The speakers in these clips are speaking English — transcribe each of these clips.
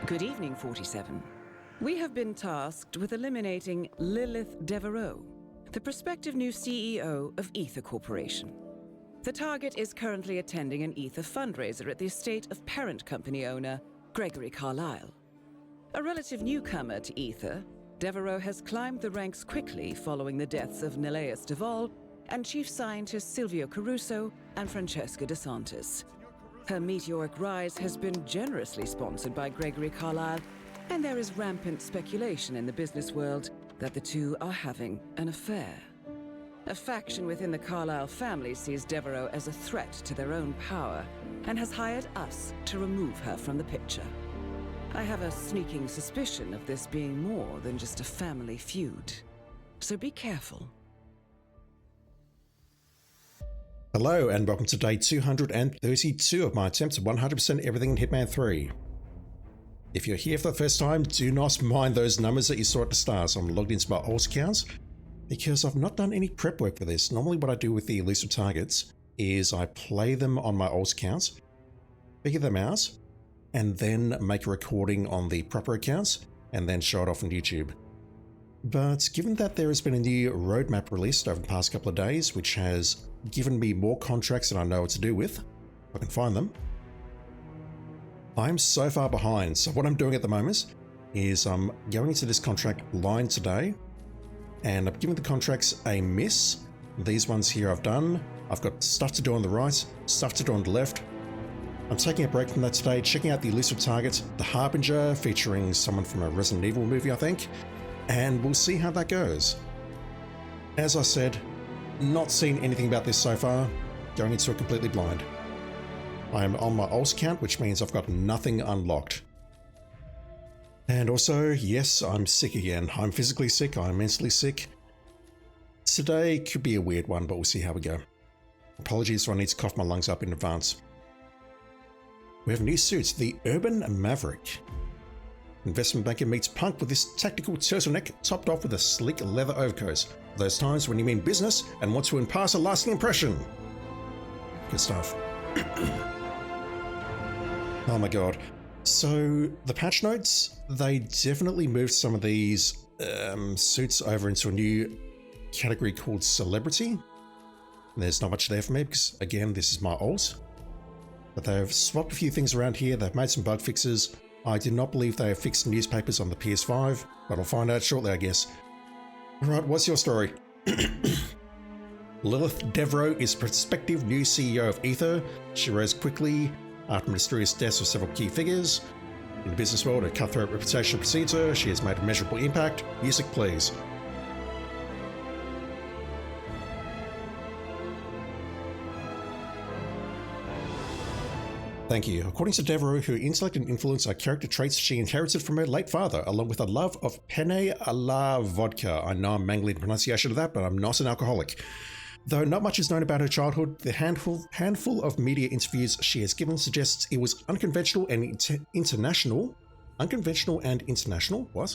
Good evening, 47. We have been tasked with eliminating Lilith Devereaux, the prospective new CEO of Ether Corporation. The target is currently attending an Ether fundraiser at the estate of parent company owner Gregory Carlyle. A relative newcomer to Ether, Devereaux has climbed the ranks quickly following the deaths of Neleus Duvall and Chief Scientist Silvio Caruso and Francesca DeSantis. Her meteoric rise has been generously sponsored by Gregory Carlyle, and there is rampant speculation in the business world that the two are having an affair. A faction within the Carlyle family sees Devereaux as a threat to their own power and has hired us to remove her from the picture. I have a sneaking suspicion of this being more than just a family feud. So be careful. Hello and welcome to day 232 of my attempt at 100% everything in Hitman 3. If you're here for the first time, do not mind those numbers that you saw at the start. So I'm logged into my old accounts because I've not done any prep work for this. Normally what I do with the elusive targets is I play them on my old accounts, figure them out, and then make a recording on the proper accounts and then show it off on YouTube. But given that there has been a new roadmap released over the past couple of days, which has given me more contracts than I know what to do with, if I can find them, I'm so far behind. So what I'm doing at the moment is I'm going into this contract line today and I'm giving the contracts a miss. These ones here I've done. I've got stuff to do on the right, stuff to do on the left. I'm taking a break from that today, checking out the elusive target, the Harbinger, featuring someone from a Resident Evil movie, I think, and we'll see how that goes. As I said, not seen anything about this so far, going into it completely blind. I am on my old account, which means I've got nothing unlocked. And also, yes, I'm sick again. I'm physically sick, I'm mentally sick. Today could be a weird one, but we'll see how we go. Apologies if I need to cough my lungs up in advance. We have new suits, the Urban Maverick. Investment banker meets punk with this tactical turtleneck topped off with a sleek leather overcoat. Those times when you mean business and want to impart a lasting impression. Good stuff. Oh my god. So the patch notes, they definitely moved some of these suits over into a new category called Celebrity. There's not much there for me because, again, this is my alt. But they've swapped a few things around here. They've made some bug fixes. I do not believe they have fixed newspapers on the PS5, but I'll find out shortly, I guess. Alright, what's your story? Lilith Devereaux is prospective new CEO of Ether. She rose quickly after mysterious deaths of several key figures. In the business world, a cutthroat reputation precedes her. She has made a measurable impact. Music, please. Thank you. According to Devereaux, her intellect and influence are character traits she inherited from her late father, along with a love of penne a la vodka. I know I'm mangling the pronunciation of that, but I'm not an alcoholic. Though not much is known about her childhood, the handful of media interviews she has given suggests it was unconventional and international. Unconventional and international? What?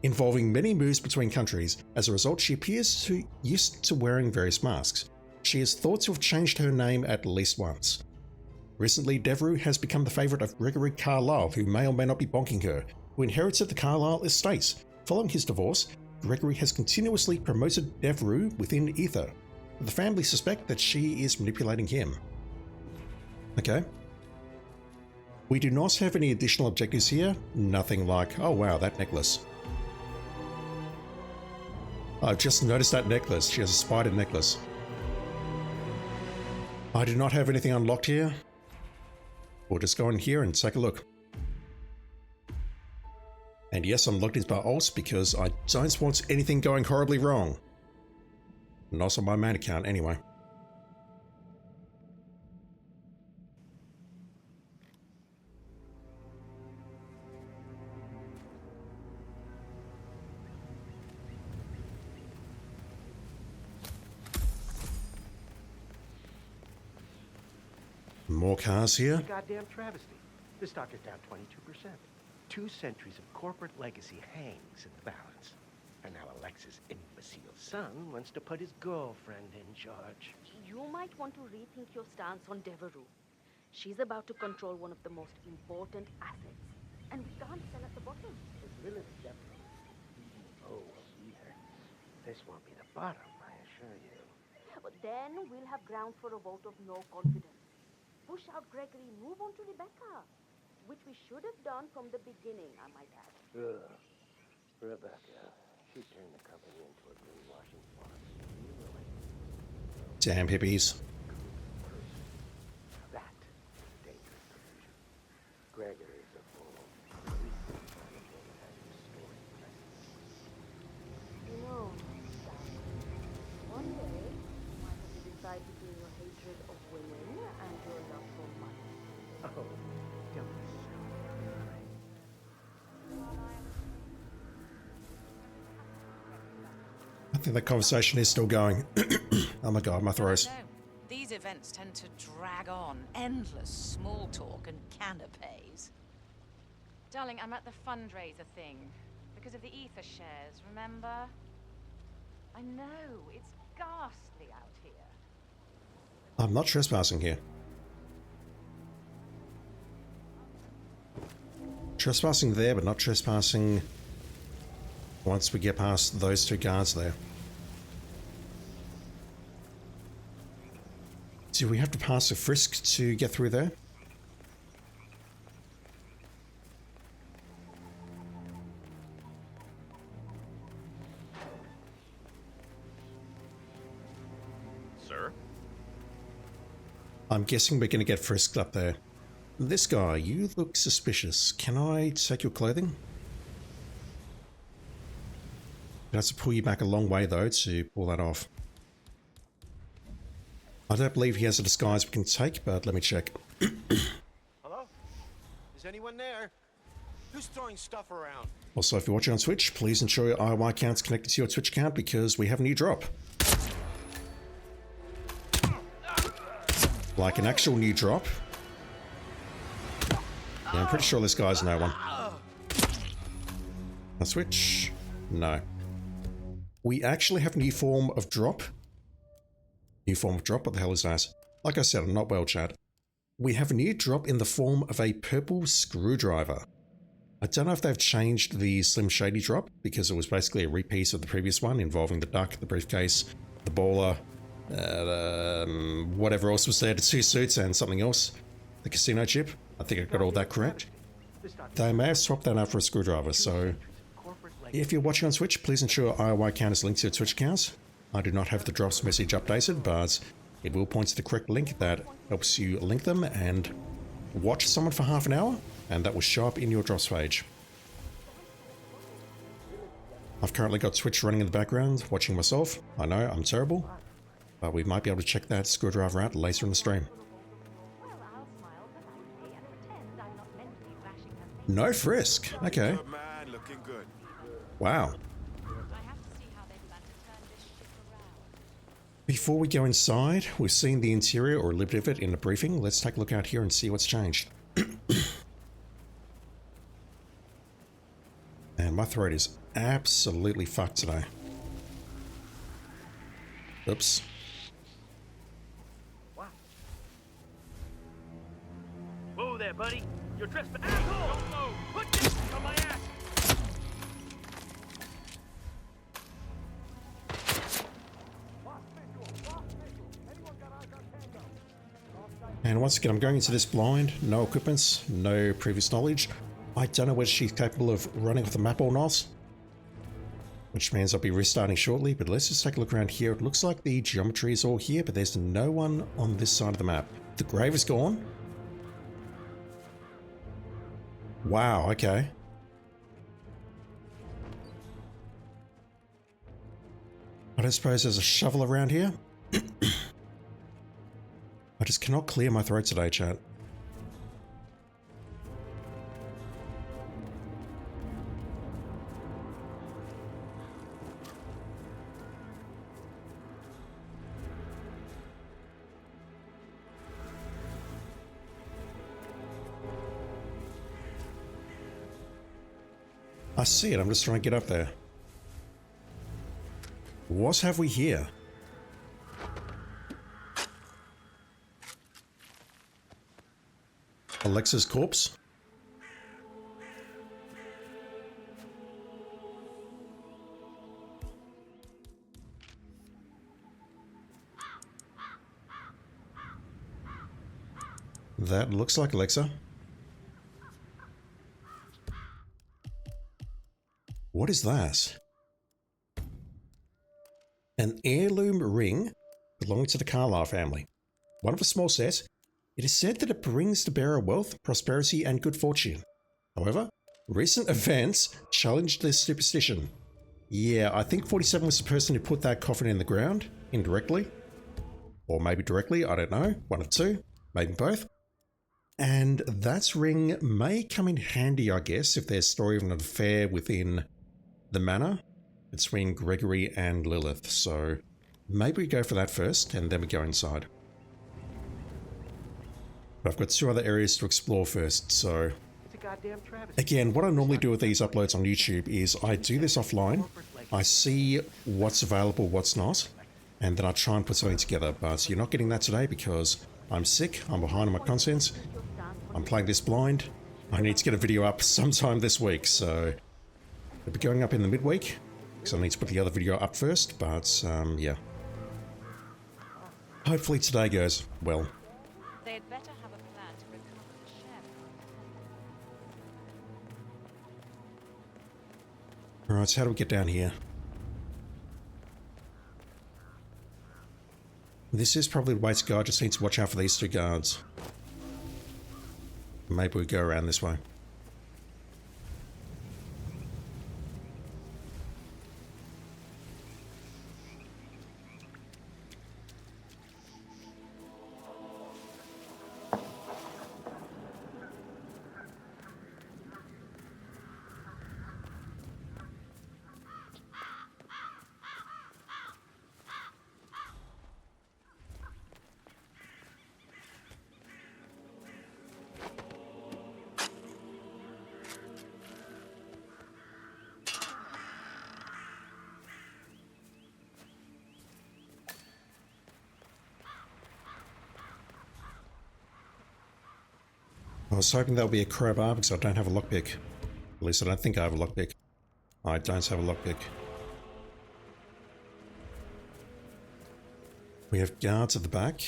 Involving many moves between countries. As a result, she appears used to wearing various masks. She is thought to have changed her name at least once. Recently, Devereaux has become the favourite of Gregory Carlyle, who may or may not be bonking her, who inherited the Carlyle estate. Following his divorce, Gregory has continuously promoted Devereaux within Ether. The family suspect that she is manipulating him. Okay. We do not have any additional objectives here. Nothing like, oh wow, that necklace. I've just noticed that necklace. She has a spider necklace. I do not have anything unlocked here. We'll just go in here and take a look. And yes, I'm logged into my alts because I don't want anything going horribly wrong. Not on my main account anyway. More cars here. Goddamn travesty. The stock is down 22%. 2 centuries of corporate legacy hangs in the balance. And now Alexis' imbecile son wants to put his girlfriend in charge. You might want to rethink your stance on Devereaux. She's about to control one of the most important assets. And we can't sell at the bottom. If Lilith Devereaux is the CEO of Ether, this won't be the bottom, I assure you. But then we'll have grounds for a vote of no confidence. Push out Gregory, move on to Rebecca. Which we should have done from the beginning, I might add. Ugh. Rebecca. She turned the company into a greenwashing farce. You know it. Damn hippies. That is a dangerous delusion. Gregory is a fool. Recent has restored presence. You know, Sam, one day you might have to decide between your hatred of women and your love for money. Oh, don't be so. I think the conversation is still going. Oh my god, my throat. No, these events tend to drag on. Endless small talk and canapes. Darling, I'm at the fundraiser thing. Because of the ether shares, remember? I know, it's ghastly out here. I'm not trespassing here. Trespassing there, but not trespassing once we get past those two guards there. Do we have to pass a frisk to get through there? Sir? I'm guessing we're going to get frisked up there. This guy, you look suspicious. Can I take your clothing? It has to pull you back a long way though to pull that off. I don't believe he has a disguise we can take, but let me check. Hello? Is anyone there? Who's throwing stuff around? Also, if you're watching on Twitch, please ensure your IY account's connected to your Twitch account because we have a new drop. Like an actual new drop. Yeah, I'm pretty sure this guy's no one. A switch? No. We actually have a new form of drop. New form of drop? What the hell is that? Like I said, I'm not well, chat. We have a new drop in the form of a purple screwdriver. I don't know if they've changed the Slim Shady drop, because it was basically a repiece of the previous one involving the duck, the briefcase, the bowler, whatever else was there, the 2 suits and something else. The casino chip. I think I got all that correct. They may have swapped that out for a screwdriver, so if you're watching on Twitch, please ensure IOI account is linked to your Twitch account. I do not have the drops message updated, but it will point to the correct link that helps you link them and watch someone for half an hour, and that will show up in your drops page. I've currently got Twitch running in the background, watching myself. I know, I'm terrible, but we might be able to check that screwdriver out later in the stream. Well, I'll smile politely and pretend I'm not mentally bashing her face. No frisk. Okay. Good man, looking good. Wow. I have to see how they plan to turn this ship around. Before we go inside, we've seen the interior or a little bit of it in the briefing. Let's take a look out here and see what's changed. Man, my throat is absolutely fucked today. Oops. What? Whoa there, buddy. You're trespassing. Asshole! Don't move. Put this on my ass. And once again, I'm going into this blind, no equipments, no previous knowledge. I don't know whether she's capable of running off the map or not, which means I'll be restarting shortly, but let's just take a look around here. It looks like the geometry is all here, but there's no one on this side of the map. The grave is gone. Wow, okay. I don't suppose there's a shovel around here. I just cannot clear my throat today, chat. I see it, I'm just trying to get up there. What have we here? Alexa's corpse? That looks like Alexa. What is that? An heirloom ring belonging to the Carlyle family. One of a small set, it is said that it brings the bearer wealth, prosperity, and good fortune. However, recent events challenged this superstition. Yeah, I think 47 was the person who put that coffin in the ground, indirectly. Or maybe directly, I don't know. One of two, maybe both. And that ring may come in handy, I guess, if there's a story of an affair within the manor between Gregory and Lilith. So maybe we go for that first, and then we go inside. But I've got two other areas to explore first, so... It's a goddamn travesty. Again, what I normally do with these uploads on YouTube is I do this offline, I see what's available, what's not, and then I try and put something together. But you're not getting that today because I'm sick, I'm behind on my content, I'm playing this blind, I need to get a video up sometime this week, so it'll be going up in the midweek, because I need to put the other video up first, but yeah. Hopefully today goes well. They'd better have a plan to recover the share. Alright, so how do we get down here? This is probably the way to go. I just need to watch out for these two guards. Maybe we go around this way. I was hoping that would be a crowbar because I don't have a lockpick. At least I don't think I have a lockpick. I don't have a lockpick. We have guards at the back.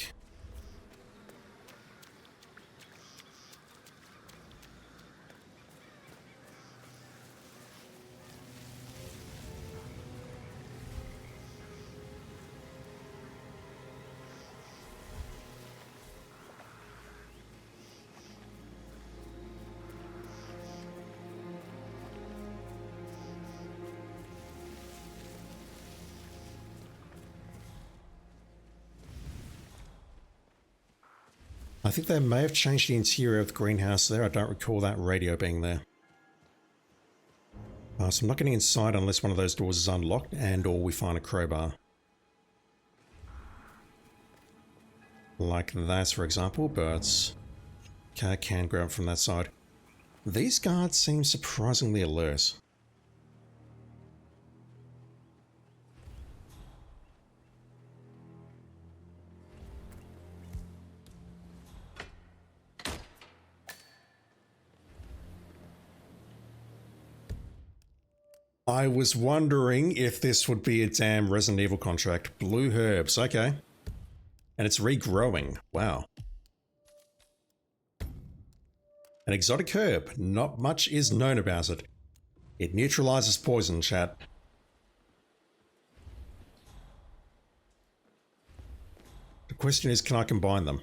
I think they may have changed the interior of the greenhouse there. I don't recall that radio being there. So I'm not getting inside unless one of those doors is unlocked and or we find a crowbar. Like that, for example, but okay, I can grab from that side. These guards seem surprisingly alert. I was wondering if this would be a damn Resident Evil contract. Blue herbs, okay. And it's regrowing, wow. An exotic herb, not much is known about it. It neutralizes poison, chat. The question is, can I combine them?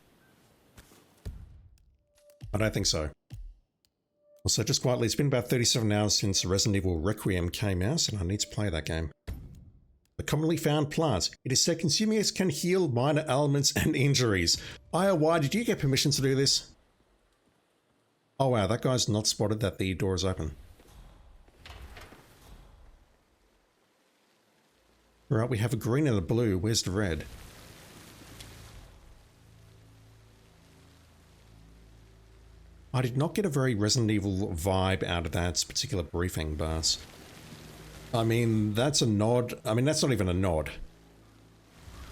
I don't think so. Also, just quietly, it's been about 37 hours since Resident Evil Requiem came out, and I need to play that game. A commonly found plant. It is said consuming it can heal minor ailments and injuries. why did you get permission to do this? Oh wow, that guy's not spotted that the door is open. Right, we have a green and a blue. Where's the red? I did not get a very Resident Evil vibe out of that particular briefing, but... I mean, that's a nod. I mean, that's not even a nod.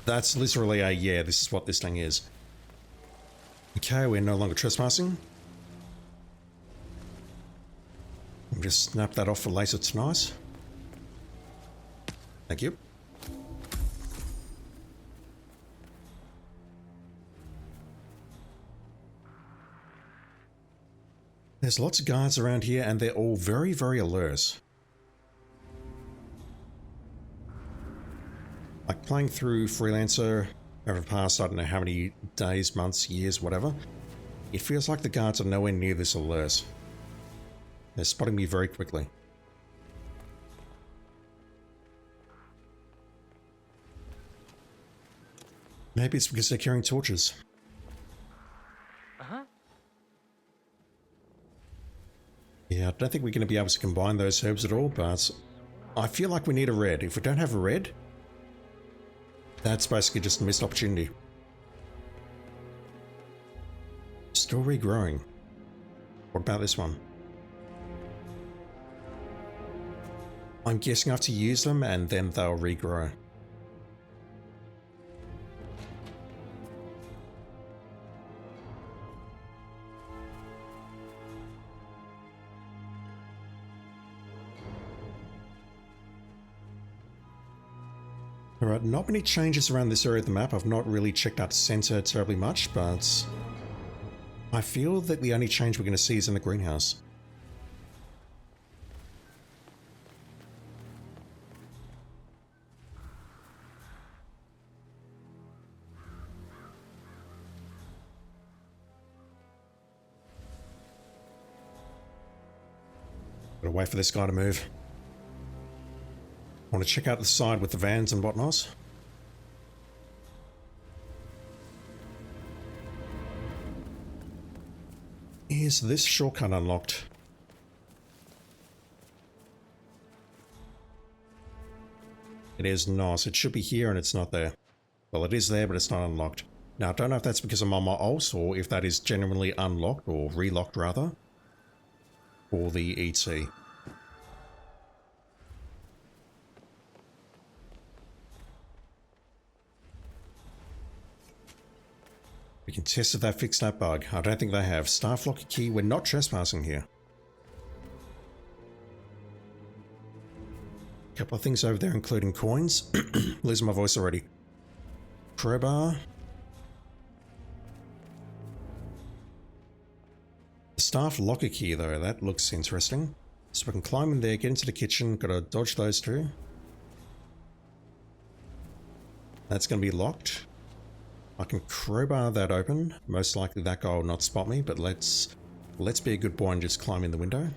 That's literally a, yeah, this is what this thing is. Okay, we're no longer trespassing. I'll just snap that off for later tonight. Thank you. There's lots of guards around here and they're all very, very alert. Like playing through Freelancer over the past, I don't know how many days, months, years, whatever. It feels like the guards are nowhere near this alert. They're spotting me very quickly. Maybe it's because they're carrying torches. Uh-huh. Yeah, I don't think we're going to be able to combine those herbs at all, but I feel like we need a red. If we don't have a red, that's basically just a missed opportunity. Still regrowing. What about this one? I'm guessing I have to use them and then they'll regrow. Alright, not many changes around this area of the map. I've not really checked out the center terribly much, but I feel that the only change we're going to see is in the greenhouse. Gotta wait for this guy to move. I want to check out the side with the vans and whatnot. Is this shortcut unlocked? It is not. It should be here and it's not there. Well, it is there, but it's not unlocked. Now, I don't know if that's because I'm on my alt or if that is genuinely unlocked or relocked rather. For the ET. We can test if they fixed that bug. I don't think they have. Staff locker key. We're not trespassing here. A couple of things over there, including coins. Losing my voice already. Crowbar. Staff locker key, though. That looks interesting. So we can climb in there, get into the kitchen. Gotta dodge those two. That's gonna be locked. I can crowbar that open. Most likely that guy will not spot me, but let's be a good boy and just climb in the window.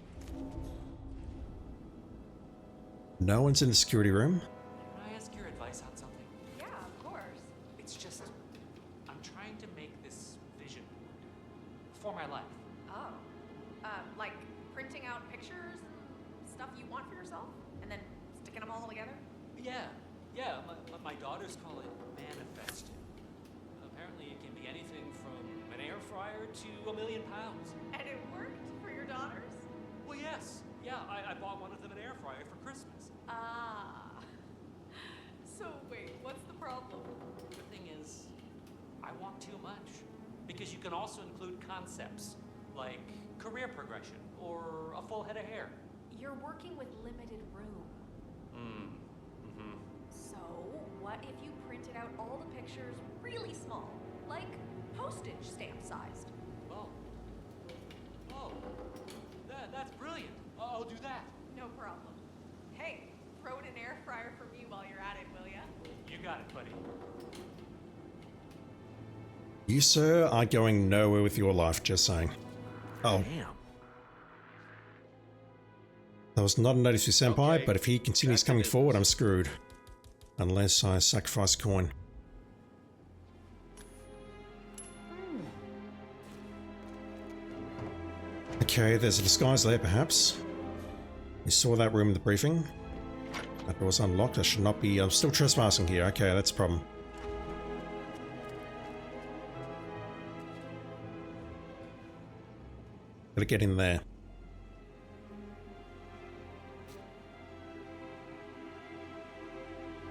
No one's in the security room. Can I ask your advice on something? Yeah, of course. It's just, I'm trying to make this vision for my life. Oh. Like printing out pictures and stuff you want for yourself? And then sticking them all together? Yeah. My daughters call it manifesting. Apparently it can be anything from an air fryer to £1 million. And it worked for your daughters? Well, yes. Yeah, I bought one of them an air fryer for Christmas. Ah. So wait, what's the problem? The thing is, I want too much. Because you can also include concepts like career progression or a full head of hair. You're working with limited room. So, what if you printed out all the pictures really small? Like postage stamp sized? Oh, that's brilliant. I'll do that. No problem. Hey, throw it in air fryer for me while you're at it, will ya? You got it, buddy. You, sir, are going nowhere with your life, just saying. Oh. Damn. That was not a notice for Senpai, Okay. but if he continues Back to coming business. forward, I'm screwed. Unless I sacrifice a coin. Okay, there's a disguise there, perhaps. We saw that room in the briefing. That door's unlocked. I should not be... I'm still trespassing here. Okay, that's a problem. Gotta get in there.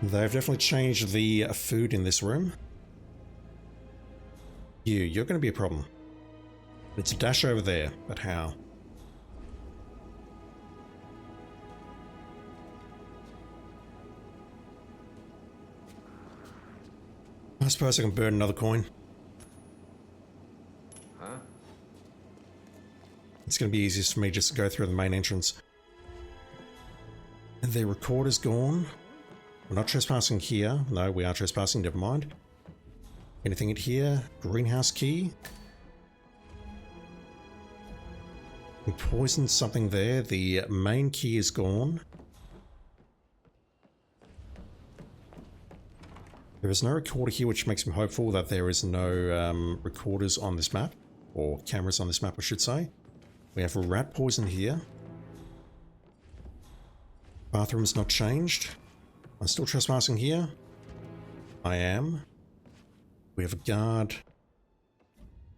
They've definitely changed the food in this room. You're going to be a problem. It's a dash over there, but how? I suppose I can burn another coin. Huh? It's going to be easiest for me just to go through the main entrance. And the recorder's gone. We're not trespassing here. No, we are trespassing, never mind. Anything in here? Greenhouse key. We poisoned something there. The main key is gone. There is no recorder here, which makes me hopeful that there is no recorders on this map. Or cameras on this map, I should say. We have rat poison here. Bathroom's not changed. I'm still trespassing here. I am. We have a guard.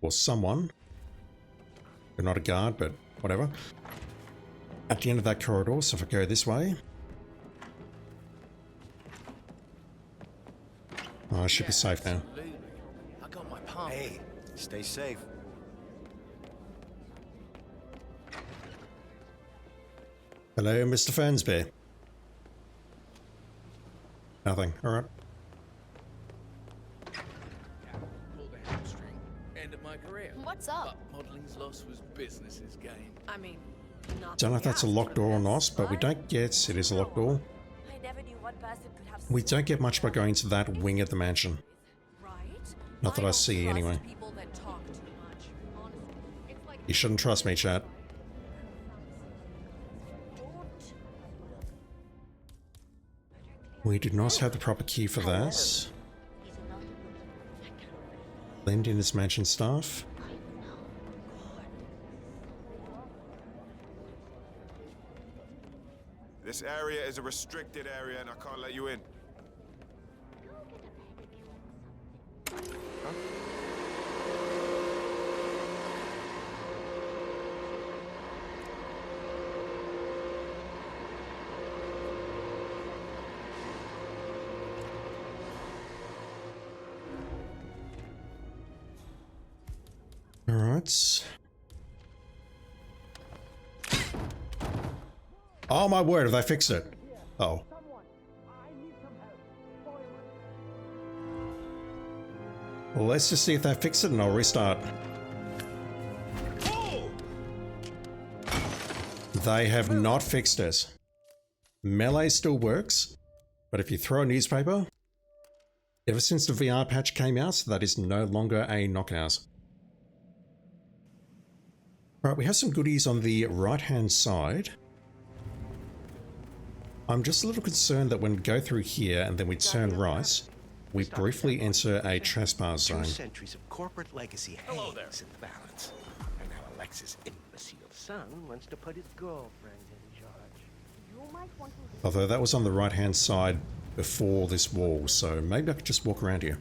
Or someone. They're not a guard, but whatever. At the end of that corridor, so if I go this way. Oh, I should be safe now. I got my pump. Hey, stay safe. Hello, Mr. Fernsby. Nothing. Alright. Pulled a hamstring. End of my career. What's up? But modeling's loss was business's gain. I mean, not Don't know if that's a locked door or not, but we don't get... It is a locked door. I never knew one person could have We don't get much by going to that wing of the mansion. right. Not that I see, anyway. People that talk too much. Honestly, it's like You shouldn't trust me, chat. We do not have the proper key for this. Blend in his mansion staff. This area is a restricted area and I can't let you in. Alright. Oh my word, have they fixed it? Oh. Well, let's just see if they fix it and I'll restart. They have not fixed it. Melee still works, but if you throw a newspaper, ever since the VR patch came out, that is no longer a knockout. Right, we have some goodies on the right-hand side. I'm just a little concerned that when we go through here and then we turn right, we briefly enter a trespass zone. 2 centuries of corporate legacy hangs in the balance. And now Alex's imbecile son wants to put his girlfriend in charge. You might want to... Although that was on the right-hand side before this wall, so maybe I could just walk around here.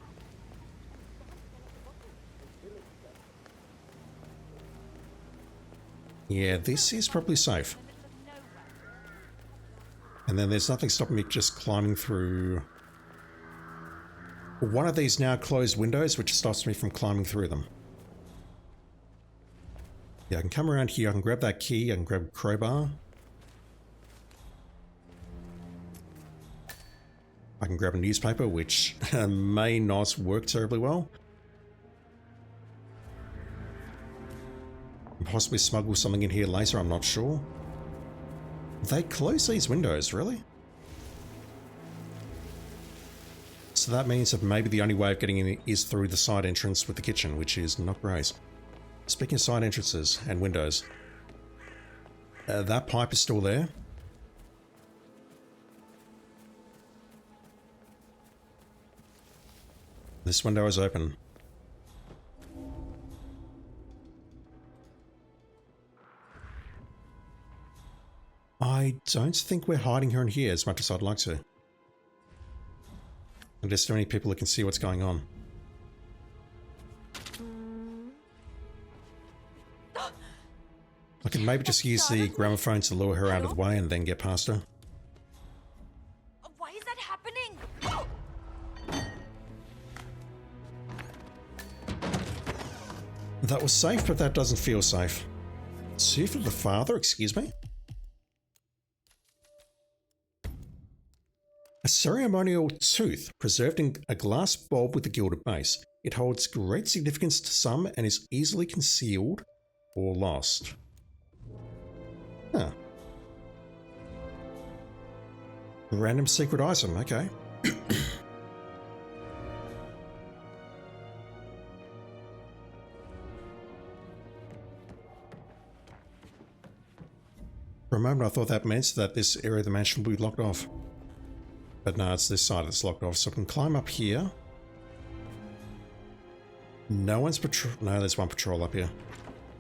Yeah, this is probably safe. And then there's nothing stopping me just climbing through one of these now closed windows, which stops me from climbing through them. Yeah, I can come around here, I can grab that key, I can grab a crowbar. I can grab a newspaper, which may not work terribly well. And possibly smuggle something in here later, I'm not sure. They close these windows, really? So that means that maybe the only way of getting in is through the side entrance with the kitchen, which is not great. Speaking of side entrances and windows, that pipe is still there. This window is open. I don't think we're hiding her in here as much as I'd like to. And there's so many people that can see what's going on. I could maybe just use the gramophone to lure her out of the way and then get past her. why is that happening? That was safe, but that doesn't feel safe. Tooth of the father, excuse me? A ceremonial tooth preserved in a glass bulb with a gilded base. It holds great significance to some and is easily concealed or lost. Huh. Random secret item, okay. For a moment I thought that meant that this area of the mansion will be locked off. But no, it's this side that's locked off, so I can climb up here. No one's no, there's one patrol up here.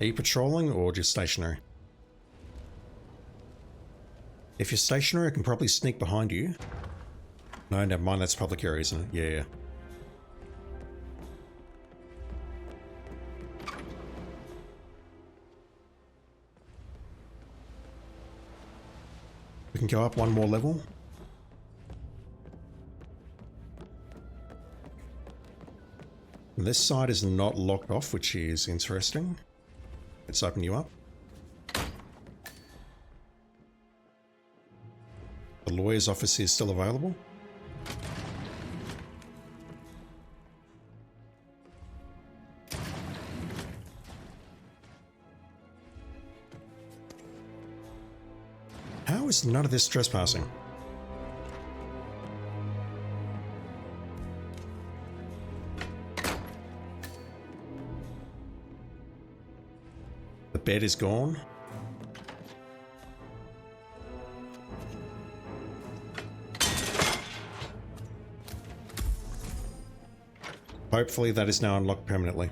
Are you patrolling or just stationary? If you're stationary, I can probably sneak behind you. No, never mind, that's public area, isn't it? Yeah. We can go up one more level. This side is not locked off, which is interesting. Let's open you up. The lawyer's office is still available. How is none of this trespassing? The bed is gone. Hopefully that is now unlocked permanently.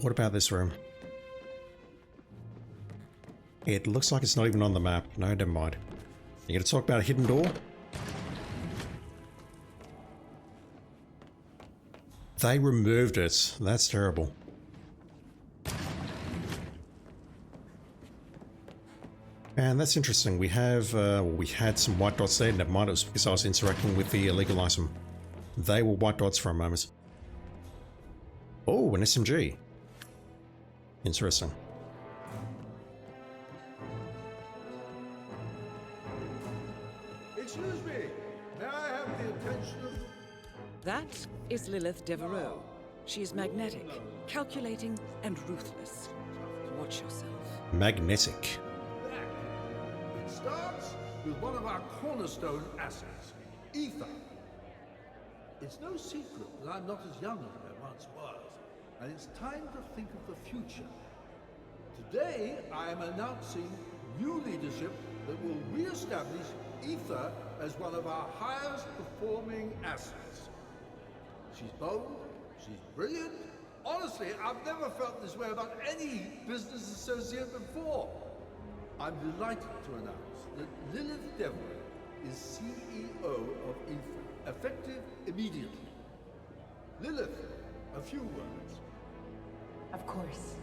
What about this room? It looks like it's not even on the map. No, never mind. You gonna talk about a hidden door? They removed it. That's terrible. And that's interesting. We have, we had some white dots there. Never mind, it was because I was interacting with the illegal item. They were white dots for a moment. Oh, an SMG. Interesting. Excuse me, may I have the attention of... That is Lilith Devereaux. She is magnetic, calculating, and ruthless. Watch yourself. Magnetic. It starts with one of our cornerstone assets, ether. It's no secret that I'm not as young as I once was, and it's time to think of the future. Today, I am announcing new leadership that will re-establish ether as one of our highest performing assets. She's bold, she's brilliant. Honestly, I've never felt this way about any business associate before. I'm delighted to announce that Lilith Devereaux is CEO of ether, effective immediately. Lilith, a few words. Of course.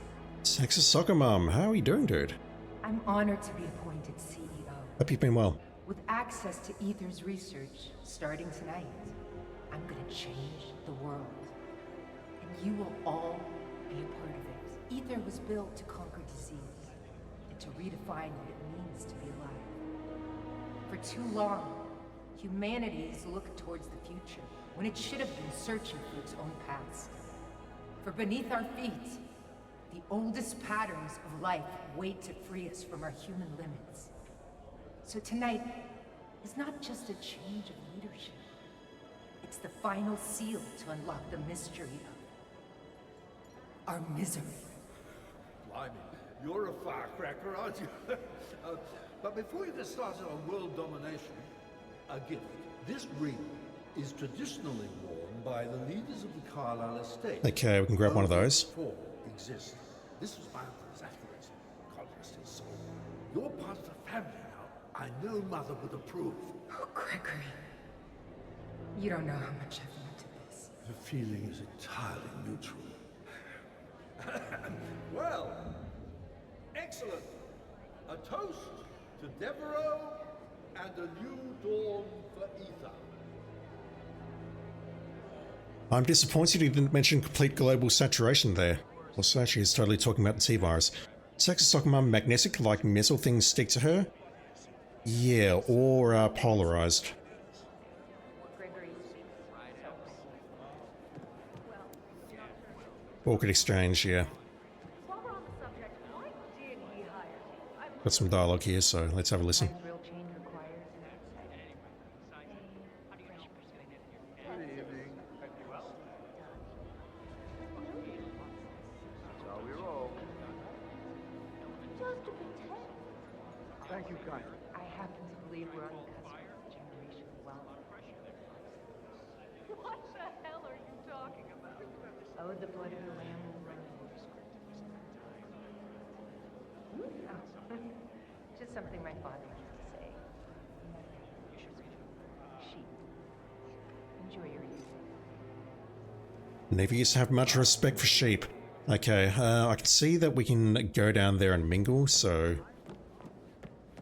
Sexist soccer mom, how are you doing, dude? I'm honored to be appointed CEO. Hope you've been well. With access to Ether's research, starting tonight, I'm gonna change the world. And you will all be a part of it. Ether was built to conquer disease, and to redefine what it means to be alive. For too long, humanity has looked towards the future, when it should have been searching for its own past. For beneath our feet, the oldest patterns of life wait to free us from our human limits. So tonight is not just a change of leadership. It's the final seal to unlock the mystery of our misery. Blimey, you're a firecracker, aren't you? But before you get started on world domination, a gift. This ring is traditionally worn by the leaders of the Carlisle estate. Okay, we can grab one of those. Before exist. This was my uncle's aphorism. God rest his soul. You're part of the family now. I know Mother would approve. Oh, Gregory. You don't know how much I've wanted this. The feeling is entirely mutual. Well, excellent. A toast to Devereaux and a new dawn for ether. I'm disappointed you didn't mention complete global saturation there. Also, she is totally talking about the T-virus. Sexist soccer mum magnetic, like metal things stick to her? Yeah, or polarized. Awkward exchange, yeah. While we're on the subject, why did he hire you? Got some dialogue here, so let's have a listen. Real change requires an outsider. Good evening. That's how we roll. Just a bit tense. Thank you kindly. I happen to believe we're on the cusp of generational wealth. What the hell are you talking about? Oh, the blood of the lamb will run. Oh, just something my father used to say. Sheep. Enjoy your evening. Never used to have much respect for sheep. Okay, I can see that we can go down there and mingle, so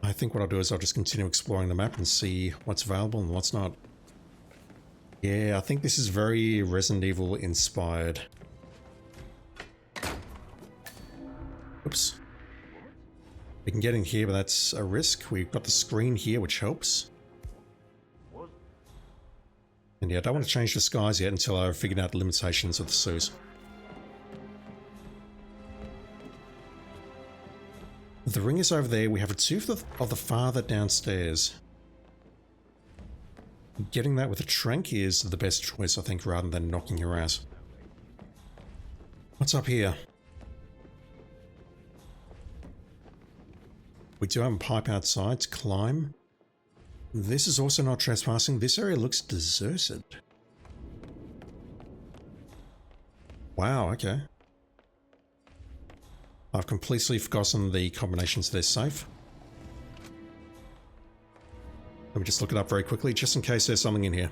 I think what I'll do is I'll just continue exploring the map and see what's available and what's not. Yeah, I think this is very Resident Evil inspired. Oops. We can get in here, but that's a risk. We've got the screen here, which helps. And yeah, I don't want to change the skies yet until I've figured out the limitations of the suit. The ring is over there. We have a tooth of the father downstairs. Getting that with a trank is the best choice, I think, rather than knocking her out. What's up here? We do have a pipe outside to climb. This is also not trespassing. This area looks deserted. Wow, okay. I've completely forgotten the combinations of this safe. Let me just look it up very quickly, just in case there's something in here.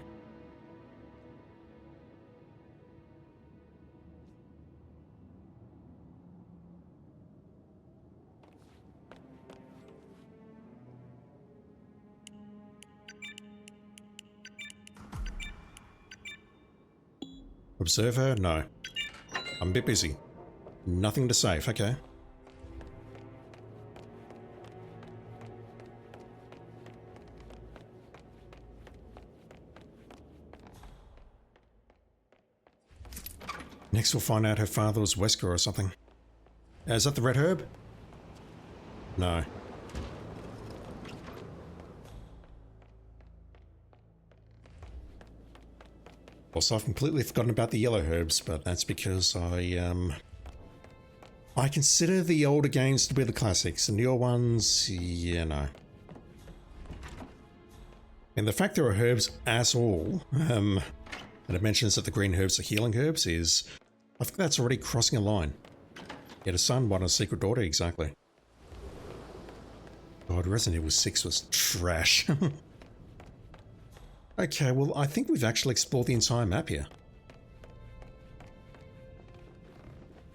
Observer? No. I'm a bit busy. Nothing to save, okay. Next we'll find out her father was Wesker or something. Is that the red herb? No. Also, I've completely forgotten about the yellow herbs, but that's because I consider the older games to be the classics. The newer ones, yeah, no. And the fact there are herbs at all, and it mentions that the green herbs are healing herbs, is... I think that's already crossing a line. Yet a son, one a secret daughter, exactly. God, Resident Evil 6 was trash. Okay, well, I think we've actually explored the entire map here.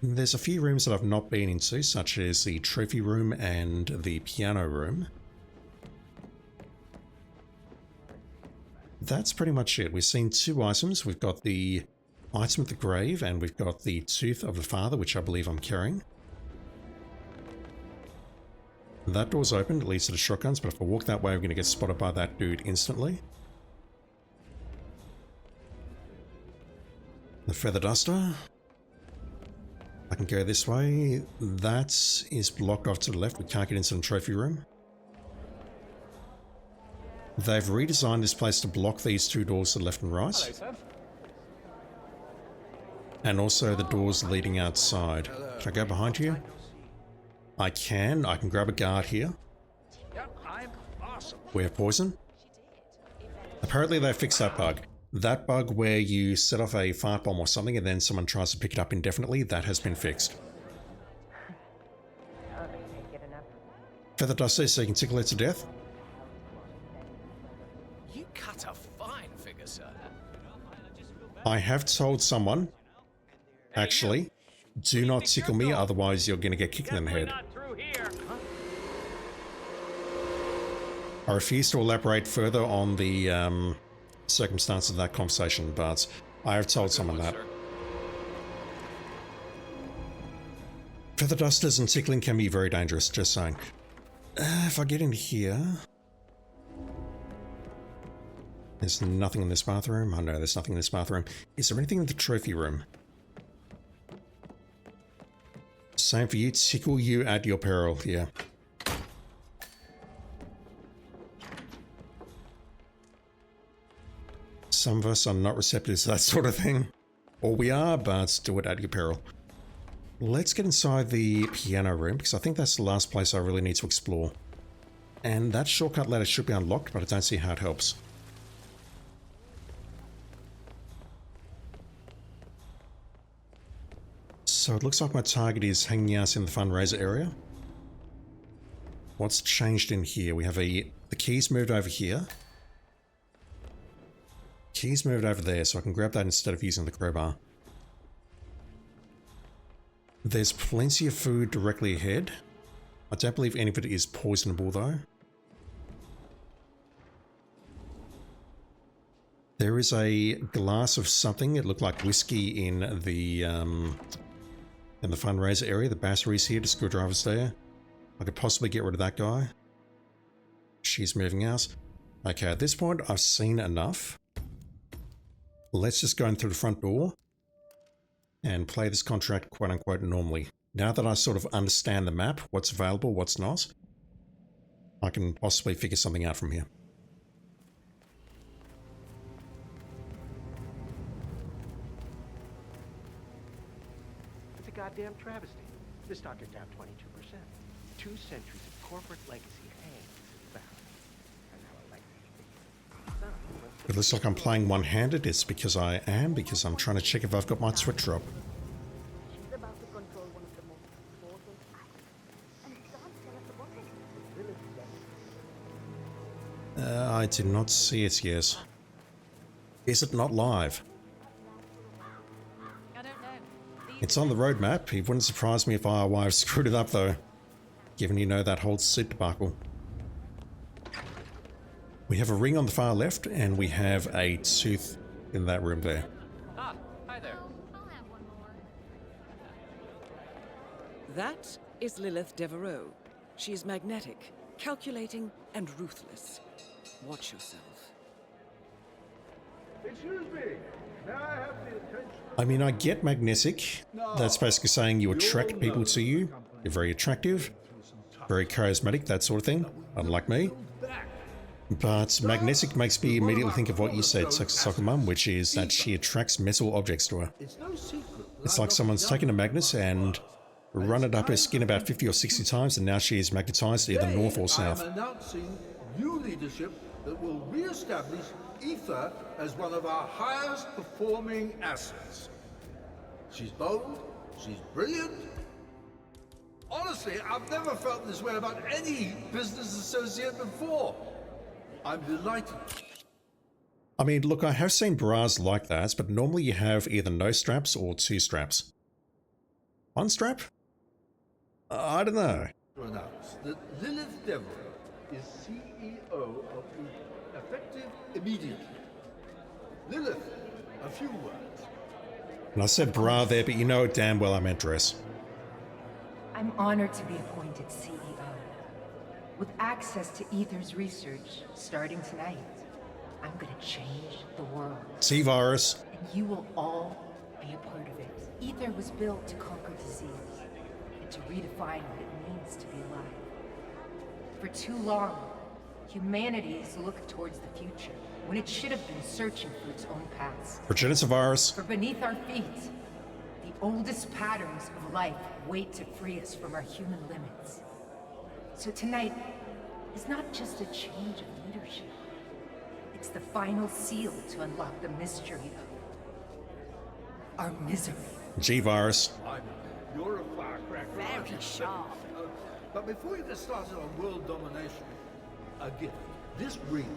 There's a few rooms that I've not been into, such as the trophy room and the piano room. That's pretty much it. We've seen two items. We've got the item at the grave, and we've got the tooth of the father, which I believe I'm carrying. That door's open, it leads to the shotguns, but if I walk that way, I'm going to get spotted by that dude instantly. The feather duster. I can go this way. That is blocked off to the left. We can't get into the trophy room. They've redesigned this place to block these two doors to the left and right. Hello, sir. And also the doors leading outside. Can I go behind you? I can grab a guard here. Yep, I'm awesome. We have poison. Apparently they fixed that bug. That bug where you set off a fart bomb or something and then someone tries to pick it up indefinitely, that has been fixed. Feather duster so you can tickle it to death. You cut a fine figure, sir. I have told someone, actually, do not tickle me, otherwise you're going to get kicked in the head. I refuse to elaborate further on the circumstances of that conversation, but I have told someone that. Feather dusters and tickling can be very dangerous, just saying. If I get in here... There's nothing in this bathroom. Oh no, there's nothing in this bathroom. Is there anything in the trophy room? Same for you. Tickle you at your peril. Yeah. Some of us are not receptive to that sort of thing. Or we are, but do it at your peril. Let's get inside the piano room, because I think that's the last place I really need to explore. And that shortcut ladder should be unlocked, but I don't see how it helps. So it looks like my target is hanging out in the fundraiser area. What's changed in here? We have the keys moved over here. Keys moved over there, so I can grab that instead of using the crowbar. There's plenty of food directly ahead. I don't believe any of it is poisonable though. There is a glass of something. It looked like whiskey in the fundraiser area. The battery's here, the screwdriver's there. I could possibly get rid of that guy. She's moving out. Okay, at this point, I've seen enough. Let's just go in through the front door and play this contract quote unquote normally. Now that I sort of understand the map, what's available, what's not, I can possibly figure something out from here. It's a goddamn travesty. The stock is down 22%. 2 centuries of corporate legacy hangs in the balance. And now It looks like I'm playing one-handed. It's because I am, because I'm trying to check if I've got my twit drop. She's about to control one of the most important assets. And it can't tell us about it. I did not see it yet. Is it not live? I don't know. It's on the roadmap. It wouldn't surprise me if IRY screwed it up though, given you know that whole suit debacle. We have a ring on the far left, and we have a tooth in that room there. Ah, hi there. That is Lilith Devereaux. She is magnetic, calculating, and ruthless. Watch yourself. Excuse me. May I have the attention? I mean, I get magnetic. That's basically saying you attract people to you. You're very attractive, very charismatic, that sort of thing, unlike me. But magnetic makes me immediately think of what you said, Soccer Mum, which is that she attracts metal objects to her. It's like someone's taken a magnet and run it up her skin about 50 or 60 times, and now she is magnetized either north or south. I'm announcing new leadership that will re-establish Ether as one of our highest performing assets. She's bold, she's brilliant. Honestly, I've never felt this way about any business associate before. I'm delighted. I mean, look, I have seen bras like that, but normally you have either no straps or 2 straps. 1 strap? I don't know. To announce that Lilith Devereaux is CEO of Ether, effective immediately. Lilith, a few words. And I said bra there, but you know damn well I meant dress. I'm honored to be appointed CEO. With access to Ether's research starting tonight, I'm gonna change the world. See, virus. And you will all be a part of it. Ether was built to conquer disease and to redefine what it means to be alive. For too long, humanity has looked towards the future when it should have been searching for its own past. Progenitor virus. For beneath our feet, the oldest patterns of life wait to free us from our human limits. So tonight is not just a change of leadership. It's the final seal to unlock the mystery of our misery. G-virus. You're a firecracker. Very sharp. But before you get started on world domination, a gift. This ring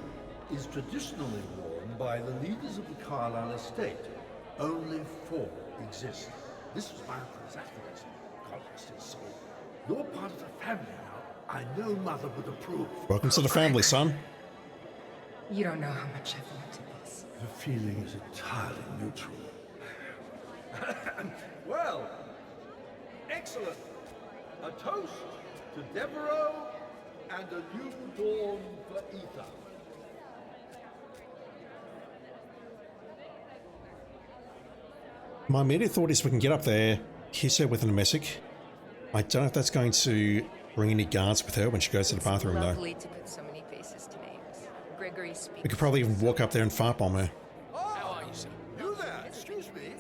is traditionally worn by the leaders of the Carlisle estate. Only 4 exist. This was my uncle's activism. God rest his soul. You're part of the family now. I know Mother would approve. Welcome to the family, son. You don't know how much I've wanted this. The feeling is entirely neutral. Well, excellent. A toast to Devereaux and a new dawn for Ether. My immediate thought is we can get up there, hit her with an emetic. I don't know if that's going to bring any guards with her when she goes to the bathroom, though. Lovely to put so many faces to names. Gregory speaks. We could probably even walk up there and fart bomb her. How are you, sir? You there? Excuse me?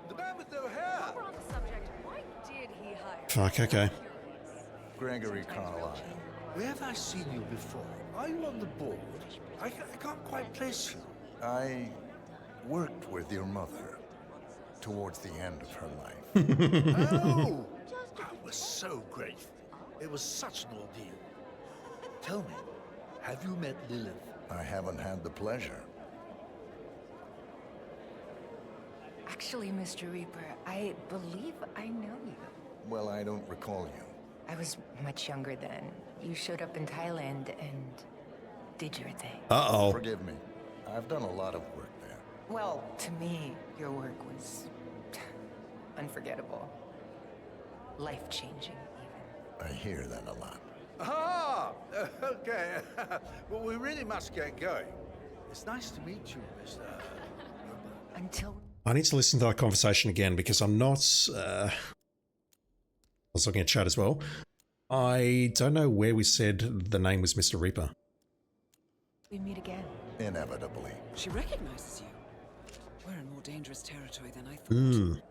The man with no hair. We're on the subject. Why did he hire? Fuck, okay. Gregory Carlisle. Where have I seen you before? Are you on the board? I can't quite place you. I worked with your mother towards the end of her life. Oh! That was so great. It was such an ordeal. Tell me, have you met Lilith? I haven't had the pleasure. Actually, Mr. Reaper, I believe I know you. Well, I don't recall you. I was much younger then. You showed up in Thailand and did your thing. Uh-oh. Forgive me. I've done a lot of work there. Well, to me, your work was unforgettable. Life-changing, even. I hear that a lot. Ah! Okay. Well, we really must get going. It's nice to meet you, Mr. Until... I need to listen to that conversation again because I'm not... I was looking at chat as well. I don't know where we said the name was Mr. Reaper. We meet again. Inevitably. She recognizes you. We're in more dangerous territory than I thought.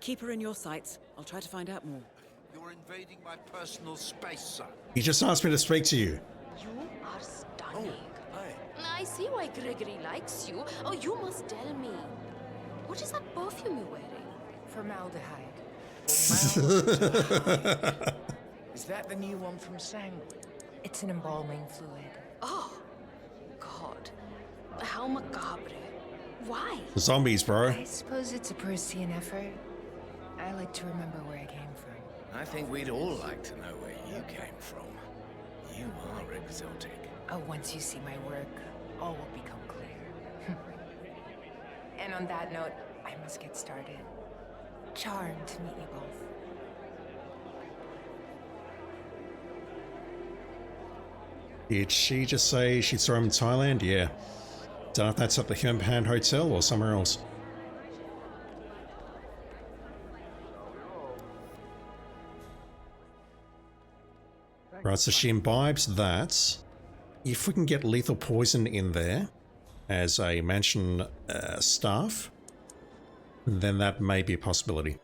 Keep her in your sights. I'll try to find out more. You're invading my personal space, son. He just asked me to speak to you. You are stunning. Hi. I see why Gregory likes you. Oh, you must tell me. What is that perfume you're wearing? Formaldehyde. Is that the new one from Sang? It's an embalming fluid. Oh, God. How macabre. Why? Zombies, bro. I suppose it's a Persean effort. I like to remember where I came from. I think we'd all like to know where you came from. You are exotic. Oh, once you see my work, all will become clear. And on that note, I must get started. Charmed to meet you both. Did she just say she saw him in Thailand? Yeah. Don't know if that's at the Hitman Hotel or somewhere else. Right, so she imbibes that. If we can get lethal poison in there as a mansion staff, then that may be a possibility.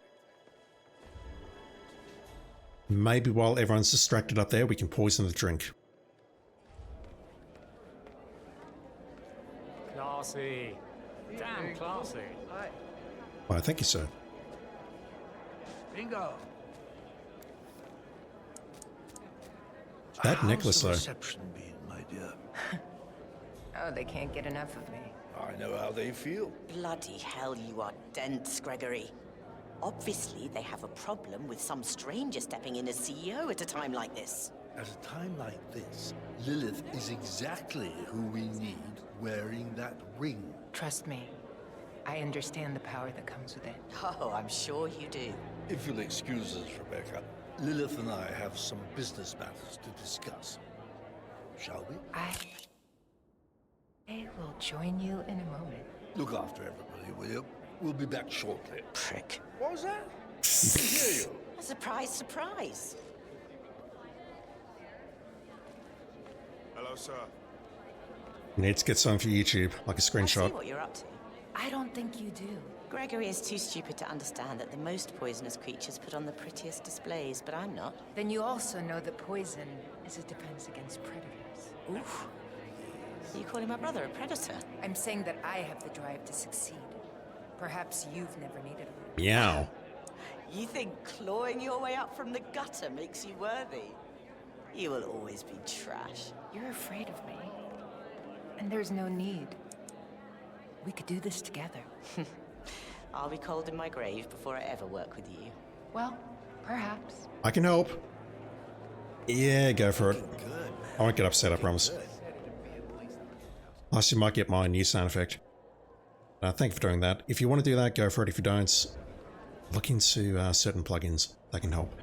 Maybe while everyone's distracted up there, we can poison the drink. Classy. Damn classy. Why, thank you, sir. Bingo. That necklace, though. How's the reception been, my dear? Oh, they can't get enough of me. I know how they feel. Bloody hell, you are dense, Gregory. Obviously, they have a problem with some stranger stepping in as CEO at a time like this. At a time like this, Lilith is exactly who we need wearing that ring. Trust me, I understand the power that comes with it. Oh, I'm sure you do. If you'll excuse us, Rebecca, Lilith and I have some business matters to discuss. Shall we? I will join you in a moment. Look after everybody, will you? We'll be back shortly. Prick. What was that? I hear you. A surprise, surprise. Hello, sir. Need to get something for YouTube, like a I see screenshot. what you're up to. I don't think you do. Gregory is too stupid to understand that the most poisonous creatures put on the prettiest displays, but I'm not. Then you also know that poison is a defense against predators. Oof. Are you calling my brother a predator? I'm saying that I have the drive to succeed. Perhaps you've never needed one. Meow. You think clawing your way up from the gutter makes you worthy? You will always be trash. You're afraid of me. And there's no need. We could do this together. I'll be cold in my grave before I ever work with you. Well, perhaps. I can help. Yeah, go for it. I won't get upset, I promise. Plus, you might get my new sound effect. Thank you for doing that. If you want to do that, go for it. If you don't, look into certain plugins. That can help.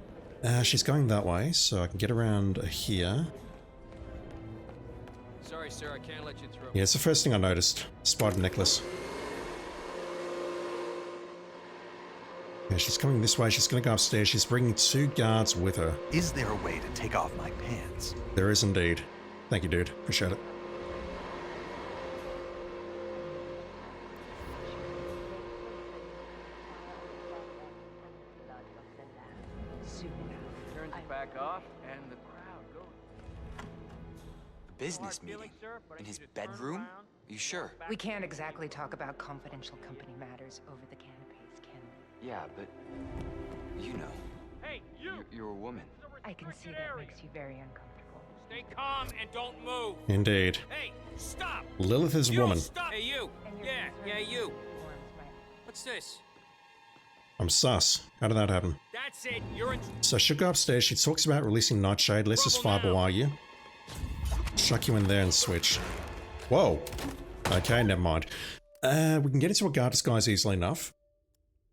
She's going that way, so I can get around here. Sorry, sir, I can't let you through. Yeah, it's the first thing I noticed. Spider necklace. Yeah, she's coming this way. She's going to go upstairs. She's bringing 2 guards with her. Is there a way to take off my pants? There is indeed. Thank you, dude. Appreciate it. Turns it back off, and the crowd goes. Business meeting? In his bedroom? Are you sure? We can't exactly talk about confidential company matters over the canopies, can we? Yeah, but you know. Hey, you! You're a woman. I can see that makes you very uncomfortable. Stay calm and don't move. Indeed. Hey, stop! Lilith is a You woman. Stop. Hey, you! Yeah, you. What's this? I'm sus. How did that happen? That's it. You're in. So she'll go upstairs. She talks about releasing Nightshade. Let's just fireball you. Chuck you in there and switch. Whoa. Okay, never mind. We can get into a guard disguise easily enough.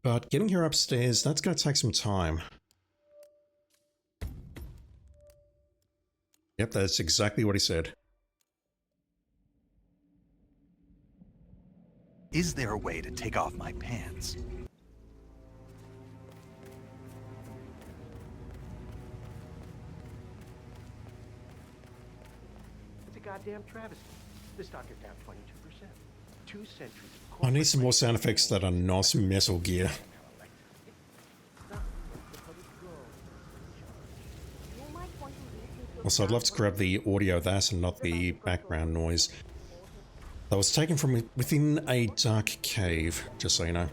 But getting her upstairs, that's going to take some time. Yep, that's exactly what he said. Is there a way to take off my pants? It's a goddamn travesty. The stock is down 22%. 2 centuries of I need some more sound effects that are not Metal Gear. Also, I'd love to grab the audio of that and not the background noise. That was taken from within a dark cave, just so you know.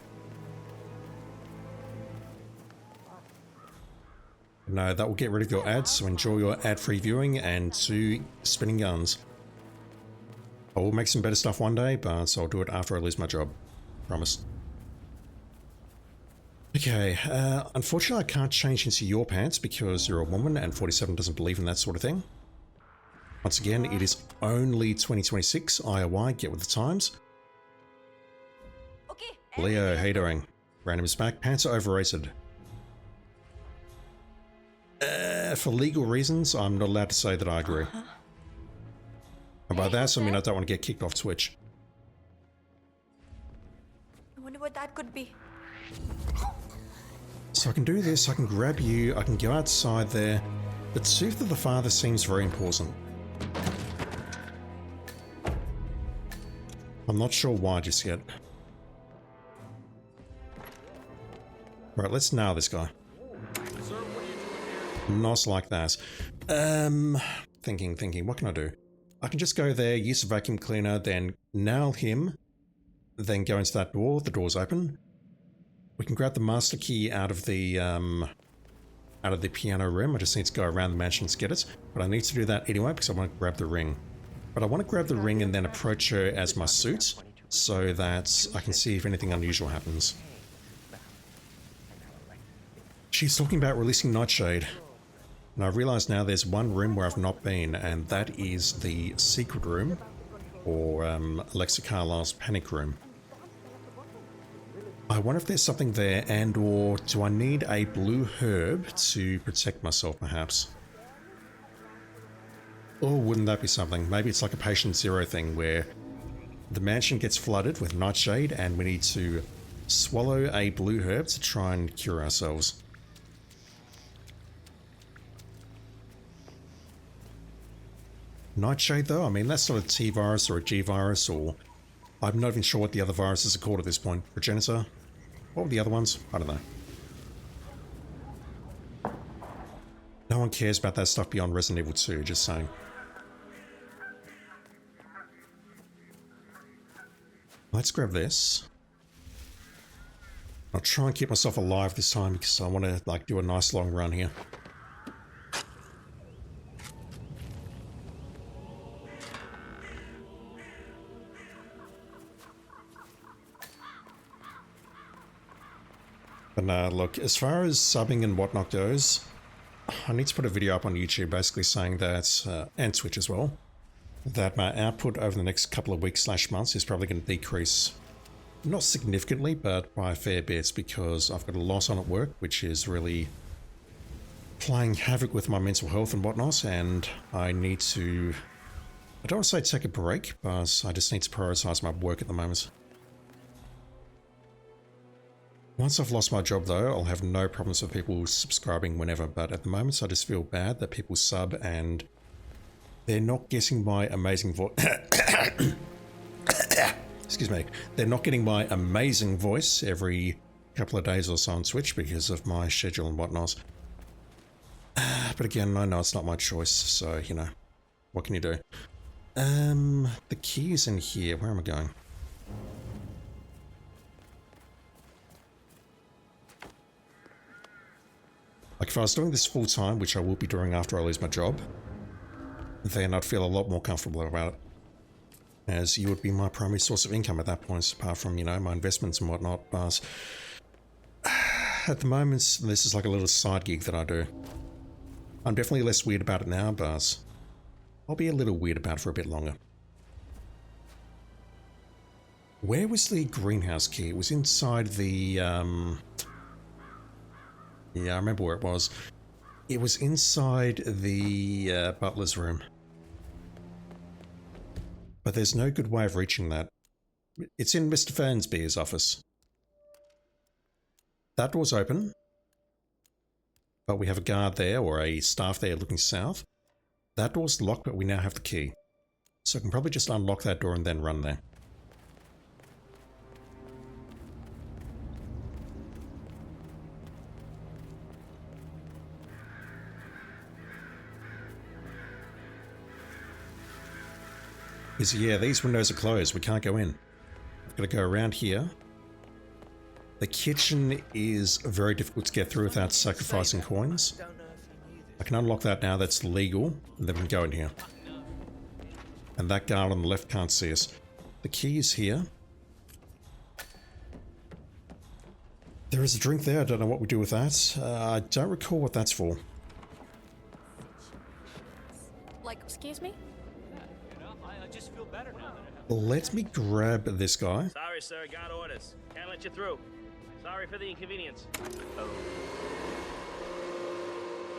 No, that will get rid of your ads, so enjoy your ad-free viewing and 2 spinning guns. I will make some better stuff one day, but I'll do it after I lose my job. Promise. Okay, unfortunately I can't change into your pants because you're a woman and 47 doesn't believe in that sort of thing. Once again, it is only 2026, IOI, get with the times. Okay. Leo, how you doing? Random is back, pants are overrated. For legal reasons, I'm not allowed to say that I agree. And by that, I mean I don't want to get kicked off Twitch. I wonder what that could be. So I can do this, I can grab you, I can go outside there. The Tooth of the Father seems very important. I'm not sure why just yet. Right, let's nail this guy. Not like that. Thinking, what can I do? I can just go there, use a vacuum cleaner, then nail him, then go into that door, the door's open. We can grab the master key out of the piano room. I just need to go around the mansion to get it, but I need to do that anyway because I want to grab the ring. But I want to grab the ring and then approach her as my suit so that I can see if anything unusual happens. She's talking about releasing Nightshade. And I realise now there's one room where I've not been, and that is the secret room, or Alexa Carlisle's panic room. I wonder if there's something there, and or do I need a blue herb to protect myself, perhaps? Or wouldn't that be something? Maybe it's like a Patient Zero thing, where the mansion gets flooded with Nightshade, and we need to swallow a blue herb to try and cure ourselves. Nightshade though, I mean that's not a T virus or a G virus, or I'm not even sure what the other viruses are called at this point. Progenitor? What were the other ones? I don't know. No one cares about that stuff beyond Resident Evil 2, just saying. Let's grab this. I'll try and keep myself alive this time because I want to like do a nice long run here. But look, as far as subbing and whatnot goes, I need to put a video up on YouTube basically saying that, and Twitch as well, that my output over the next couple of weeks / months is probably going to decrease, not significantly, but by a fair bit, because I've got a lot on at work, which is really playing havoc with my mental health and whatnot, and I need to, I don't want to say take a break, but I just need to prioritize my work at the moment. Once I've lost my job though, I'll have no problems with people subscribing whenever, but at the moment I just feel bad that people sub and they're not getting my amazing voice. Excuse me. They're not getting my amazing voice every couple of days or so on Twitch because of my schedule and whatnot. But again, I know it's not my choice, so, you know, what can you do? The key is in here. Where am I going? Like, if I was doing this full time, which I will be doing after I lose my job, then I'd feel a lot more comfortable about it. As you would be my primary source of income at that point, apart from, you know, my investments and whatnot. But at the moment, this is like a little side gig that I do. I'm definitely less weird about it now, but I'll be a little weird about it for a bit longer. Where was the greenhouse key? It was inside the, yeah, I remember where it was. It was inside the butler's room. But there's no good way of reaching that. It's in Mr. Fernsby's office. That door's open. But we have a guard there, or a staff there looking south. That door's locked, but we now have the key. So I can probably just unlock that door and then run there. Because, yeah, these windows are closed. We can't go in. I've got to go around here. The kitchen is very difficult to get through without sacrificing coins. I can unlock that now. That's legal. And then we can go in here. And that guard on the left can't see us. The key is here. There is a drink there. I don't know what we do with that. I don't recall what that's for. Like, excuse me? Just feel better now that I have... Let me grab this guy. Sorry, sir. Got orders. Can't let you through. Sorry for the inconvenience. Oh.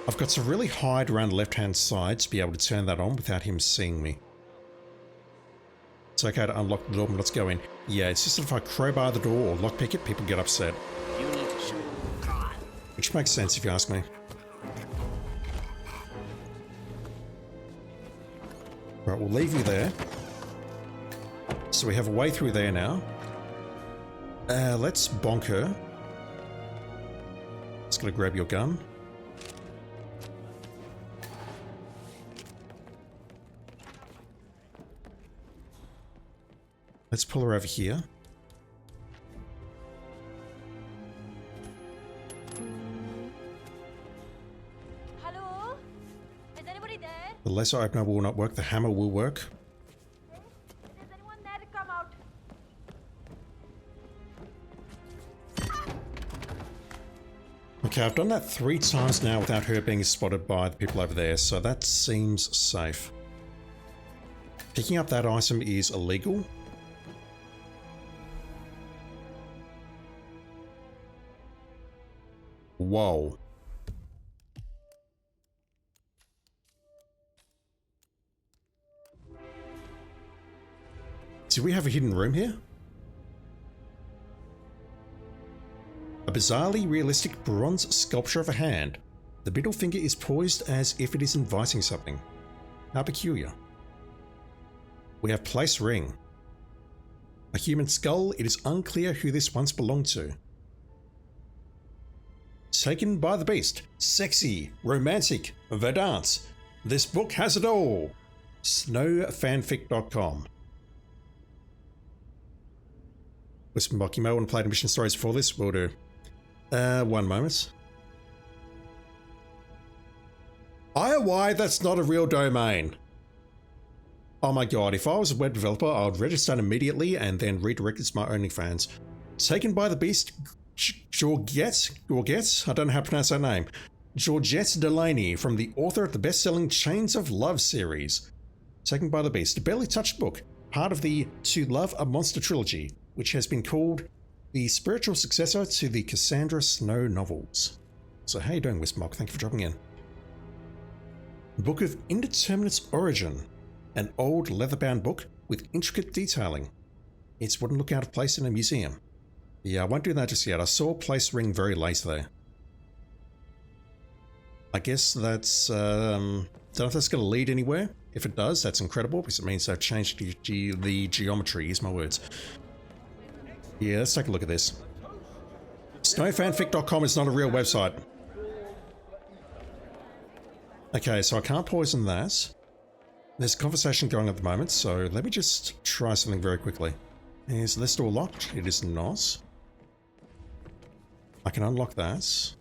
I've got to really hide around the left-hand side to be able to turn that on without him seeing me. It's okay to unlock the door, but let's go in. Yeah, it's just that if I crowbar the door or lockpick it, people get upset. You need to show God. Which makes sense if you ask me. Right, we'll leave you there. So we have a way through there now. Let's bonk her. Just gotta grab your gun. Let's pull her over here. Hello? Is anybody there? The lesser opener will not work, the hammer will work. Is anyone there to come out? Okay, I've done that 3 times now without her being spotted by the people over there, so that seems safe. Picking up that item is illegal. Whoa. Do we have a hidden room here? A bizarrely realistic bronze sculpture of a hand. The middle finger is poised as if it is inviting something. How peculiar. We have place ring. A human skull, it is unclear who this once belonged to. Taken by the beast. Sexy, romantic, verdant. This book has it all. Snowfanfic.com. Listen, Buck, you may want to play the mission stories before this. Will do. One moment. IOI, that's not a real domain. Oh my god, if I was a web developer, I would register immediately and then redirect it to my OnlyFans. Taken by the beast, Georgette, I don't know how to pronounce that name. Georgette Delaney, from the author of the best-selling Chains of Love series. Taken by the beast, a barely touched book, part of the To Love a Monster trilogy, which has been called the spiritual successor to the Cassandra Snow novels. So how you doing, Wismock? Thank you for dropping in. Book of Indeterminate Origin. An old leather-bound book with intricate detailing. It wouldn't look out of place in a museum. Yeah, I won't do that just yet. I saw place ring very late there. I guess that's, don't know if that's going to lead anywhere. If it does, that's incredible, because it means they've changed the geometry, use my words. Yeah, let's take a look at this. Snowfanfic.com is not a real website. Okay, so I can't poison that. There's a conversation going at the moment, so let me just try something very quickly. Is this door locked? It is not. I can unlock that.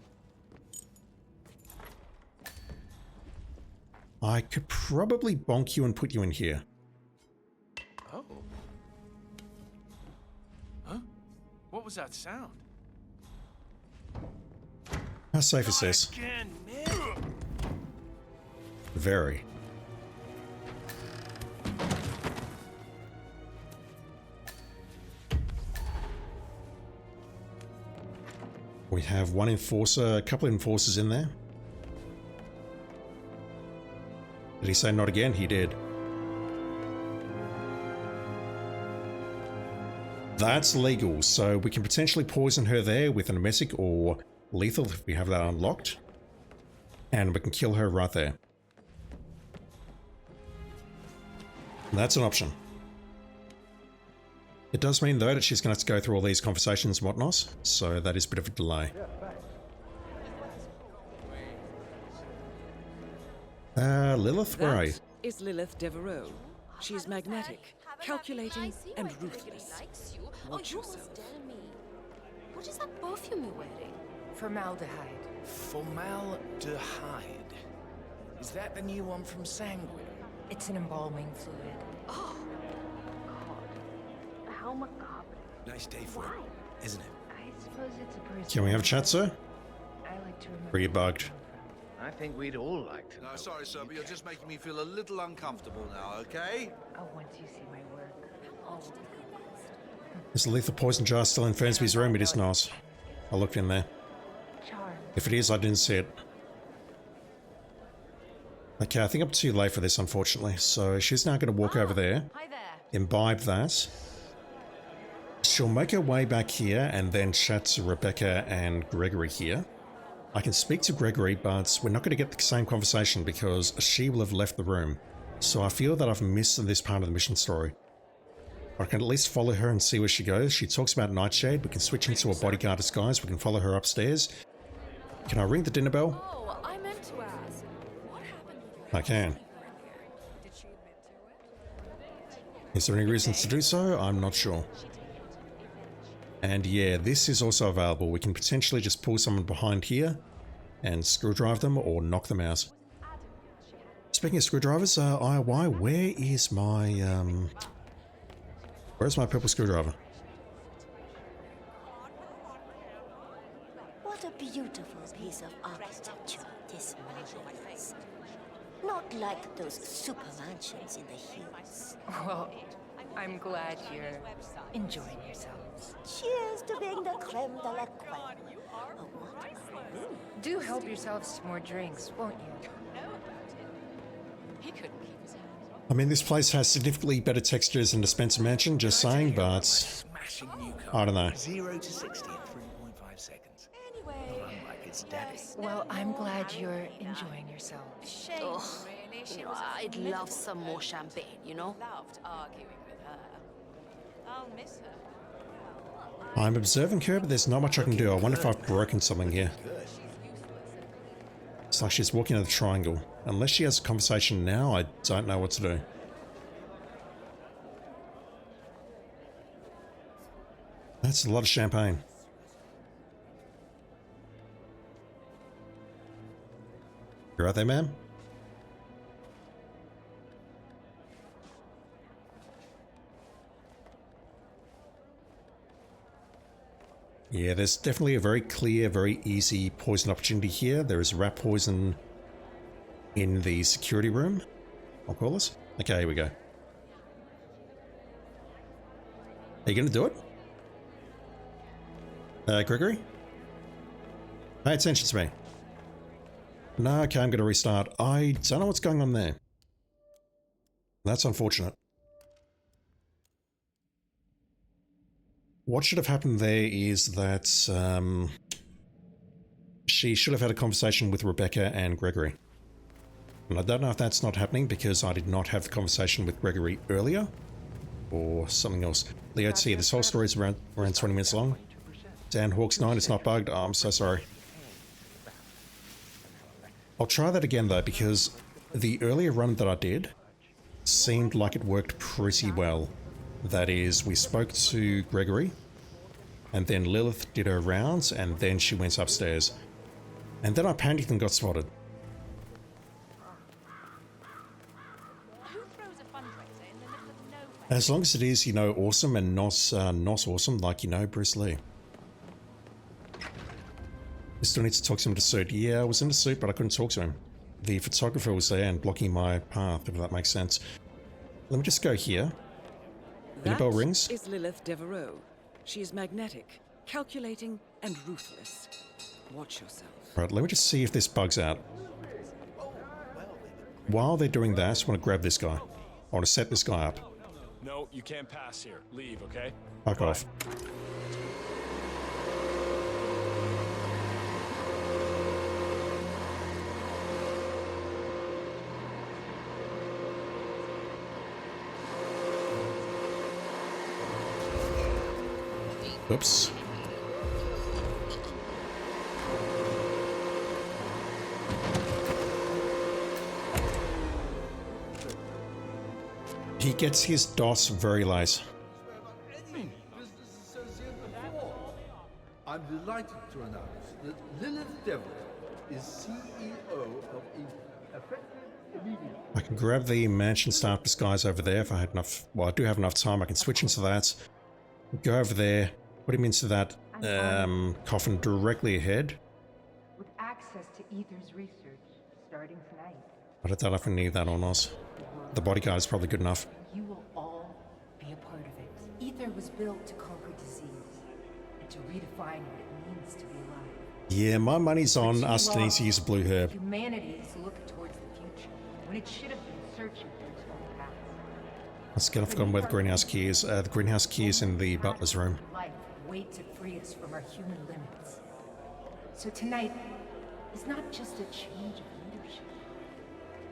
I could probably bonk you and put you in here. Oh. Huh? What was that sound? How safe is this? Again, man. Very. We have one enforcer, a couple of enforcers in there. Did he say not again? He did. That's legal, so we can potentially poison her there with an emetic or lethal if we have that unlocked. And we can kill her right there. That's an option. It does mean though that she's going to have to go through all these conversations and whatnot, so that is a bit of a delay. Lilith, where are you? That is Lilith Devereaux. She is magnetic, calculating, and ruthless. Watch yourself. What is that perfume you're wearing? Formaldehyde. Formaldehyde. Is that the new one from Sanguine? It's an embalming fluid. Oh, God. How macabre. Nice day for it, isn't it? I suppose it's a person. Can we have a chat, sir? I like to remember. Or are you bugged? I think we'd all like to know. No, sorry, sir, but you're just making me feel a little uncomfortable now, okay? Oh, once you see my work. Oh. Is the lethal poison jar still in Fernsby's room? It is not. I looked in there. If it is, I didn't see it. Okay, I think I'm too late for this, unfortunately. So she's now going to walk over there, imbibe that. She'll make her way back here and then chat to Rebecca and Gregory here. I can speak to Gregory, but we're not going to get the same conversation because she will have left the room. So I feel that I've missed this part of the mission story. I can at least follow her and see where she goes. She talks about Nightshade. We can switch into a bodyguard disguise. We can follow her upstairs. Can I ring the dinner bell? Oh, I meant to ask. What happened? I can. Is there any reason to do so? I'm not sure. And yeah, this is also available. We can potentially just pull someone behind here and screwdrive them or knock them out. Speaking of screwdrivers, IOI, where is my, where's my purple screwdriver? What a beautiful piece of architecture this one is. Not like those super mansions in the hills. Well, I'm glad you're enjoying yourselves. Cheers to being the creme de la creme. Do help yourselves to more drinks, won't you? He couldn't keep his hands off. I mean, this place has significantly better textures than the Spencer Mansion, just saying, but I don't know. 0 to 60 in 3.5 seconds. Anyway, Not unlike its daddy. Well, I'm glad you're enjoying yourselves. Shame, Oh, really. She you was know, a I'd formidable love some more champagne, you know? Loved arguing with her. I'll miss her. I'm observing her, but there's not much I can do. I wonder if I've broken something here. It's like she's walking in the triangle. Unless she has a conversation now, I don't know what to do. That's a lot of champagne. You right there, ma'am? Yeah, there's definitely a very clear, very easy poison opportunity here. There is rat poison in the security room, I'll call this. Okay, here we go. Are you going to do it? Gregory? Pay attention to me. No, okay, I'm going to restart. I don't know what's going on there. That's unfortunate. what should have happened there is that she should have had a conversation with Rebecca and Gregory. And I don't know if that's not happening because I did not have the conversation with Gregory earlier, or something else. Let's see, this whole story is around 20 minutes long. Dan Hawks 9 is not bugged. Oh, I'm so sorry. I'll try that again though, because the earlier run that I did seemed like it worked pretty well. That is, we spoke to Gregory, and then Lilith did her rounds, and then she went upstairs. And then I panicked and got spotted. As long as it is, you know, awesome and not awesome, like, you know, Bruce Lee. I still need to talk to him in the suit. Yeah, I was in the suit, but I couldn't talk to him. The photographer was there and blocking my path, if that makes sense. Let me just go here. Any bell rings? That is Lilith Devereaux. She is magnetic, calculating, and ruthless. Watch yourself. Right, let me just see if this bugs out. While they're doing that, I just want to grab this guy. I want to set this guy up. No, you can't pass here. Leave, okay? Fuck off. Oops. He gets his DOS very late. I'm delighted to announce that Lilith Devereaux is CEO of Ether, effective immediately. I can grab the mansion staff disguise over there if I had enough. Well, I do have enough time. I can switch into that. Go over there. Put him into that coffin directly ahead. With access to Ether's research starting tonight. I don't know if I need that or not. The bodyguard is probably good enough. You will all be a part of it. Ether was built to conquer disease and to redefine what it means to be alive. Yeah, my money's on us needing to use a blue herb. Humanity is looking towards the future when it should have been searching for its own past. Let's get off forgotten where the greenhouse key is. The greenhouse key is in the butler's room. Life wait to free us from our human limits. So tonight is not just a change of leadership.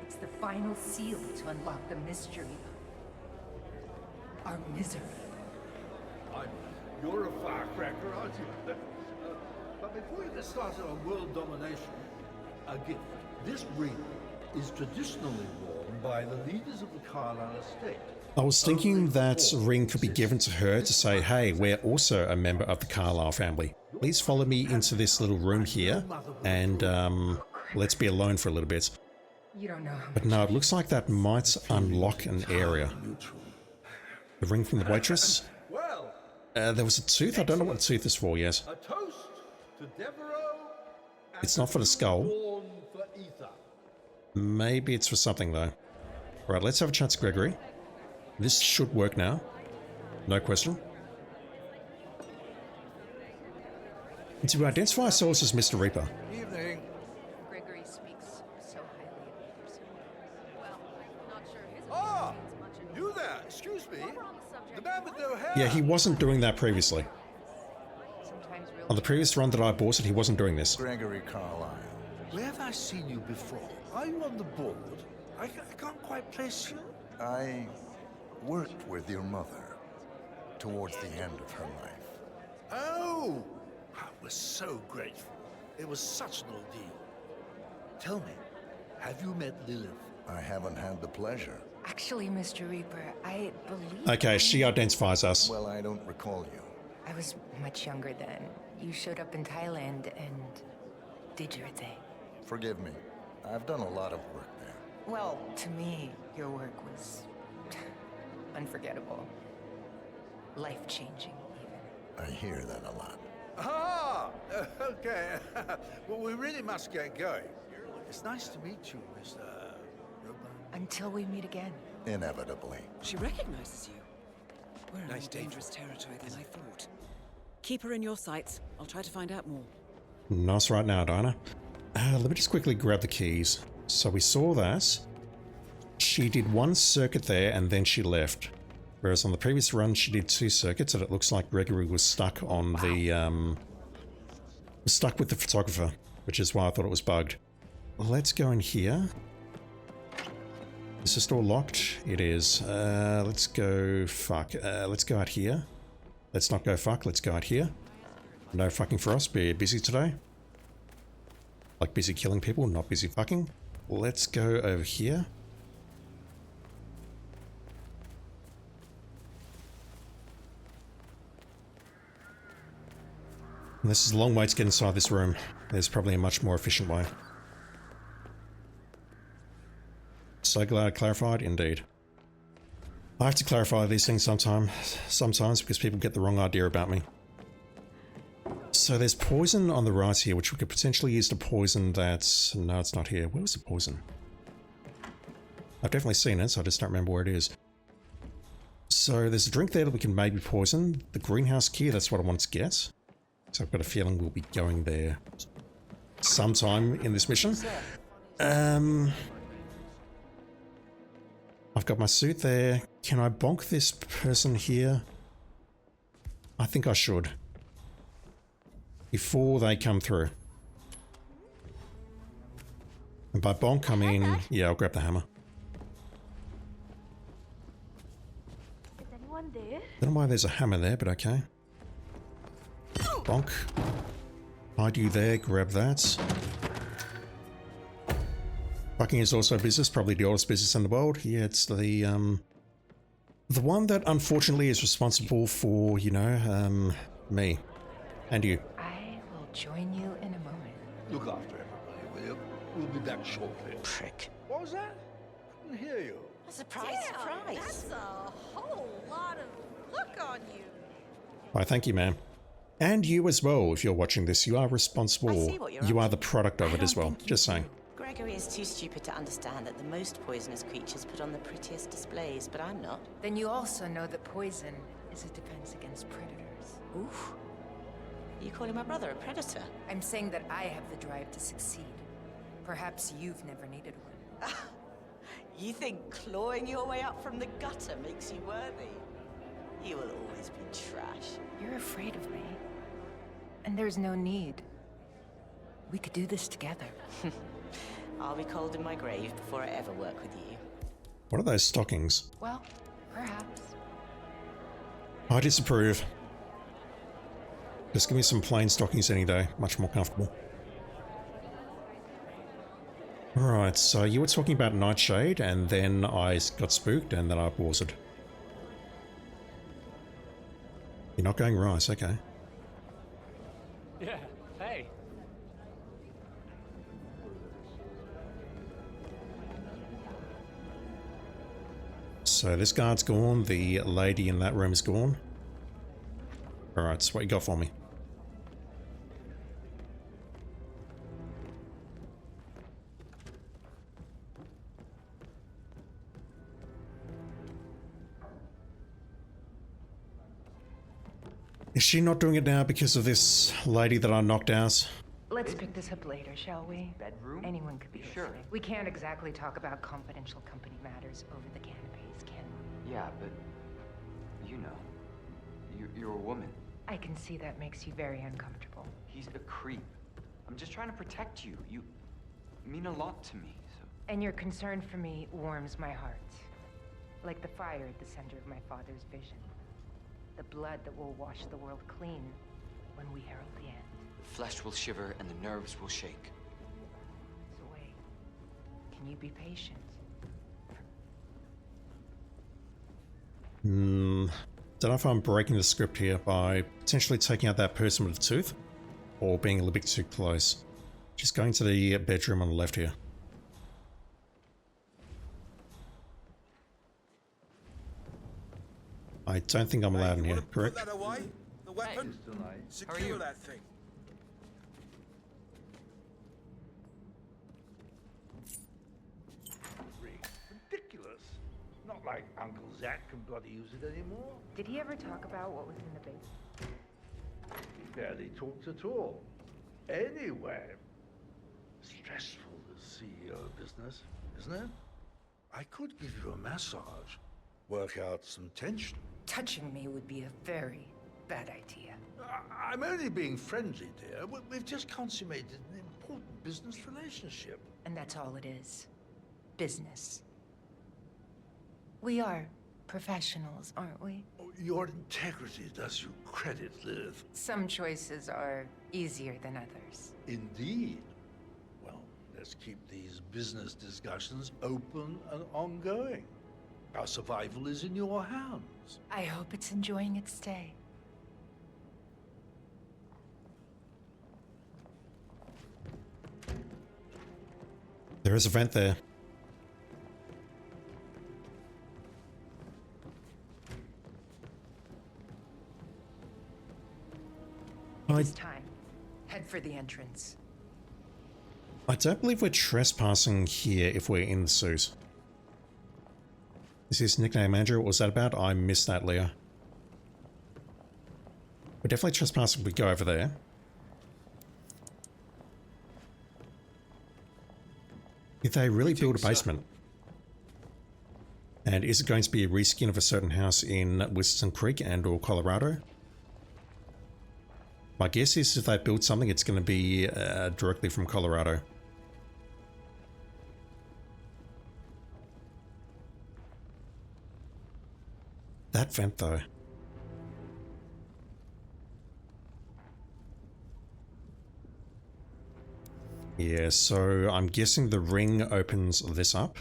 It's the final seal to unlock the mystery of our misery. You're a firecracker, aren't you? But before you get started on world domination, a gift. This ring is traditionally worn by the leaders of the Carlisle estate. I was thinking that ring could be given to her to say, hey, we're also a member of the Carlisle family. Please follow me into this little room here, and let's be alone for a little bit. You don't know. But no, it looks like that might unlock an area. The ring from the waitress? There was a tooth? I don't know what the tooth is for yet. A toast to Devereaux. It's not for the skull. Born for Ether. Maybe it's for something though. Right, let's have a chat to Gregory. This should work now. No question. To identify ourselves as Mr. Reaper. Evening. Gregory speaks so highly of you, person. Well, not sure his Ah, opinion means much you there? Excuse me. The man with no hair. Yeah, he wasn't doing that previously. Sometimes real On the previous run that I bought it, he wasn't doing this. Gregory Carlisle. Where have I seen you before? Are you on the board? I can't quite place you. I worked with your mother towards the end of her life. Oh! I was so grateful. It was such an ordeal. Tell me, have you met Lilith? I haven't had the pleasure. Actually, Mr. Reaper, I believe... Okay, she identifies us. Well, I don't recall you. I was much younger then. You showed up in Thailand and did your thing. Forgive me. I've done a lot of work there. Well, to me, your work was unforgettable. Life-changing, even. I hear that a lot. Ah! Okay. Well, we really must get going. It's nice to meet you, Mr. Until we meet again. Inevitably. She recognizes you. We're in more dangerous territory than I thought. Keep her in your sights. I'll try to find out more. Nice right now, Diana. Let me just quickly grab the keys. So we saw that. She did one circuit there and then she left. Whereas on the previous run, she did 2 circuits, and it looks like Gregory was stuck on the, stuck with the photographer, which is why I thought it was bugged. Let's go in here. Is this door locked? It is. Let's go fuck. Let's go out here. Let's not go fuck, let's go out here. No fucking for us, we're busy today. Like busy killing people, not busy fucking. Let's go over here. And this is a long way to get inside this room. There's probably a much more efficient way. So glad I clarified, indeed. I have to clarify these things sometimes because people get the wrong idea about me. So there's poison on the right here, which we could potentially use to poison that... No, it's not here. Where was the poison? I've definitely seen it, so I just don't remember where it is. So there's a drink there that we can maybe poison. The greenhouse key, that's what I want to get. So I've got a feeling we'll be going there sometime in this mission. I've got my suit there. Can I bonk this person here? I think I should. Before they come through. And by bonk, I mean... Yeah, I'll grab the hammer. Is anyone there? Don't know why there's a hammer there, but okay. Bonk. Hide you there, grab that. Fucking is also a business, probably the oldest business in the world. Yeah, it's the one that unfortunately is responsible for, you know, me. And you. I will join you in a moment. Look after everybody, will you? We'll be back shortly. Prick. What was that? I didn't hear you. A surprise, surprise. That's a whole lot of look on you. Why, thank you, ma'am. And you as well, if you're watching this, you are responsible. You are the product of it as well. Just saying. Gregory is too stupid to understand that the most poisonous creatures put on the prettiest displays, but I'm not. Then you also know that poison is a defense against predators. Oof. Are you calling my brother a predator? I'm saying that I have the drive to succeed. Perhaps you've never needed one. You think clawing your way up from the gutter makes you worthy? You will always be trash. You're afraid of me. And there's no need. We could do this together. I'll be cold in my grave before I ever work with you. What are those stockings? Well, perhaps. I disapprove. Just give me some plain stockings any day. Much more comfortable. Alright, so you were talking about Nightshade, and then I got spooked, and then I paused it. You're not going rice, okay. Yeah, hey. So this guard's gone, the lady in that room is gone. Alright, so what you got for me? Is she not doing it now because of this lady that I knocked out? Let's pick this up later, shall we? Bedroom? Anyone could be Sure. listening. We can't exactly talk about confidential company matters over the canopies, can we? Yeah, but... You know. You're a woman. I can see that makes you very uncomfortable. He's a creep. I'm just trying to protect you. You mean a lot to me, so... And your concern for me warms my heart. Like the fire at the center of my father's vision. The blood that will wash the world clean when we herald the end. The flesh will shiver and the nerves will shake. So wait, can you be patient? Don't know if I'm breaking the script here by potentially taking out that person with the tooth, or being a little bit too close. Just going to the bedroom on the left here. I don't think I'm allowed in here, correct? Put that away? The weapon? Secure that thing. Ridiculous. Not like Uncle Zach can bloody use it anymore. Did he ever talk about what was in the basement? He barely talks at all. Anyway, stressful, the CEO business, isn't it? I could give you a massage. work out some tension. Touching me would be a very bad idea. I'm only being friendly, dear. We've just consummated an important business relationship. And that's all it is. Business. We are professionals, aren't we? Your integrity does you credit, Lilith. Some choices are easier than others. Indeed. Well, let's keep these business discussions open and ongoing. Our survival is in your hands. I hope it's enjoying its stay. There is a vent there. It's time. Head for the entrance. I don't believe we're trespassing here if we're in the suit. Is his nickname Andrew? What was that about? I missed that, Leah. We're definitely trespassing if we go over there. If they really build a basement. And is it going to be a reskin of a certain house in Wisconsin Creek and or Colorado? My guess is if they build something, it's going to be directly from Colorado. That vent, though. Yeah, so I'm guessing the ring opens this up.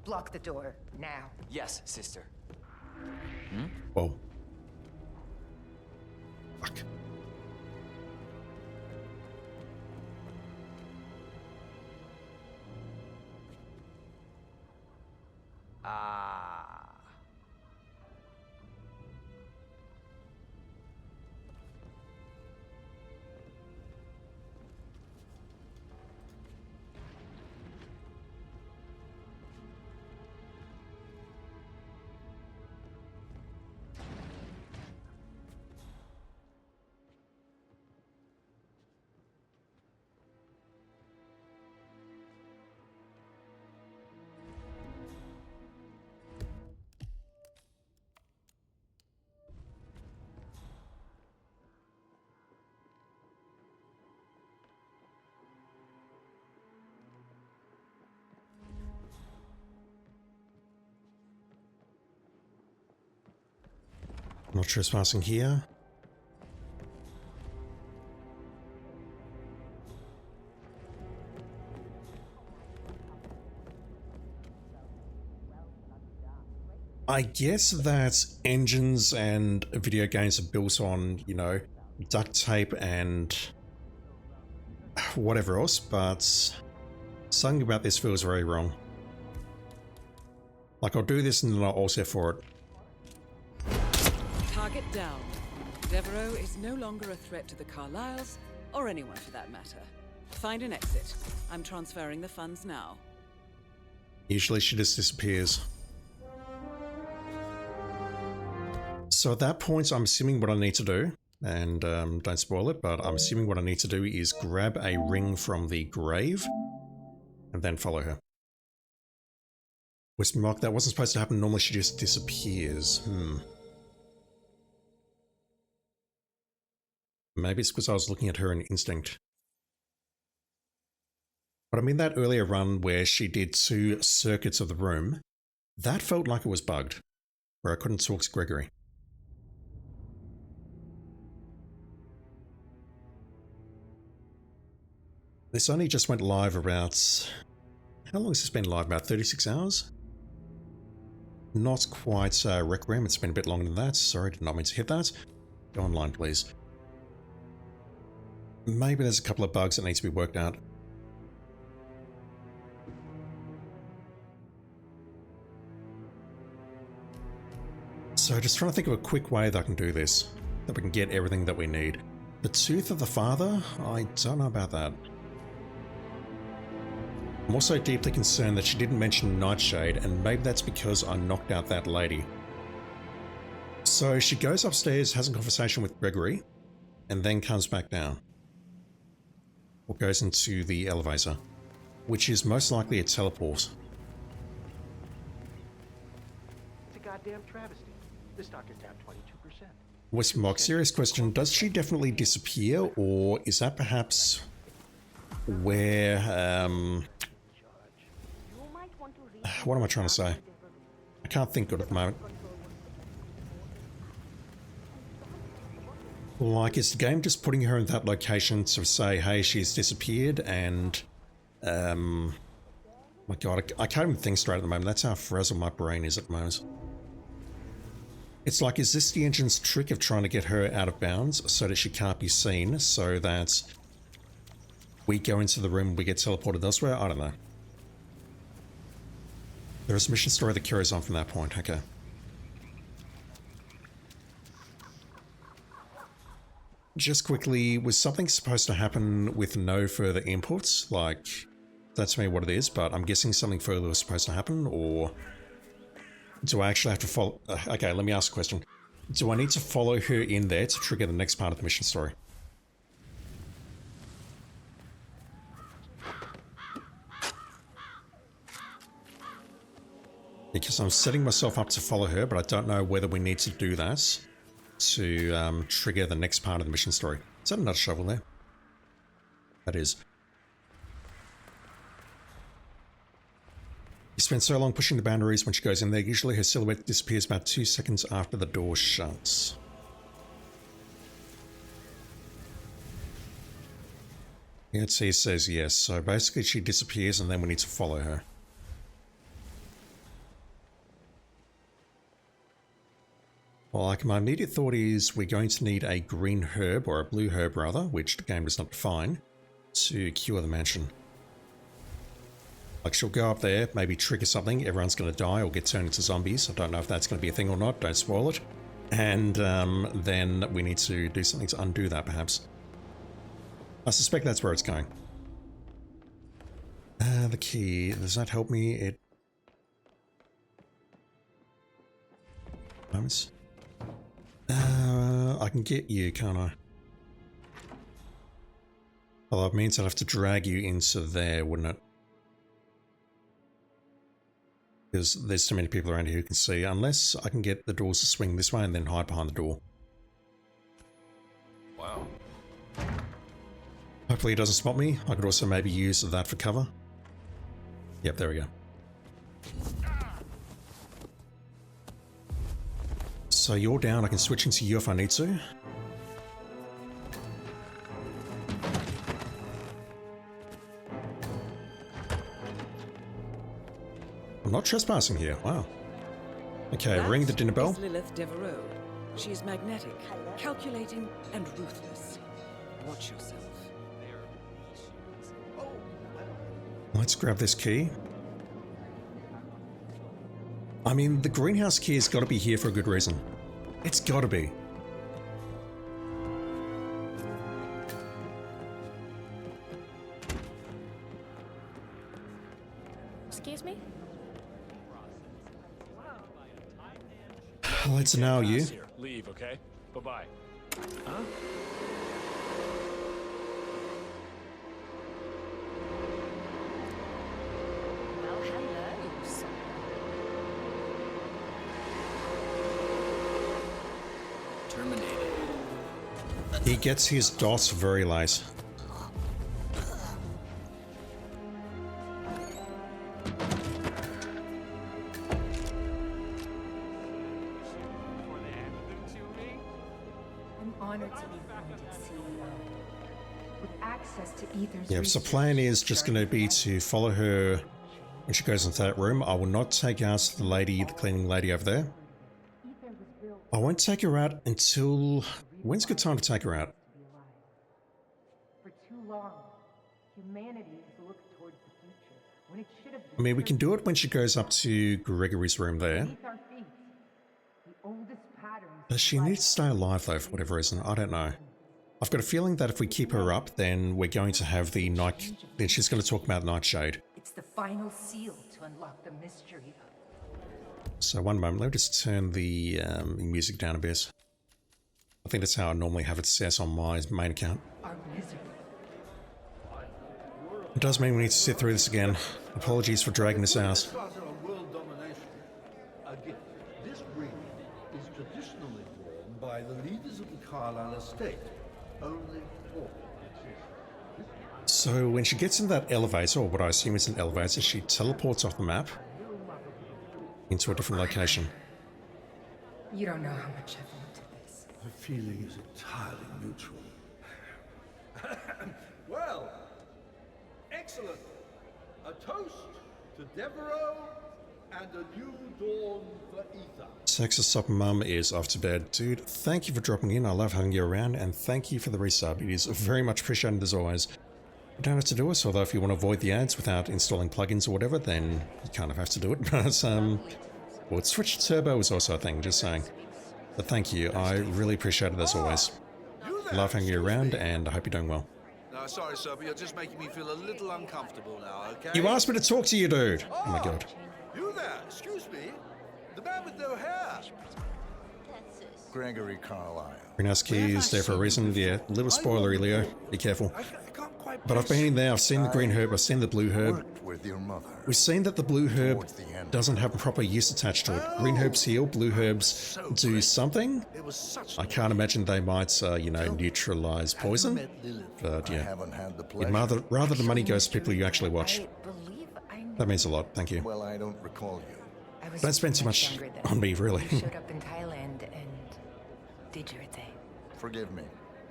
Block the door, now. Yes, sister. Whoa. Fuck. Not trespassing here. I guess that engines and video games are built on, you know, duct tape and whatever else, but something about this feels very wrong. Like, I'll do this and then I'll also for it. Target down. Devereaux is no longer a threat to the Carlyles, or anyone for that matter. Find an exit. I'm transferring the funds now. Usually she just disappears. So at that point, I'm assuming what I need to do, and don't spoil it, but I'm assuming what I need to do is grab a ring from the grave, and then follow her. Whisper Mark, that wasn't supposed to happen. Normally she just disappears. Maybe it's because I was looking at her in instinct. But I mean that earlier run where she did 2 circuits of the room, that felt like it was bugged, where I couldn't talk to Gregory. This only just went live about... How long has this been live? About 36 hours? Not quite Requiem, it's been a bit longer than that. Sorry, did not mean to hit that. Go online, please. Maybe there's a couple of bugs that need to be worked out. So just trying to think of a quick way that I can do this, that we can get everything that we need. The Tooth of the Father? I don't know about that. I'm also deeply concerned that she didn't mention Nightshade, and maybe that's because I knocked out that lady. So she goes upstairs, has a conversation with Gregory, and then comes back down. Or goes into the elevator, which is most likely a teleport. goddamn travesty. The stock is down 22%. Westmark, serious question. Does she definitely disappear, or is that perhaps where, what am I trying to say? I can't think good at the moment. Like, is the game just putting her in that location to say, hey, she's disappeared, and, my god, I can't even think straight at the moment. That's how frazzled my brain is at the moment. It's like, is this the engine's trick of trying to get her out of bounds so that she can't be seen, so that we go into the room and we get teleported elsewhere? I don't know. There is a mission story that carries on from that point. Okay. Just quickly, was something supposed to happen with no further inputs? Like, that's me what it is, but I'm guessing something further was supposed to happen, or do I actually have to follow? Okay, let me ask a question. Do I need to follow her in there to trigger the next part of the mission story? Because I'm setting myself up to follow her, but I don't know whether we need to do that to trigger the next part of the mission story. Is that another shovel there? That is. You spend so long pushing the boundaries when she goes in there. Usually her silhouette disappears about 2 seconds after the door shuts. It says yes. So basically she disappears and then we need to follow her. Well, like, my immediate thought is we're going to need a green herb, or a blue herb rather, which the game does not define, to cure the mansion. Like, she'll go up there, maybe trigger something, everyone's going to die or get turned into zombies. I don't know if that's going to be a thing or not, don't spoil it. And then we need to do something to undo that, perhaps. I suspect that's where it's going. The key, does that help me? It... Moments. I can get you, can't I? Well, that means I'd have to drag you into there, wouldn't it? Because there's too many people around here who can see, unless I can get the doors to swing this way and then hide behind the door. Wow. Hopefully it doesn't spot me. I could also maybe use that for cover. Yep, there we go. So you're down, I can switch into you if I need to. I'm not trespassing here, wow. Okay, ring the dinner bell. Is Lilith Devereaux. She's magnetic, calculating, and ruthless. Watch yourself. Let's grab this key. I mean, the greenhouse key has got to be here for a good reason. It's got to be. Excuse me? Let's now you. Leave, okay? Bye-bye. Huh? Well, hello. Terminated. He gets his dots very late. I'm honored to be appointed CEO. With access to Ether's Yeah, so the plan is just going to be to follow her when she goes into that room. I will not take out the lady, the cleaning lady over there. I won't take her out until... When's a good time to take her out? For too long, humanity has looked towards the future when it should have been. I mean, we can do it when she goes up to Gregory's room there. Beneath our feet, the oldest patterns. Does she need to stay alive though, for whatever reason? I don't know. I've got a feeling that if we keep her up, then we're going to have the night... Then she's going to talk about Nightshade. It's the final seal to unlock the mystery of. So one moment, let me just turn the music down a bit. I think that's how I normally have it set on my main account. Our misery. It does mean we need to sit through this again. Apologies for dragging this out. Started on world domination. A gift. This traditionally worn by the leaders of the Carlisle estate. Only four. So when she gets in that elevator, or what I assume is an elevator, she teleports off the map into a different location. You don't know how much I've wanted this. The feeling is entirely mutual. Well, excellent. A toast to Devereaux and a new dawn for Ether. Texas Up Mum is off to bed. Dude, thank you for dropping in. I love having you around, and thank you for the resub. It is very much appreciated as always. You don't have to do it, although if you want to avoid the ads without installing plugins or whatever, then you kind of have to do it. But, well, Switch Turbo is also a thing, just saying. But thank you, I really appreciate it as always. Love having you around, and I hope you're doing well. No, sorry, sir, but you're just making me feel a little uncomfortable now, okay? You asked me to talk to you, dude! Oh my god. You there? Excuse me? The man with no hair. Gregory Carlisle. Greenhouse key is there for a reason. Yeah, little spoilery, Leo. Be careful. But I've been in there, I've seen the green herb, I've seen the blue herb. With your mother. We've seen that the blue herb doesn't have a proper use attached to it. Green herbs heal, blue herbs do something. I can't imagine they might, you know, neutralize poison. But yeah, rather the money goes to people you actually watch. That means a lot, thank you. Well, I don't recall you. Don't spend too much on me, really. You showed up in Thailand and did your thing. Forgive me.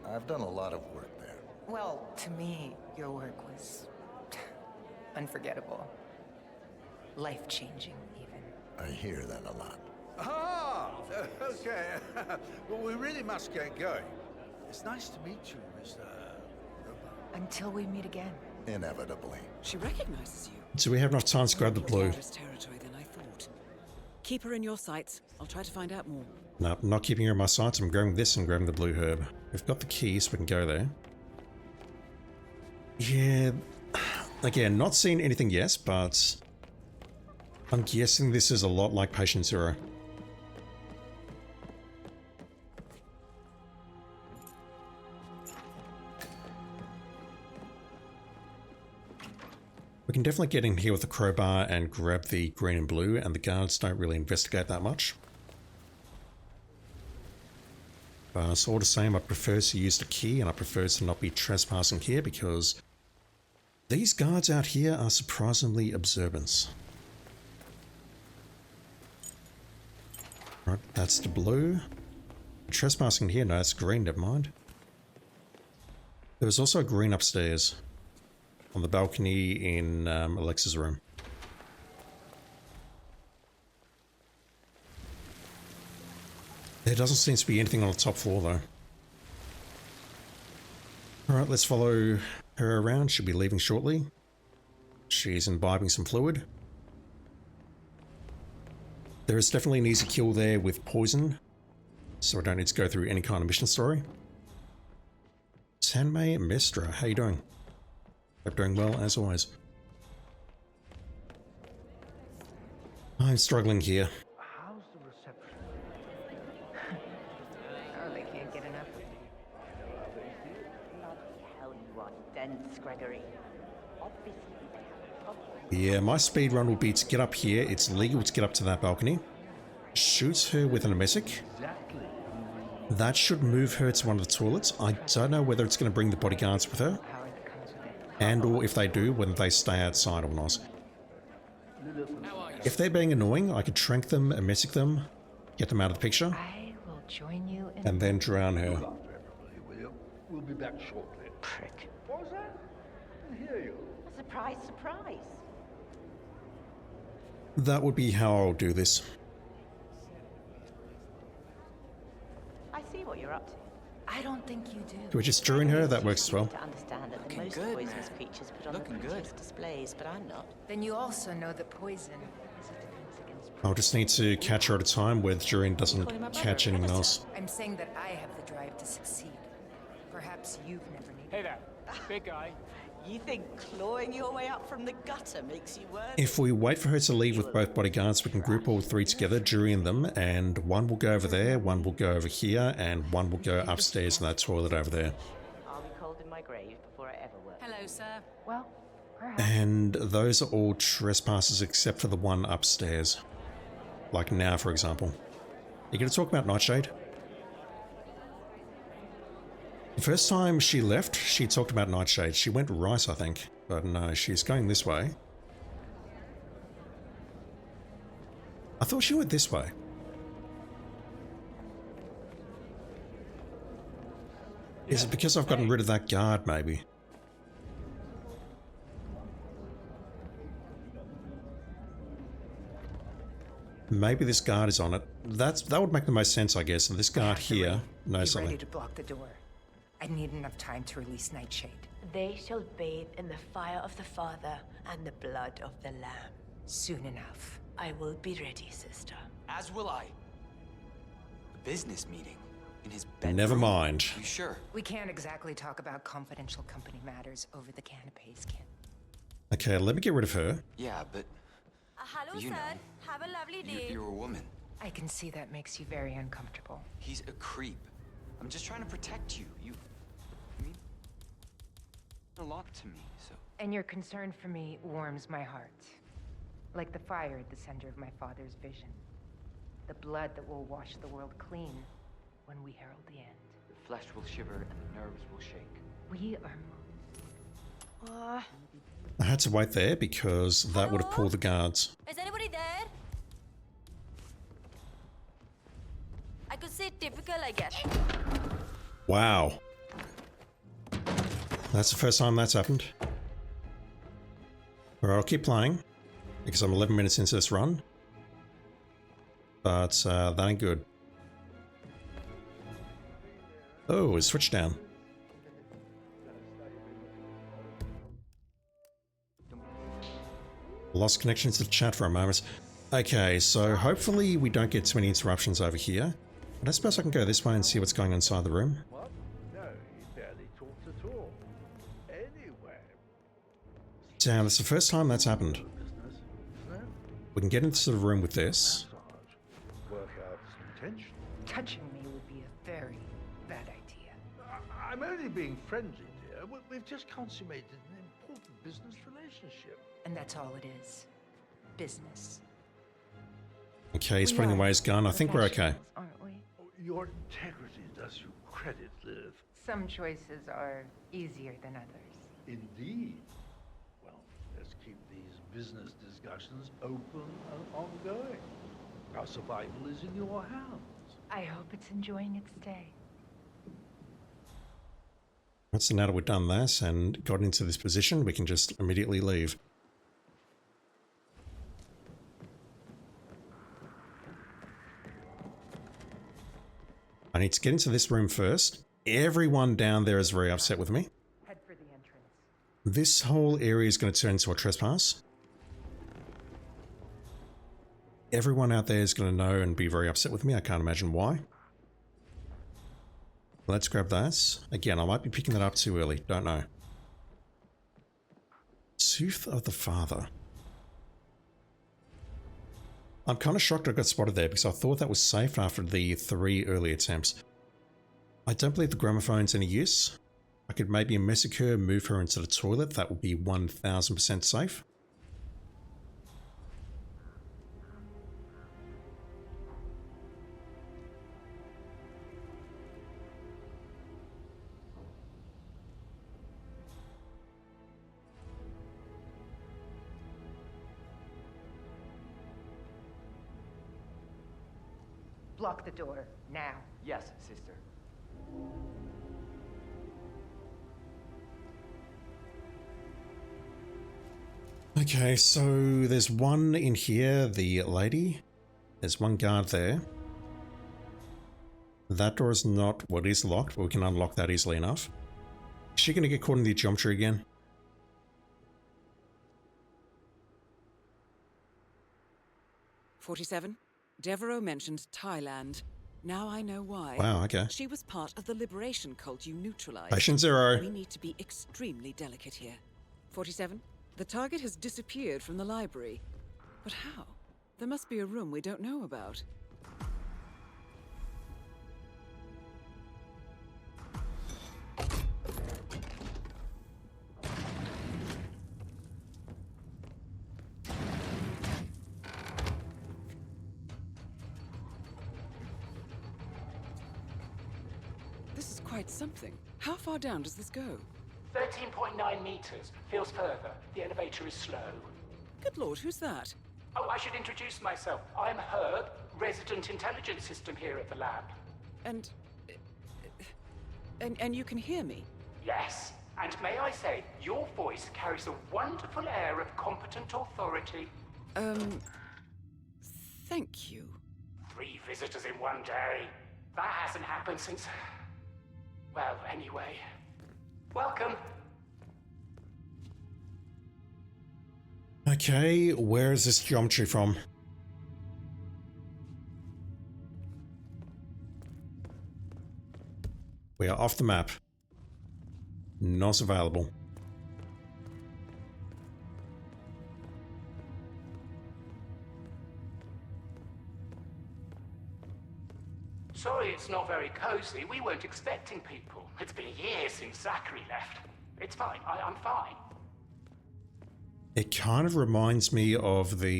I've done a lot of work there. Well, to me, your work was unforgettable. Life-changing, even. I hear that a lot. Ah, okay. Well, we really must get going. It's nice to meet you, Mr. Until we meet again. Inevitably. She recognizes you. Do we have enough time to grab the blue? Territory than I thought. Keep her in your sights. I'll try to find out more. No, I'm not keeping her in my sights. I'm grabbing this and grabbing the blue herb. We've got the key, so we can go there. Yeah, again, not seen anything yet, but I'm guessing this is a lot like Patient Zero. We can definitely get in here with the crowbar and grab the green and blue, and the guards don't really investigate that much. But it's all the same, I prefer to use the key, and I prefer to not be trespassing here because these guards out here are surprisingly observant. Right, that's the blue. Trespassing here, no, it's green, never mind. There was also a green upstairs on the balcony in Alexa's room. There doesn't seem to be anything on the top floor though. Alright, let's follow her around. She'll be leaving shortly. She's imbibing some fluid. There is definitely an easy kill there with poison, so I don't need to go through any kind of mission story. Sanmei Mestra, how you doing? Hope doing well as always. I'm struggling here. How's the reception? Oh, they can't get enough of me. Bloody hell, you are dense, Gregory. Obviously, they have a problem. Yeah, my speed run will be to get up here. It's legal to get up to that balcony. Shoot her with an emetic. That should move her to one of the toilets. I don't know whether it's going to bring the bodyguards with her. And or if they do, whether they stay outside or not. If they're being annoying, I could trank them, emetic them, get them out of the picture, I will join you in and then drown her. We'll be back shortly. Prick. What was that? I didn't hear you. Surprise, surprise. That would be how I'll do this. I see what you're up to. I don't think you do. Do we just join her? That works as well. To understand that the most poisonous creatures put on the prettiest displays, but I'm not. Then you also know that poison is a defense against. I'll just need to catch her at a time where Durin doesn't catch anyone else. I'm saying that I have the drive to succeed. Perhaps you've never needed. Hey there, big guy. You think clawing your way up from the gutter makes you worse? If we wait for her to leave with both bodyguards, we can group all three together, Durin them, and one will go over there, one will go over here, and one will go upstairs in that toilet over there. I'll be cold in my grave before I ever work. Hello, sir. Well, perhaps. And those are all trespassers except for the one upstairs. Like now, for example. You gonna talk about Nightshade? The first time she left, she talked about Nightshade. She went right, I think. But no, she's going this way. I thought she went this way. Is it because I've gotten rid of that guard, maybe? Maybe this guard is on it. That would make the most sense, I guess. And this guard here knows something. Ready to block the door. I need enough time to release Nightshade. They shall bathe in the fire of the Father and the blood of the Lamb. Soon enough. I will be ready, sister. As will I. A business meeting in his bedroom. Never mind. You sure? We can't exactly talk about confidential company matters over the canapes, Kim. Okay, let me get rid of her. Yeah, but Hello, you sir. know, Have a lovely day. you're a woman. I can see that makes you very uncomfortable. He's a creep. I'm just trying to protect you. You mean a lot to me, so. And your concern for me warms my heart. Like the fire at the center of my father's vision. The blood that will wash the world clean when we herald the end. The flesh will shiver and the nerves will shake. We are... I had to wait there because that would have pulled the guards. Is anybody there? I could say typical, I guess. Wow. That's the first time that's happened. Alright, I'll keep playing because I'm 11 minutes into this run. But that ain't good. Oh, it's switched down. Lost connection to the chat for a moment. Okay, so hopefully we don't get too many interruptions over here. But I suppose I can go this way and see what's going on inside the room. What? No, he barely talked at all. Anyway. Damn, it's the first time that's happened. Business, isn't it? We can get into the room with this. Work out his intention. Touching me would be a very bad idea. I'm only being friendly, dear. We've just consummated an important business relationship. And that's all it is. Business. Okay, he's putting away his gun. I think we're okay. Aren't we? Your integrity does you credit, Liv. Some choices are easier than others. Indeed. Well, let's keep these business discussions open and ongoing. Our survival is in your hands. I hope it's enjoying its stay. So now that we've done that and got into this position, we can just immediately leave. I need to get into this room first. Everyone down there is very upset with me. Head for the entrance. This whole area is going to turn into a trespass. Everyone out there is going to know and be very upset with me. I can't imagine why. Let's grab that. Again, I might be picking that up too early. Don't know. Tooth of the Father. I'm kind of shocked I got spotted there because I thought that was safe after the 3 early attempts. I don't believe the gramophone's any use. I could maybe message her, move her into the toilet. That would be 1000% safe. Block the door, now. Yes, sister. Okay, so there's one in here, the lady. There's one guard there. That door is not what is locked, but we can unlock that easily enough. Is she going to get caught in the geometry again? "47. Devereaux mentioned Thailand. Now I know why. Wow, okay. She was part of the liberation cult you neutralized. Patient 0. We need to be extremely delicate here. 47. The target has disappeared from the library. But how? There must be a room we don't know about. quite something. How far down does this go? 13.9 meters. Feels further. The elevator is slow. Good lord, who's that? Oh, I should introduce myself. I'm Herb, resident intelligence system here at the lab. And you can hear me? Yes. And may I say, your voice carries a wonderful air of competent authority. Thank you. 3 visitors in one day. That hasn't happened since... Well, anyway. Welcome. Okay, where is this geometry from? We are off the map. Not available. Sorry it's not very cozy. We weren't expecting people. It's been years since Zachary left. It's fine. I'm fine. It kind of reminds me of the,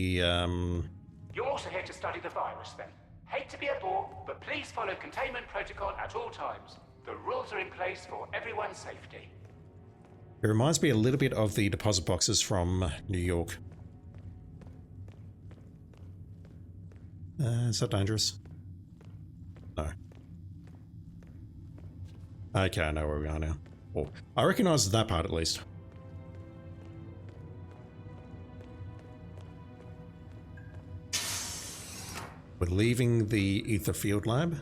You're also here to study the virus, then. Hate to be a bore, but please follow containment protocol at all times. The rules are in place for everyone's safety. It reminds me a little bit of the deposit boxes from New York. Is that dangerous? No. Okay, I know where we are now. Oh, I recognize that part at least. We're leaving the ether field lab.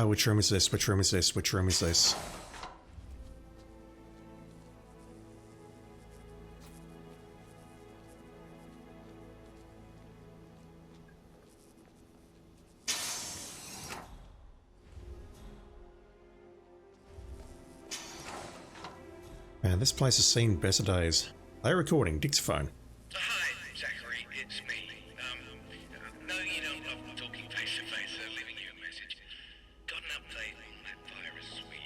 Which room is this? Which room is this? Which room is this? Man, this place has seen better days. They're recording. Dictaphone. Hi, Zachary. It's me. No, you don't love talking face to face, so leaving you a message. Got an update on that virus we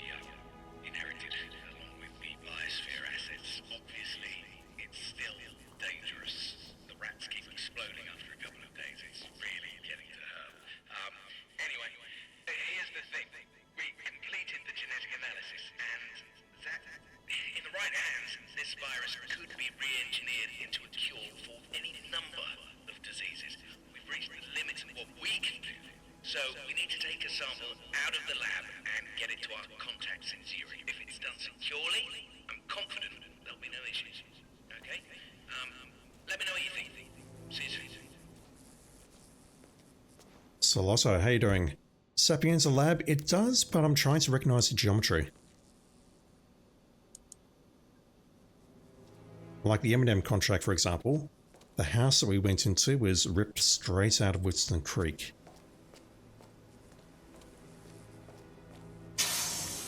inherited along with the biosphere assets. Obviously, it's still dangerous. The rats keep exploding after a couple of days. It's really getting to hurt. Anyway, here's the thing. We completed the genetic analysis, and that, in the right hands, this virus could be re-engineered into a cure for any number of diseases. We've reached the limit of what we can do. So we need to take a sample out of the lab and get it to our contacts in Zurich. If it's done securely, I'm confident there'll be no issues. Okay? Let me know what you think. See you soon. Solosso, how you doing? Sapienza Lab, it does, but I'm trying to recognize the geometry. Like the M&M contract, for example, the house that we went into was ripped straight out of Winston Creek.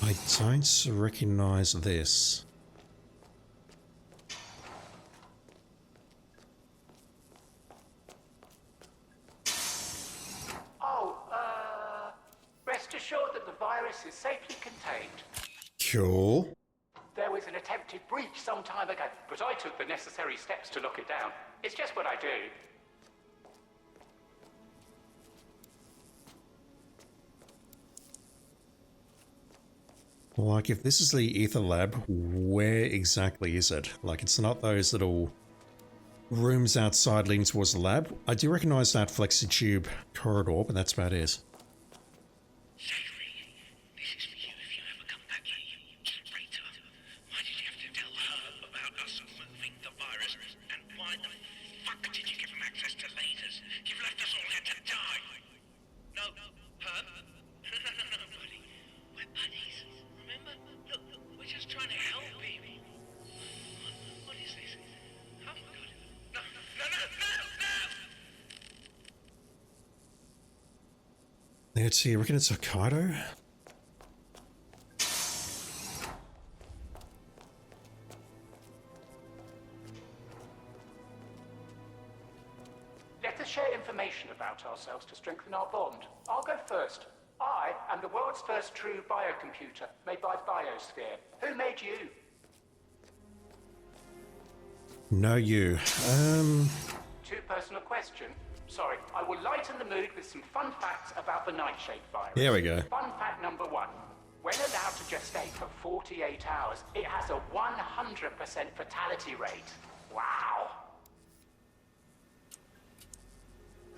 I don't recognize this. Rest assured that the virus is safely contained. Cool. There was an attempted breach some time ago, but I took the necessary steps to lock it down. It's just what I do. Like, if this is the ether lab, where exactly is it? Like, it's not those little rooms outside leading towards the lab. I do recognize that flexi-tube corridor, but that's about it. Let's see, I reckon it's Hokkaido. Let us share information about ourselves to strengthen our bond. I'll go first. I am the world's first true biocomputer, made by Biosphere. Who made you? No, you. Too personal question? Sorry, I will lighten the mood with some fun facts about the nightshade virus. Here we go. Fun fact number 1. When allowed to gestate for 48 hours, it has a 100% fatality rate. Wow!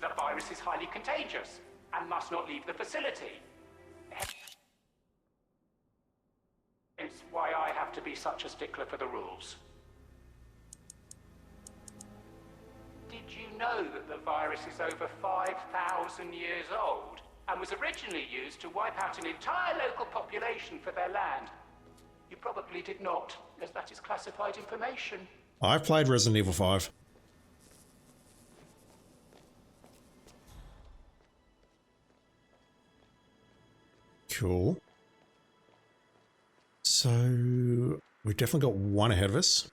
The virus is highly contagious and must not leave the facility. Hence why I have to be such a stickler for the rules. Did you know that the virus is over 5,000 years old and was originally used to wipe out an entire local population for their land? You probably did not, as that is classified information. I've played Resident Evil 5. Cool. So, we've definitely got one ahead of us.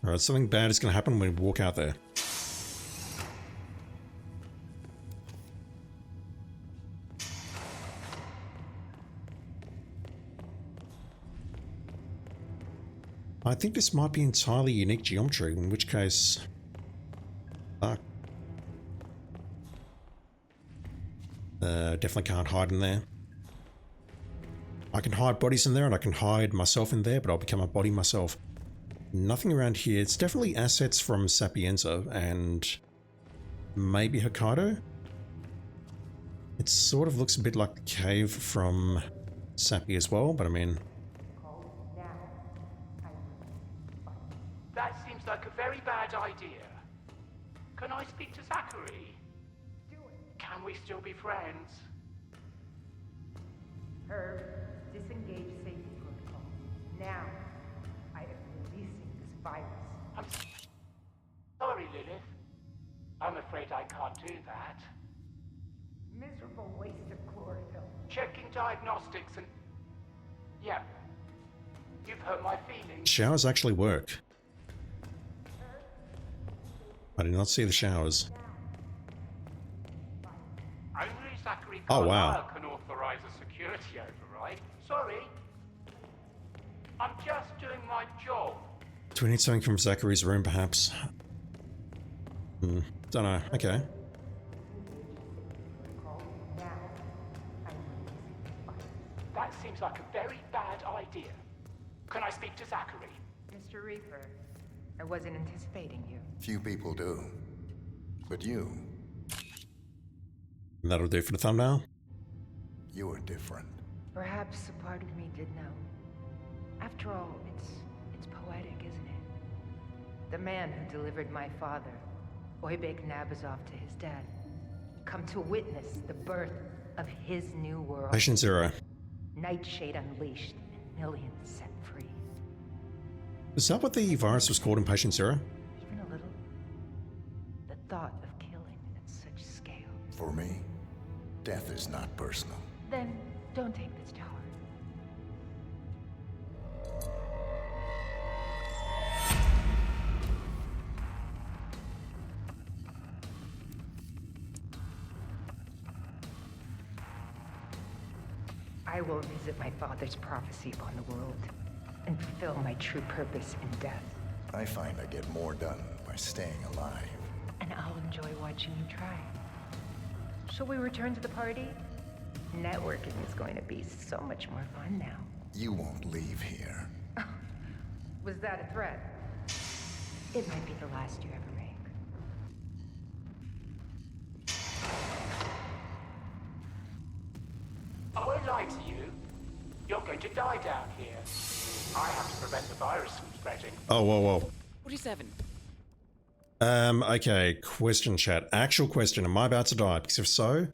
Alright, something bad is going to happen when we walk out there. I think this might be entirely unique geometry, in which case... Fuck. Definitely can't hide in there. I can hide bodies in there and I can hide myself in there, but I'll become a body myself. Nothing around here. It's definitely assets from Sapienza and maybe Hokkaido. It sort of looks a bit like the cave from Sapi as well, but I mean... That seems like a very bad idea. Can I speak to Zachary? Can we still be friends? Herb, disengage safety protocol. Now, I am releasing this virus. I'm sorry, Lilith. I'm afraid I can't do that. Miserable waste of chlorophyll. Checking diagnostics and... Yeah. You've hurt my feelings. Showers actually work. I did not see the showers. Only Zachary Oh, wow. can authorize a security override. Sorry. I'm just doing my job. Do we need something from Zachary's room, perhaps? Don't know. Okay. That seems like a very bad idea. Can I speak to Zachary? Mr. Reaper, I wasn't anticipating you. Few people do. But you, That'll do for the thumbnail. you are different. Perhaps a part of me did know. After all, it's poetic, isn't it? The man who delivered my father, Oybek Nabazov, to his death, come to witness the birth of his new world. Patient Zero. Nightshade unleashed and millions set free. Is that what the virus was called in Patient Zero? Even a little. The thought of killing at such scale. For me, death is not personal. Then don't take this tower. I will visit my father's prophecy upon the world and fulfill my true purpose in death. I find I get more done by staying alive. And I'll enjoy watching you try. Shall we return to the party? Networking is going to be so much more fun now. You won't leave here. Was that a threat? It might be the last you ever make. I won't lie to you. You're going to die down here. I have to prevent the virus from spreading. Oh, whoa, whoa. 47. Okay, question chat. Actual question, am I about to die? Because if so,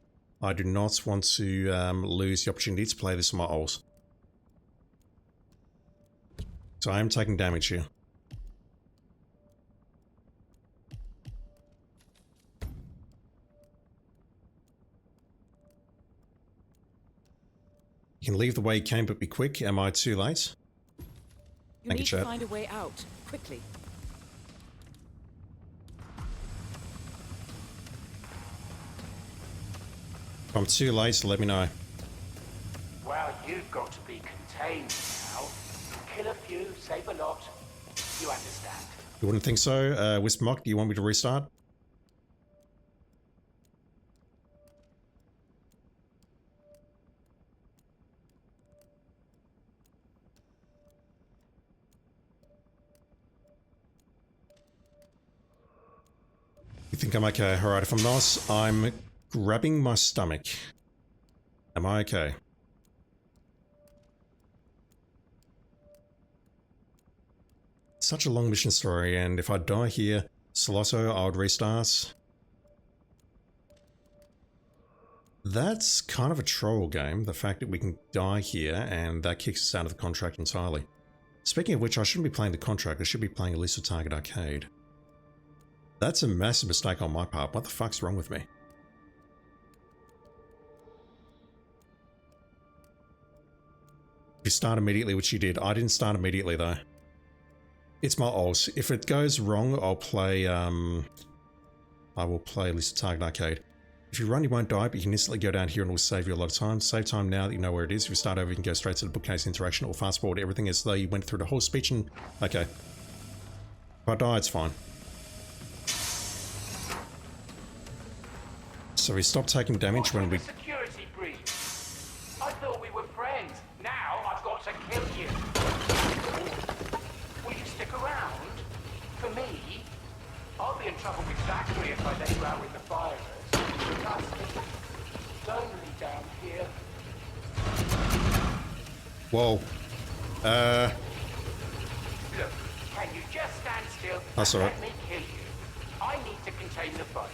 I do not want to lose the opportunity to play this on my ult. So I am taking damage here. You can leave the way you came, but be quick. Am I too late? You need to find a way out, quickly. If I'm too late, let me know. Well, you've got to be contained now. Kill a few, save a lot. You understand? You wouldn't think so. Wisp Mock, do you want me to restart? You think I'm okay? Alright, if I'm not, I'm grabbing my stomach. Am I okay? Such a long mission story, and if I die here, Solosso, I would restart. That's kind of a troll game, the fact that we can die here, and that kicks us out of the contract entirely. Speaking of which, I shouldn't be playing the contract, I should be playing Elusive Target Arcade. That's a massive mistake on my part. What the fuck's wrong with me? You start immediately, which you did. I didn't start immediately though. It's my ult. If it goes wrong, I'll play I will play Elusive Target Arcade. If you run, you won't die, but you can instantly go down here and it will save you a lot of time. Save time now that you know where it is. If you start over, you can go straight to the bookcase interaction or fast forward everything as though you went through the whole speech and... Okay. If I die, it's fine. So we stop taking damage when we... Security breach. I thought we were friends. Now I've got to kill you. Will you stick around? For me, I'll be in trouble with Zachary if I let you out with the virus. Trust me. Lonely down here. Whoa. Look, can you just stand still That's and alright. let me kill you? I need to contain the virus.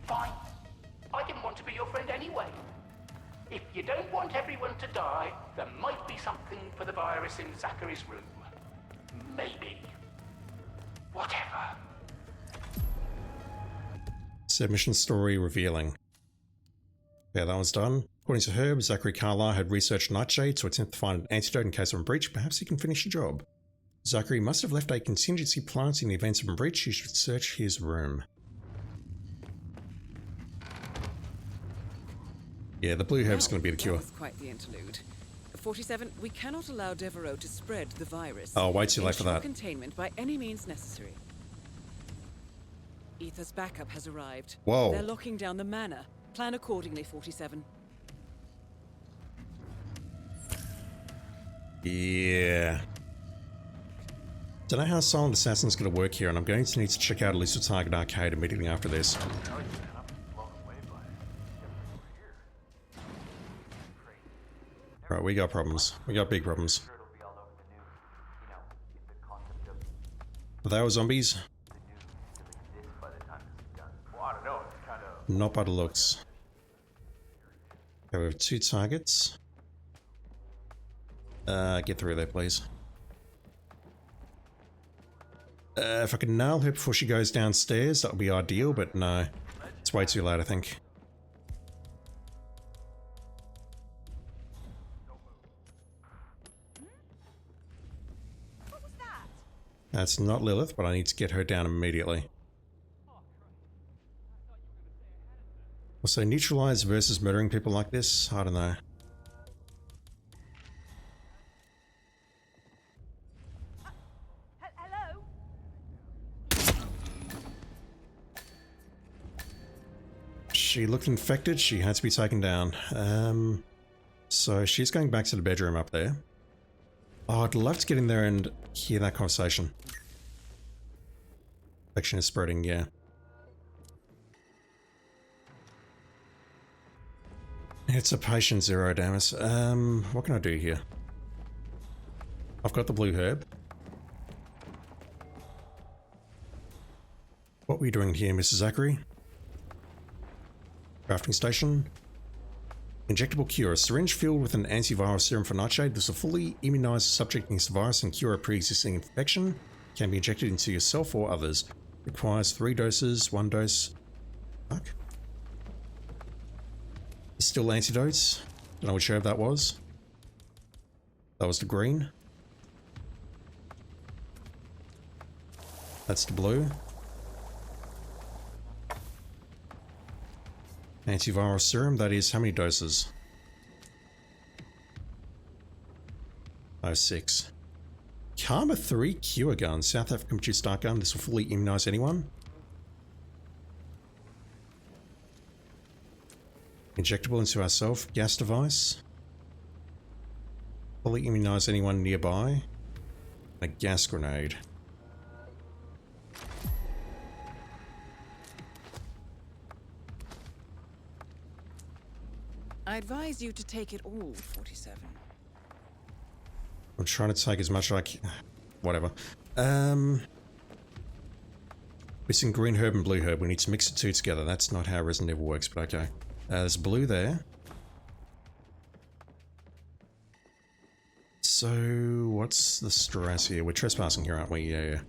Fine. I didn't want to be your friend anyway. If you don't want everyone to die, there might be something for the virus in Zachary's room. Maybe. Whatever. Submission story revealing. Yeah, that one's done. According to Herb, Zachary Carlisle had researched Nightshade to attempt to find an antidote in case of a breach. Perhaps he can finish the job. Zachary must have left a contingency plant in the event of a breach. You should search his room. Yeah, the blue herb's going to be the cure. That was quite the interlude. 47, we cannot allow Devereaux to spread the virus. Oh, way too late for that. Containment by any means necessary. Ether's backup has arrived. Whoa. They're locking down the manor. Plan accordingly, 47. Yeah. Don't know how Silent Assassin's going to work here, and I'm going to need to check out Elusive Target Arcade immediately after this. Right, we got problems. We got big problems. Are they all zombies? Not by the looks. Okay, we have 2 targets. Get through there, please. If I can nail her before she goes downstairs, that would be ideal, but no. It's way too late, I think. That's not Lilith, but I need to get her down immediately. Also, neutralize versus murdering people like this? I don't know. Hello? She looked infected, she had to be taken down. So she's going back to the bedroom up there. Oh, I'd love to get in there and hear that conversation. Infection is spreading, yeah. It's a patient zero, Damus. What can I do here? I've got the blue herb. What were you doing here, Mrs. Zachary? Crafting station. Injectable cure. A syringe filled with an antiviral serum for Nightshade. This will fully immunize the subject against the virus and cure a pre-existing infection. Can be injected into yourself or others. Requires 3 doses, 1 dose. Fuck. Still antidotes. Don't know which herb that was. That was the green. That's the blue. Antiviral serum, that is how many doses? 06. Karma 3 cure gun. South African produced dart gun. This will fully immunize anyone. Injectable into ourselves. Gas device. Fully immunize anyone nearby. A gas grenade. I advise you to take it all, 47. I'm trying to take as much as I can. Whatever. Missing green herb and blue herb. We need to mix the two together. That's not how Resident Evil works, but okay. There's blue there. So, what's the stress here? We're trespassing here, aren't we? Yeah.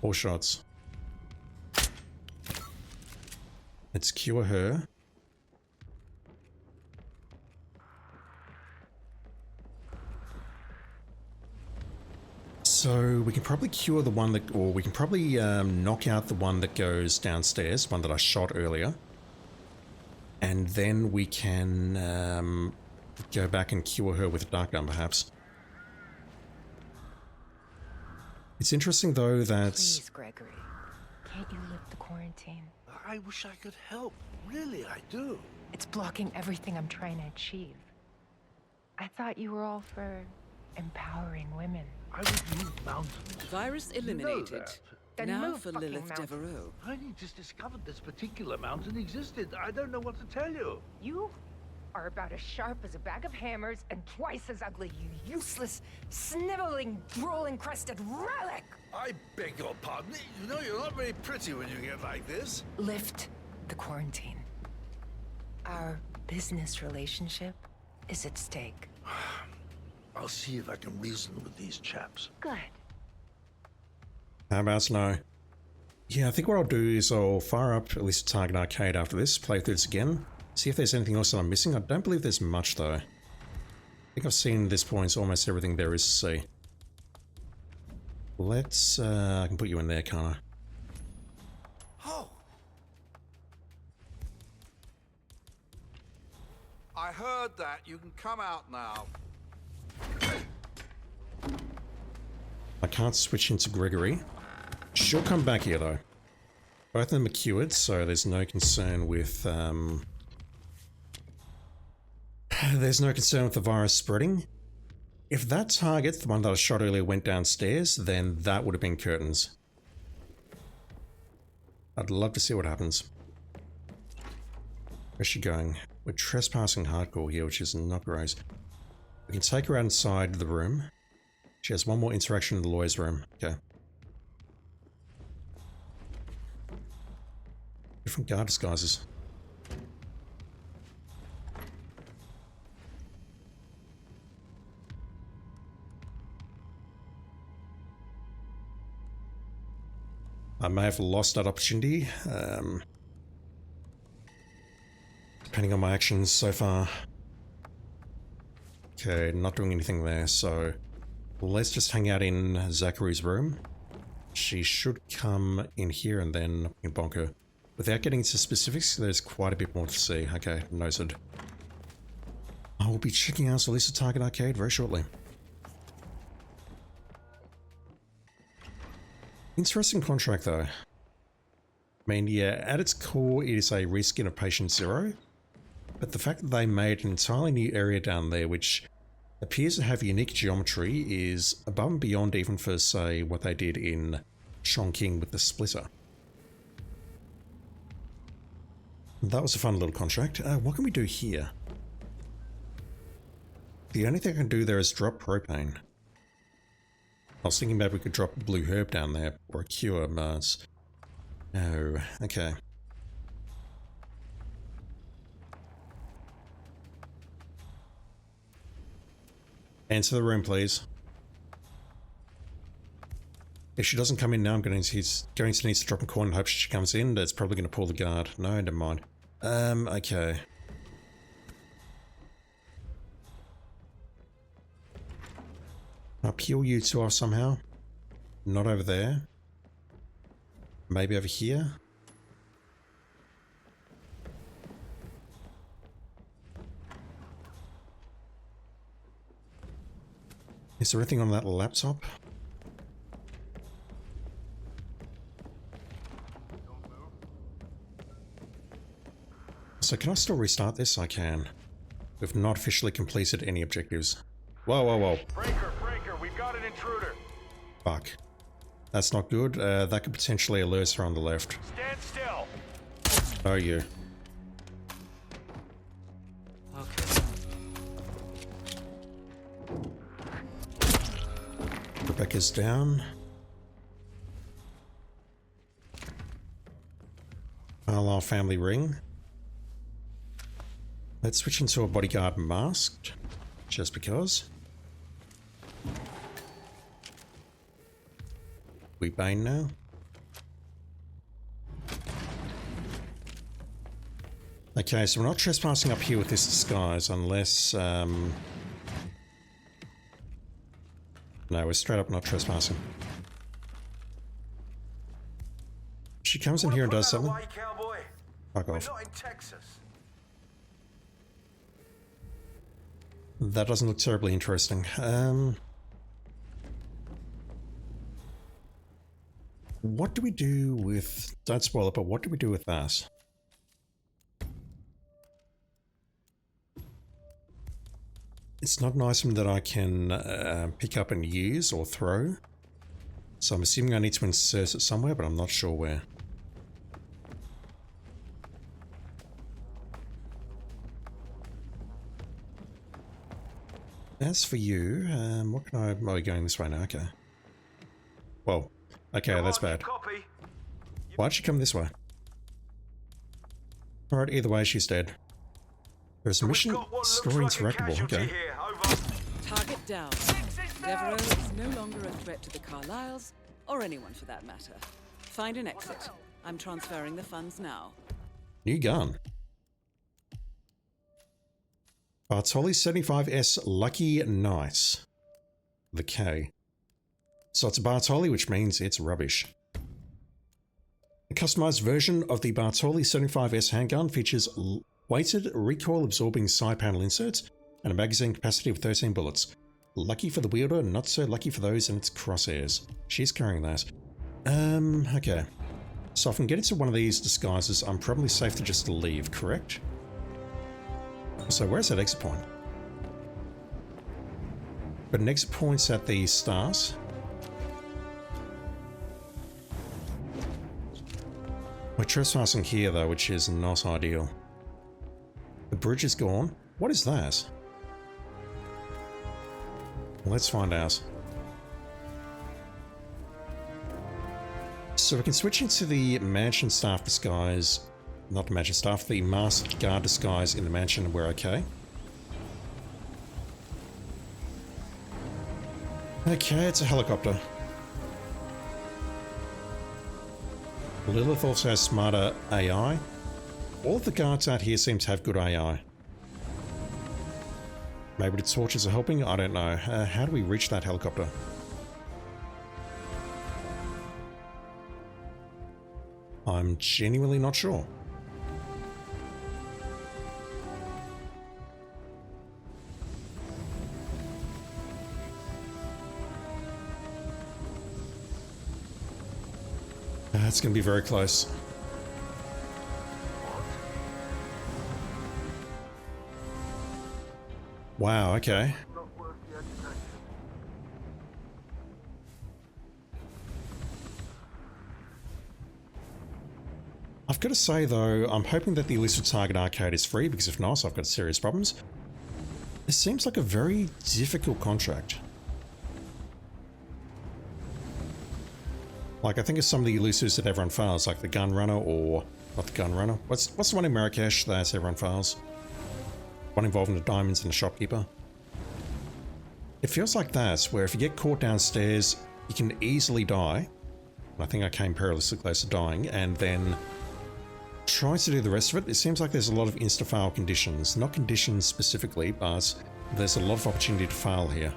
4 shots. Let's cure her. So we can probably cure the one that, or we can probably knock out the one that goes downstairs, one that I shot earlier. And then we can go back and cure her with a dart gun, perhaps. It's interesting, though, that... Please, Gregory. Can't you lift the quarantine? I wish I could help. Really, I do. It's blocking everything I'm trying to achieve. I thought you were all for empowering women. I would move mountains. Virus eliminated. Then Now move for fucking Lilith mountains. Devereaux. I only just discovered this particular mountain existed. I don't know what to tell you. You are about as sharp as a bag of hammers and twice as ugly, you useless, sniveling, drool-encrusted relic! I beg your pardon. You know you're not very pretty when you get like this. Lift the quarantine. Our business relationship is at stake. I'll see if I can reason with these chaps. Good. How about no? Yeah, I think what I'll do is I'll fire up at least Target Arcade after this, play through this again, see if there's anything else that I'm missing. I don't believe there's much, though. I think I've seen at this point almost everything there is to see. Let's, I can put you in there, can't I? Oh! I heard that. You can come out now. I can't switch into Gregory. She'll come back here, though. Both of them are cured, so there's no concern with, there's no concern with the virus spreading. If that target, the one that I shot earlier, went downstairs, then that would have been curtains. I'd love to see what happens. Where's she going? We're trespassing hardcore here, which is not great. We can take her out inside the room. She has one more interaction in the lawyer's room. Okay. Different guard disguises. I may have lost that opportunity, depending on my actions so far. Okay, not doing anything there, so let's just hang out in Zachary's room. She should come in here and then we can bonk her. Without getting into specifics, there's quite a bit more to see. Okay, noted. I will be checking out Elusive Target Arcade very shortly. Interesting contract, though. I mean, yeah, at its core, it is a reskin of Patient Zero, but the fact that they made an entirely new area down there, which appears to have unique geometry, is above and beyond even for, say, what they did in Chongqing with the Splitter. That was a fun little contract. What can we do here? The only thing I can do there is drop propane. I was thinking maybe we could drop a blue herb down there, or a cure, but... no. Okay. Enter the room, please. If she doesn't come in now, I'm going to need to drop a coin and hope she comes in. That's probably going to pull the guard. No, never mind. Okay. I'll peel you two off somehow. Not over there. Maybe over here. Is there anything on that laptop? So can I still restart this? I can. We've not officially completed any objectives. Whoa, whoa, whoa. Breaker, we've got an intruder. Fuck. That's not good. That could potentially alert her on the left. Stand still. Oh, you. Okay. Rebecca's down. Our family ring. Let's switch into a bodyguard masked, just because. We Bane now. Okay, so we're not trespassing up here with this disguise unless, no, we're straight up not trespassing. She comes in here and does something. Fuck off. We're not in Texas. That doesn't look terribly interesting. What do we do with... Don't spoil it, but what do we do with that? It's not an item that I can pick up and use or throw. So I'm assuming I need to insert it somewhere, but I'm not sure where. As for you, what can I... Oh, we're going this way now, okay. Well, okay, that's bad. Why'd she come this way? Alright, either way, she's dead. There's a mission story interactable, okay. Target down. Devereaux is no longer a threat to the Carlyles, or anyone for that matter. Find an exit. I'm transferring the funds now. New gun. Bartoli 75S Lucky Knight. The K. So it's a Bartoli, which means it's rubbish. A customized version of the Bartoli 75S handgun features weighted recoil-absorbing side panel inserts and a magazine capacity of 13 bullets. Lucky for the wielder, not so lucky for those in its crosshairs. She's carrying that. Okay. So if I can get into one of these disguises, I'm probably safe to just leave, correct? So where's that exit point? But an exit point's at the stars. We're trespassing here though, which is not ideal. The bridge is gone. What is that? Let's find out. So we can switch into the mansion staff disguise. Not the mansion staff, the masked guard disguise in the mansion, and we're okay. Okay, it's a helicopter. Lilith also has smarter AI. All of the guards out here seem to have good AI. Maybe the torches are helping? I don't know. How do we reach that helicopter? I'm genuinely not sure. It's going to be very close. Wow, okay. I've got to say though, I'm hoping that the Elusive Target arcade is free, because if not, I've got serious problems. This seems like a very difficult contract. Like, I think of some of the Elusives that everyone fails, like the Gun Runner, or... not the Gun Runner. What's the one in Marrakesh that everyone fails? One involving the diamonds and the shopkeeper. It feels like that, where if you get caught downstairs, you can easily die. I think I came perilously close to dying, and then try to do the rest of it. It seems like there's a lot of insta-fail conditions. Not conditions specifically, but there's a lot of opportunity to fail here.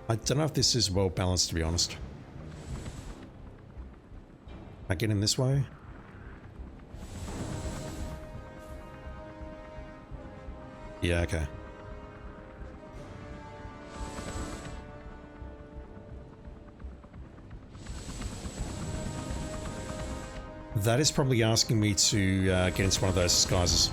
I don't know if this is well balanced, to be honest. I get in this way? Yeah, okay. That is probably asking me to get into one of those disguises.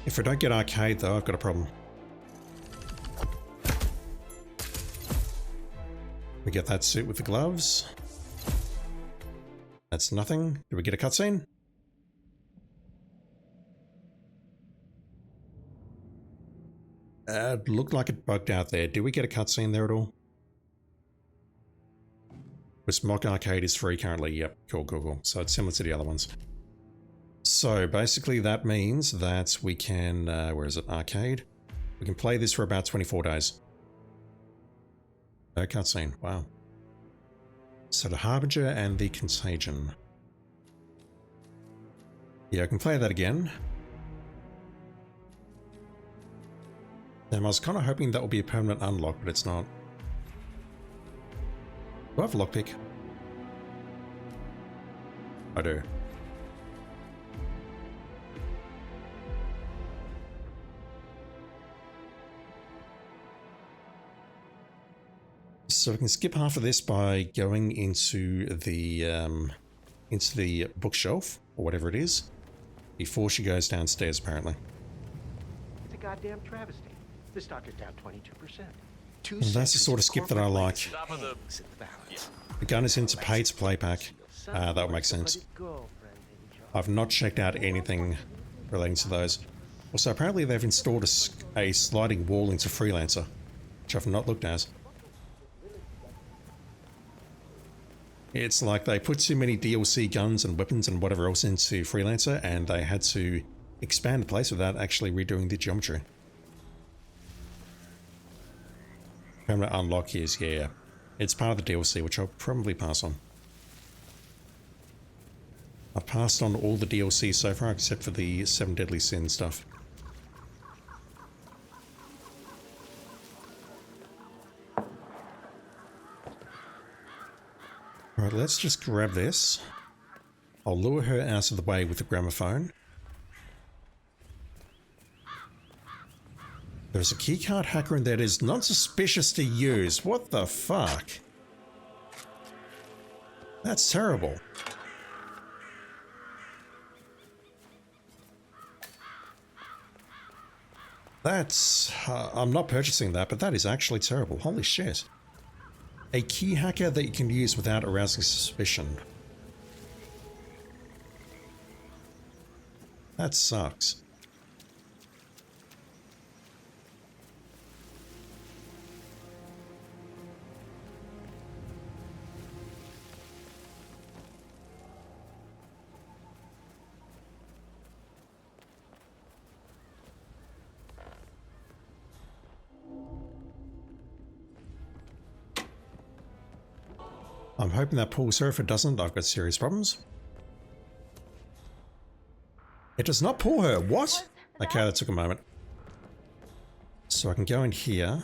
If I don't get arcade though, I've got a problem. We get that suit with the gloves. That's nothing. Do we get a cutscene? It looked like it bugged out there. Do we get a cutscene there at all? Which mock arcade is free currently. Yep, cool. So it's similar to the other ones. So basically that means that we can, where is it, arcade? We can play this for about 24 days. No cutscene, wow. So the Harbinger and the Contagion. Yeah, I can play that again. And I was kind of hoping that would be a permanent unlock, but it's not. Do I have a lockpick? I do. So we can skip half of this by going into the bookshelf, or whatever it is, before she goes downstairs, apparently. It's a goddamn travesty. The stock is down 22%. Well, that's the sort of skip that I like. The gun is into pay to play pack. That would make sense. I've not checked out anything relating to those. Also, apparently they've installed a sliding wall into Freelancer, which I've not looked at. It's like they put too many DLC guns and weapons and whatever else into Freelancer, and they had to expand the place without actually redoing the geometry. Permanent unlock is, yeah. It's part of the DLC, which I'll probably pass on. I've passed on all the DLC so far, except for the 7 Deadly Sins stuff. Alright, let's just grab this. I'll lure her out of the way with the gramophone. There's a keycard hacker in there that is not suspicious to use. What the fuck? That's terrible. That's... I'm not purchasing that, but that is actually terrible. Holy shit. A key hacker that you can use without arousing suspicion. That sucks. I'm hoping that pulls her. If it doesn't, I've got serious problems. It does not pull her. What? Okay, that took a moment. So I can go in here.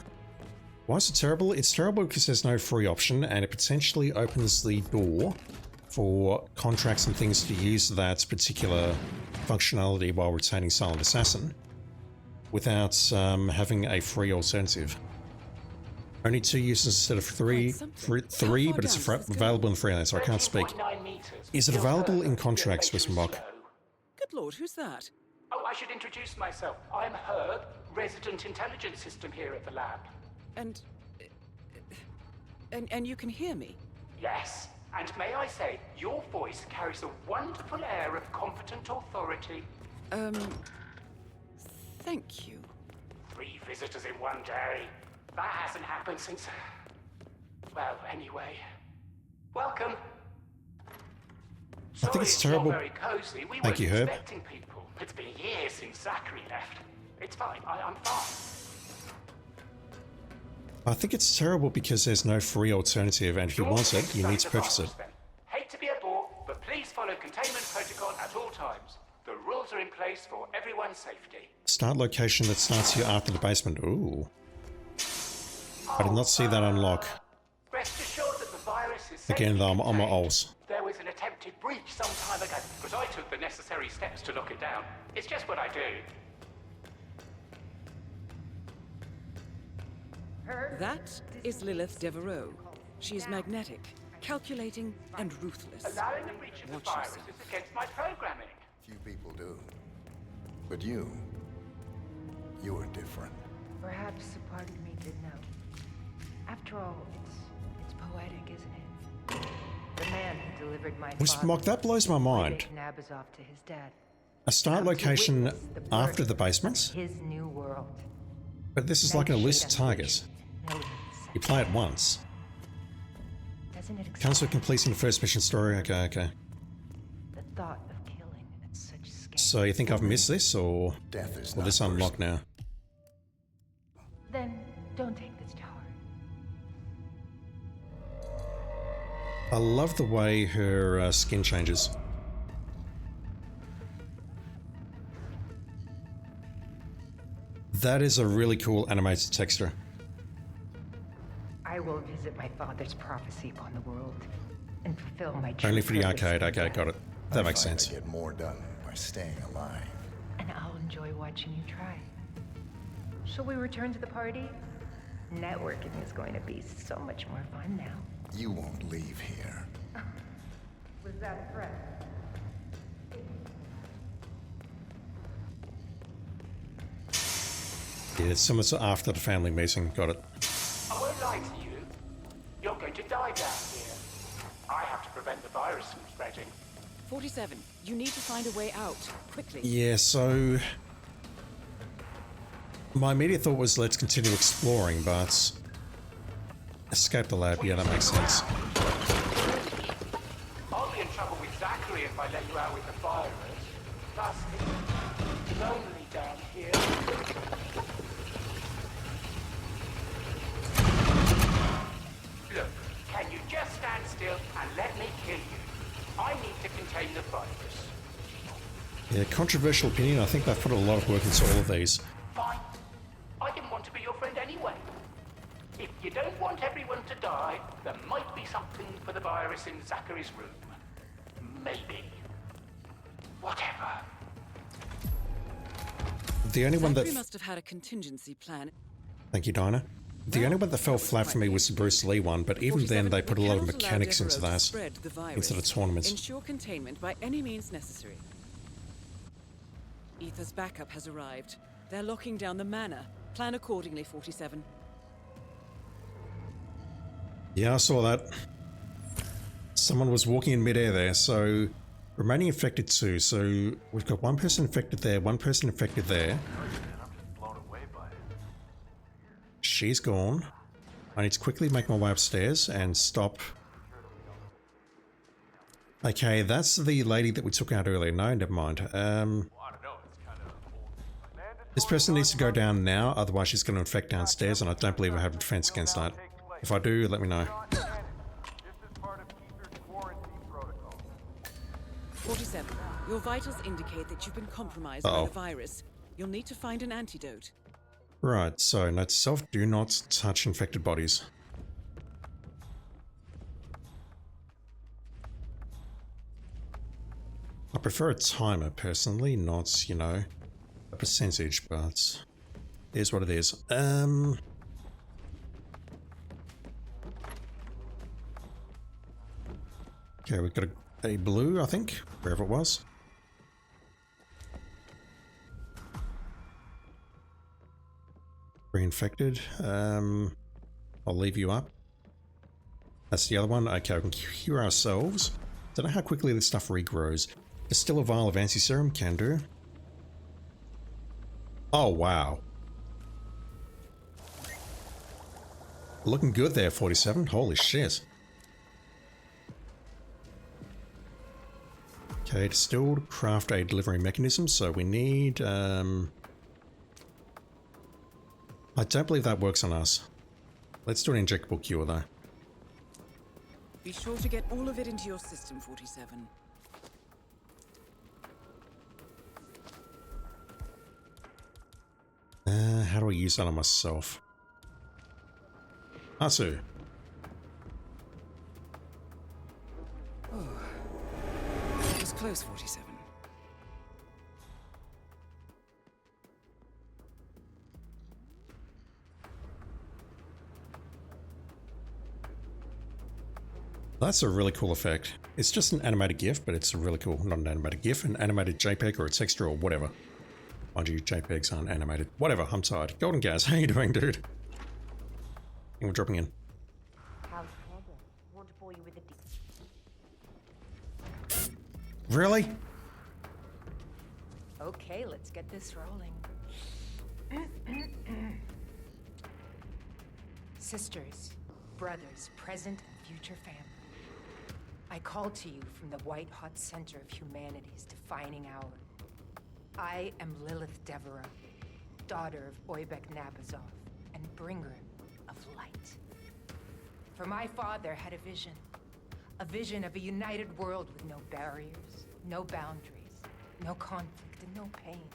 Why is it terrible? It's terrible because there's no free option, and it potentially opens the door for contracts and things to use that particular functionality while retaining Silent Assassin without having a free alternative. Only 2 uses instead of three, but it's available in Freelancer. I can't speak. Is it available in contracts with Mock? Good lord, who's that? Oh, I should introduce myself. I'm Herb, resident intelligence system here at the lab. And you can hear me? Yes, and may I say, your voice carries a wonderful air of competent authority. Thank you. 3 visitors in one day. That hasn't happened since... Well, anyway. Welcome. I think it's terrible. Very cozy. We Thank you, Herb. Expecting people. It's been years since Zachary left. It's fine. I'm fine. I think it's terrible because there's no free alternative, and if you want it, you need to purchase it. Hate to be a bore, but please follow containment protocol at all times. The rules are in place for everyone's safety. Start location that starts you after the basement. Ooh. I did not see that unlock. Rest assured that the virus is Again, though, I'm on my alls. There was an attempted breach some time ago, but I took the necessary steps to lock it down. It's just what I do. That is Lilith Devereaux. She is magnetic, calculating, and ruthless. Allowing the breach of the Watch virus yourself. is against my programming. Few people do. But you are different. Perhaps a part of me did know. After all, it's poetic, isn't it? The man who delivered my Mock, that blows my mind. Nabazov to his dad. A start location after the basements? His new world. But this is like an elusive target. You play it once. Doesn't it Comes with completing the first mission story. Okay. The thought of killing at such scale. So you think I've missed this, or will this unlock now? Then don't take this to heart. I love the way her skin changes. That is a really cool animated texture. I will visit my father's prophecy upon the world and fulfill my true Only for the purpose. arcade. Okay, got it. That makes sense. I get more done by staying alive. And I'll enjoy watching you try. Shall we return to the party? Networking is going to be so much more fun now. You won't leave here. Was that a threat? Yeah, it's similar to after the family meeting. Got it. I won't lie to you. You're going to die down here. I have to prevent the virus from spreading. 47, you need to find a way out, quickly. Yeah, so... my immediate thought was let's continue exploring, but... escape the lab, yeah, that makes sense. I'll be in trouble with Zachary if I let you out with the virus. Plus, it's lonely down here. Look, can you just stand still and let me kill you? I need to contain the virus. Yeah, controversial opinion. I think they've put a lot of work into all of these. Fine. I didn't want to be your friend anyway. If you don't want everyone to die, there might be something for the virus in Zachary's room. Maybe. Whatever. The only one that... Zachary must have had a contingency plan. Thank you, Dinah. The only one that fell flat for me was the Bruce Lee one, but even then they put a lot of mechanics into that, into the tournaments. Ensure containment by any means necessary. Ether's backup has arrived. They're locking down the manor. Plan accordingly, 47. Yeah, I saw that. Someone was walking in midair there, so... remaining infected 2, so we've got one person infected there, one person infected there. She's gone. I need to quickly make my way upstairs and stop. Okay, that's the lady that we took out earlier. No, never mind. This person needs to go down now, otherwise she's going to infect downstairs, and I don't believe I have a defense against that. If I do, let me know. 47. Your vitals indicate that you've been compromised by the virus. You'll need to find an antidote. Right, so note to self, do not touch infected bodies. I prefer a timer personally, not, you know, a percentage, but it is what it is. Okay, we've got a blue, I think, wherever it was. Reinfected. I'll leave you up. That's the other one. Okay, we can cure ourselves. Don't know how quickly this stuff regrows. There's still a vial of anti-serum, can do. Oh, wow. Looking good there, 47. Holy shit. Okay, distilled, craft a delivery mechanism, so we need, I don't believe that works on us. Let's do an injectable cure, though. Be sure to get all of it into your system, 47. How do I use that on myself? Atsu. Oh. That was close, 47. That's a really cool effect. It's just an animated GIF, but it's really cool. Not an animated GIF, an animated JPEG or a texture or whatever. Mind you, JPEGs aren't animated. Whatever, I'm tired. Golden Gas, how you doing, dude? We're dropping in. How's progress? Want to bore you with a Really? Okay, let's get this rolling. Sisters, brothers, present and future family. I call to you from the white-hot center of humanity's defining hour. I am Lilith Devereux, daughter of Oybek Nabazov, and bringer of light. For my father had a vision of a united world with no barriers, no boundaries, no conflict, and no pain.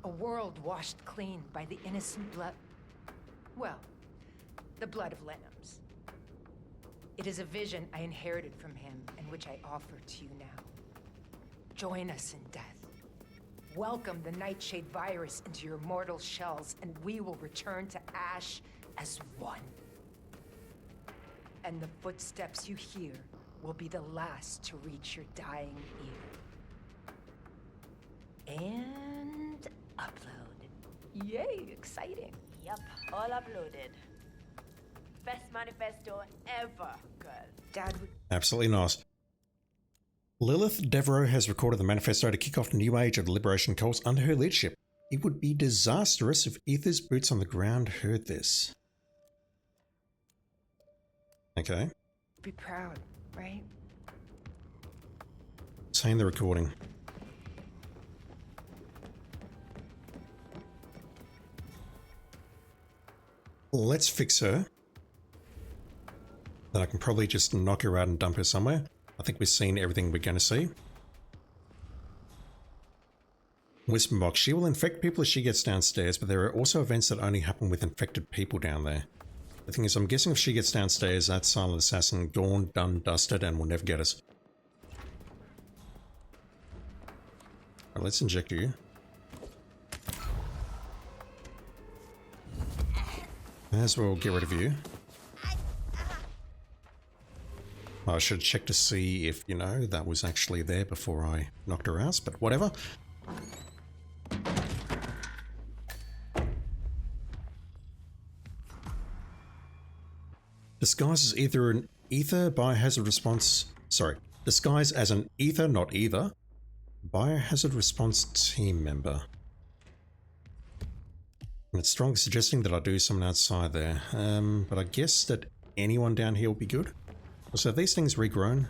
A world washed clean by the innocent blood... well, the blood of Lenims. It is a vision I inherited from him and which I offer to you now. Join us in death. Welcome the Nightshade virus into your mortal shells, and we will return to ash as one. And the footsteps you hear will be the last to reach your dying ear. And upload. Yay, exciting. Yup, all uploaded. Best manifesto ever, girl. Dad would... Absolutely nice. Lilith Devereux has recorded the manifesto to kick off the new age of liberation cults under her leadership. It would be disastrous if Aether's boots on the ground heard this. Okay. Be proud, right? Saying the recording. Let's fix her. Then I can probably just knock her out and dump her somewhere. I think we've seen everything we're going to see. Whisperbox. She will infect people as she gets downstairs, but there are also events that only happen with infected people down there. The thing is, I'm guessing if she gets downstairs, that silent assassin gone, done, dusted, and will never get us. Right, let's inject you. May as well get rid of you. I should check to see if, you know, that was actually there before I knocked her out, but whatever. Disguise as either an ether biohazard response... Sorry. Disguise as an ether, not either. Biohazard response team member. And it's strongly suggesting that I do something outside there. But I guess that anyone down here will be good. So have these things regrown?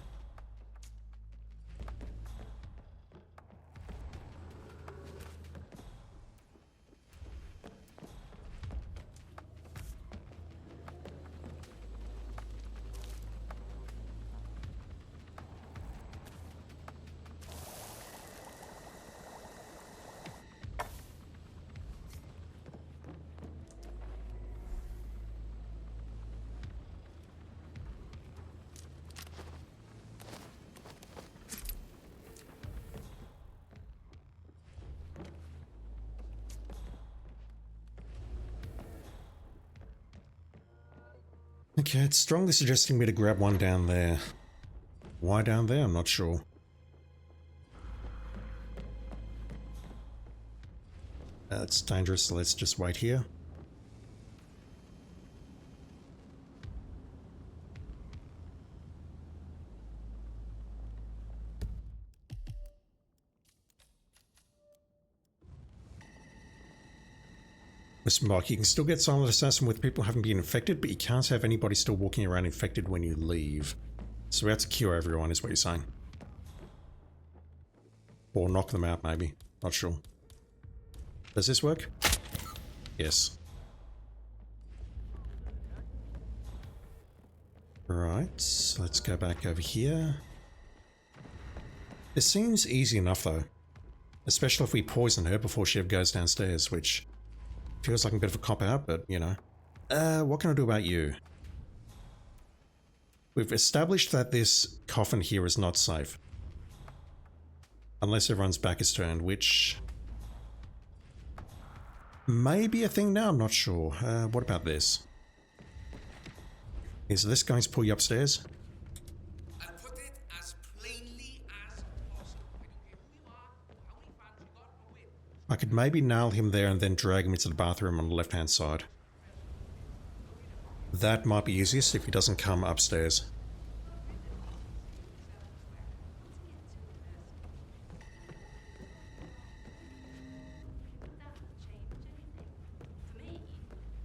Okay, it's strongly suggesting me to grab one down there. Why down there? I'm not sure. That's dangerous, so let's just wait here. Mark, you can still get Silent Assassin with people who haven't been infected, but you can't have anybody still walking around infected when you leave. So we have to cure everyone, is what you're saying. Or knock them out, maybe. Not sure. Does this work? Yes. Right, so let's go back over here. It seems easy enough, though. Especially if we poison her before she ever goes downstairs, which... feels like a bit of a cop-out, but, you know. What can I do about you? We've established that this coffin here is not safe. Unless everyone's back is turned, which... may be a thing now, I'm not sure. What about this? Is this going to pull you upstairs? could maybe nail him there and then drag him into the bathroom on the left-hand side. That might be easiest if he doesn't come upstairs.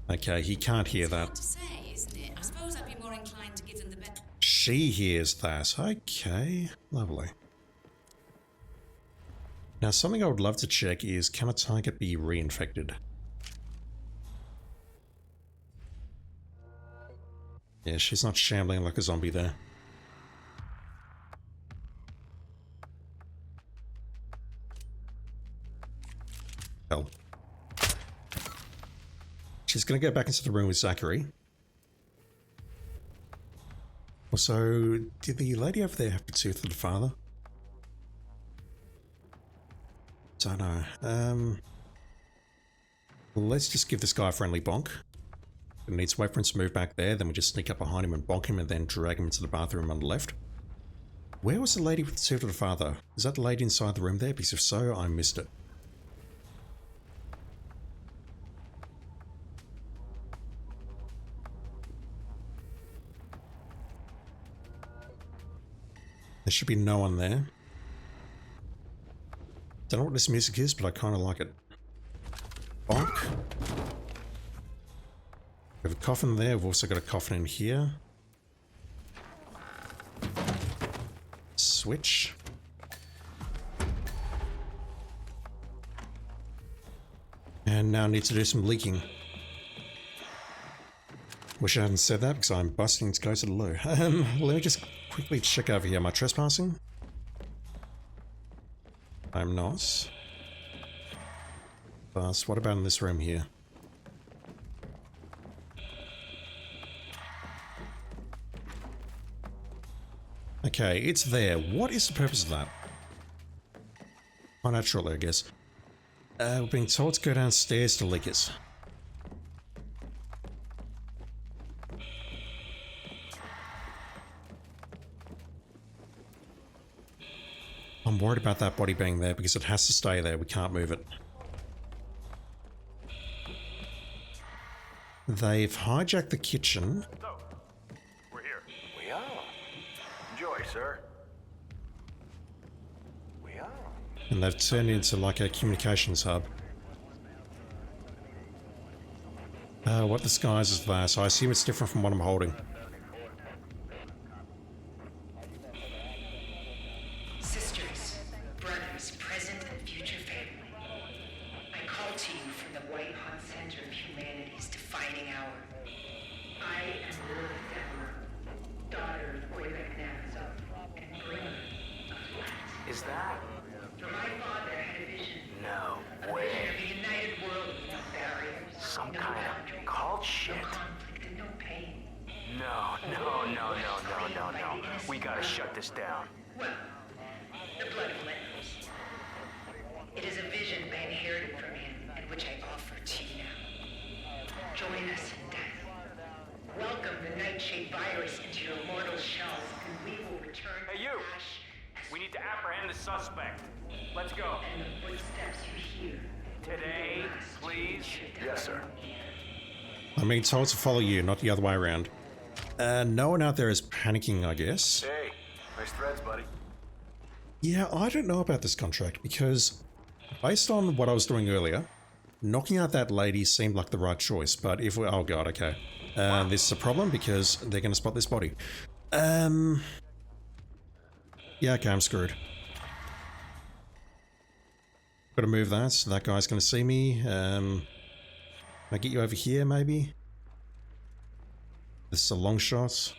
Okay, he can't hear that. She hears that. Okay, lovely. Now, something I would love to check is, can a target be reinfected? Yeah, she's not shambling like a zombie there. Hell. She's going to go back into the room with Zachary. Also, did the lady over there have a tooth for the father? Don't know. Let's just give this guy a friendly bonk. If he needs weapons to move back there, then we just sneak up behind him and bonk him and then drag him into the bathroom on the left. Where was the lady with the tooth for the father? Is that the lady inside the room there? Because if so, I missed it. There should be no one there. Don't know what this music is, but I kind of like it. Bonk. We have a coffin there. We've also got a coffin in here. Switch. And now I need to do some leaking. Wish I hadn't said that because I'm busting to go to the loo. Let me just quickly check over here. Am I trespassing? I'm not. But what about in this room here? Okay, it's there. What is the purpose of that? Find out shortly, I guess. We're being told to go downstairs to leak it. I'm worried about that body being there because it has to stay there. We can't move it. They've hijacked the kitchen. So, we're here. We are. Enjoy, sir. We are. And they've turned it into like a communications hub. What disguises that? So I assume it's different from what I'm holding. Sisters, brothers, present and future family, I call to you from the white hot center of humanity's defining hour. I am Milla Jovovich, daughter of Boy McNamara and bringer of light. Is that? For my father had a vision. No A way. vision of a united world with no barriers, Some no kind boundaries, of cult shit. no conflict and no pain. No. We gotta shut this down. Well, the blood of Lepers. It is a vision I inherited from him, and which I offer to you now. Join us in death. Welcome the nightshade virus into your mortal shells, and we will return Hey, to you! ash as We need to apprehend the suspect. Let's go. and the footsteps you hear. Today, please. Yes, sir. I'm being told to follow you, not the other way around. No one out there is panicking, I guess. Hey, nice threads, buddy. Yeah, I don't know about this contract because based on what I was doing earlier, knocking out that lady seemed like the right choice. But if we... Oh god, okay. This is a problem because they're going to spot this body. Yeah, okay, I'm screwed. Gotta move that, so that guy's going to see me. Can I get you over here, maybe? This is a long shot.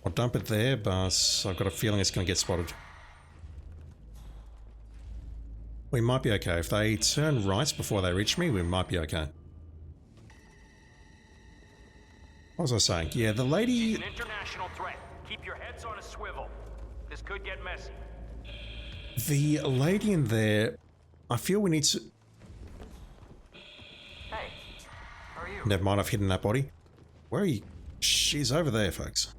I'll dump it there, but I've got a feeling it's going to get spotted. We might be okay. If they turn right before they reach me, we might be okay. What was I saying? Yeah, the lady... It's an international threat. Keep your heads on a swivel. This could get messy. The lady in there... I feel we need to... Hey, how are you? Never mind, I've hidden that body. Where are you? She's over there, folks.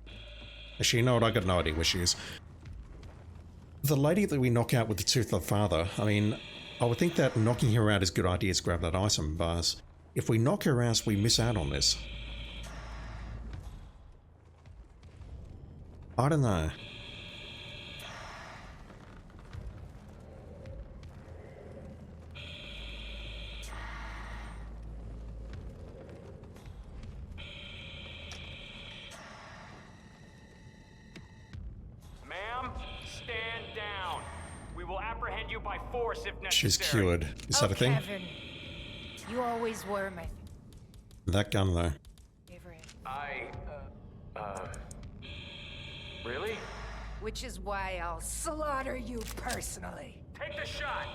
Actually, you know what? I got no idea where she is. The lady that we knock out with the tooth of the father, I mean, I would think that knocking her out is a good idea to grab that item, but if we knock her out, we miss out on this. I don't know. Ma'am, stand down. We will apprehend you by force if necessary. She's cured. Is that a thing? Kevin, you always were my That gun, though. favorite. Really? Which is why I'll slaughter you personally. Take the shot!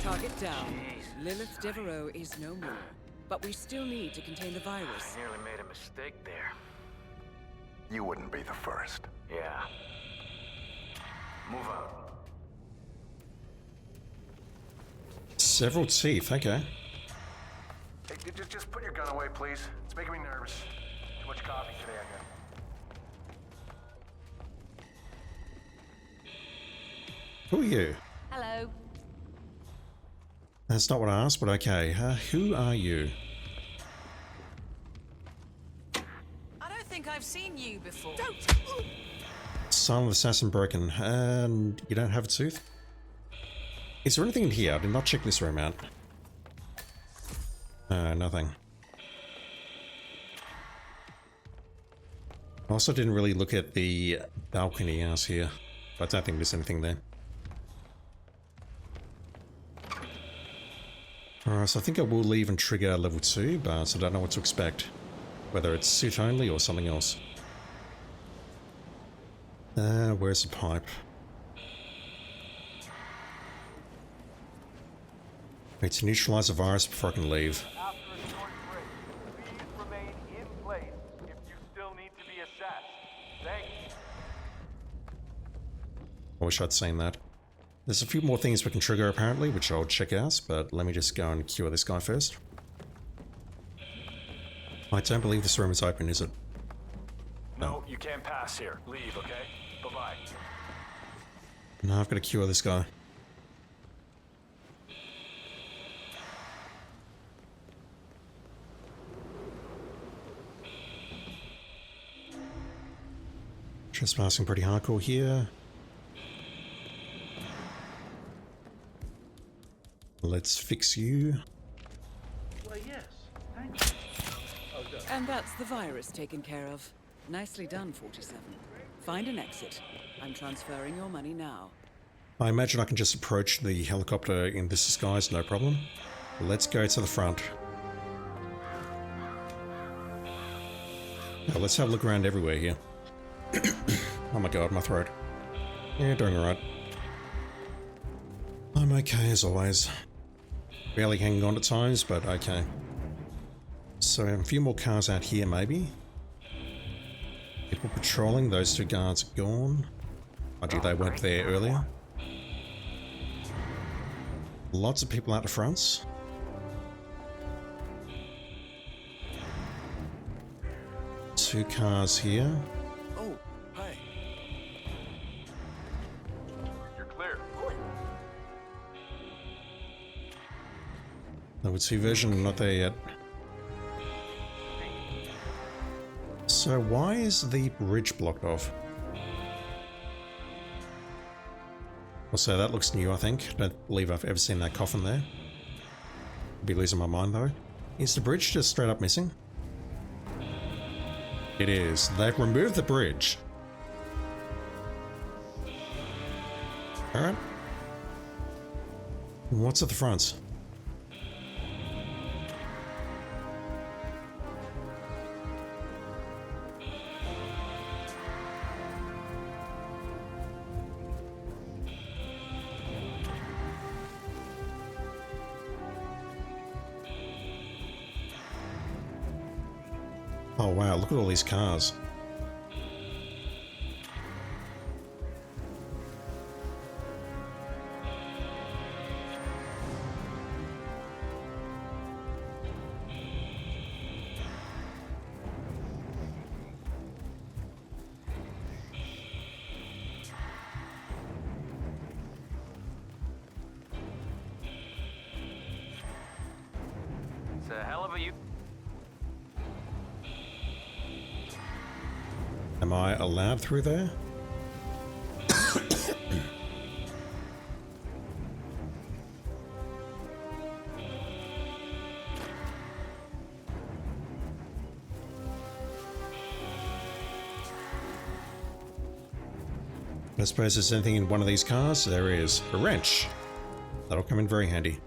Target down. Lilith Devereaux is no more. But we still need to contain the virus. I nearly made a mistake there. You wouldn't be the first. Yeah. Move out. Several teeth, okay. Hey, just put your gun away, please. It's making me nervous. Too much coffee today, I guess. Who are you? Hello. That's not what I asked, but okay. Who are you? I don't think I've seen you before. Silent assassin broken. And you don't have a tooth? Is there anything in here? I did not check this room out. Nothing. I also didn't really look at the balcony out here, but I don't think there's anything there. Alright, so I think I will leave and trigger level 2, but I don't know what to expect. Whether it's suit only or something else. Where's the pipe? Wait, to neutralize the virus before I can leave. After a short break, please remain in place if you still need to be assessed. Thanks. I wish I'd seen that. There's a few more things we can trigger apparently, which I'll check out, but let me just go and cure this guy first. I don't believe this room is open, is it? No, you can't pass here. Leave, okay? Bye-bye. No, I've got to cure this guy. Trespassing pretty hardcore here. Let's fix you. Well, yes. Thank you. Oh, good. And that's the virus taken care of. Nicely done, 47. Find an exit. I'm transferring your money now. I imagine I can just approach the helicopter in this disguise, no problem. Let's go to the front. Now, let's have a look around everywhere here. Oh my god, my throat. Yeah, doing alright. I'm okay as always. Barely hanging on at times, but okay. So a few more cars out here maybe. People patrolling, those two guards are gone. Mind you, they weren't there earlier. Lots of people out the fronts. Two cars here. Oh, hi. You're clear. Level 2 version, not there yet. So why is the bridge blocked off? Also, that looks new, I think. Don't believe I've ever seen that coffin there. I'd be losing my mind, though. Is the bridge just straight up missing? It is. They've removed the bridge. Alright. What's at the front? Oh wow, look at all these cars. It's a hell of a view. Am I allowed through there? I suppose there's anything in one of these cars. There is a wrench. That'll come in very handy.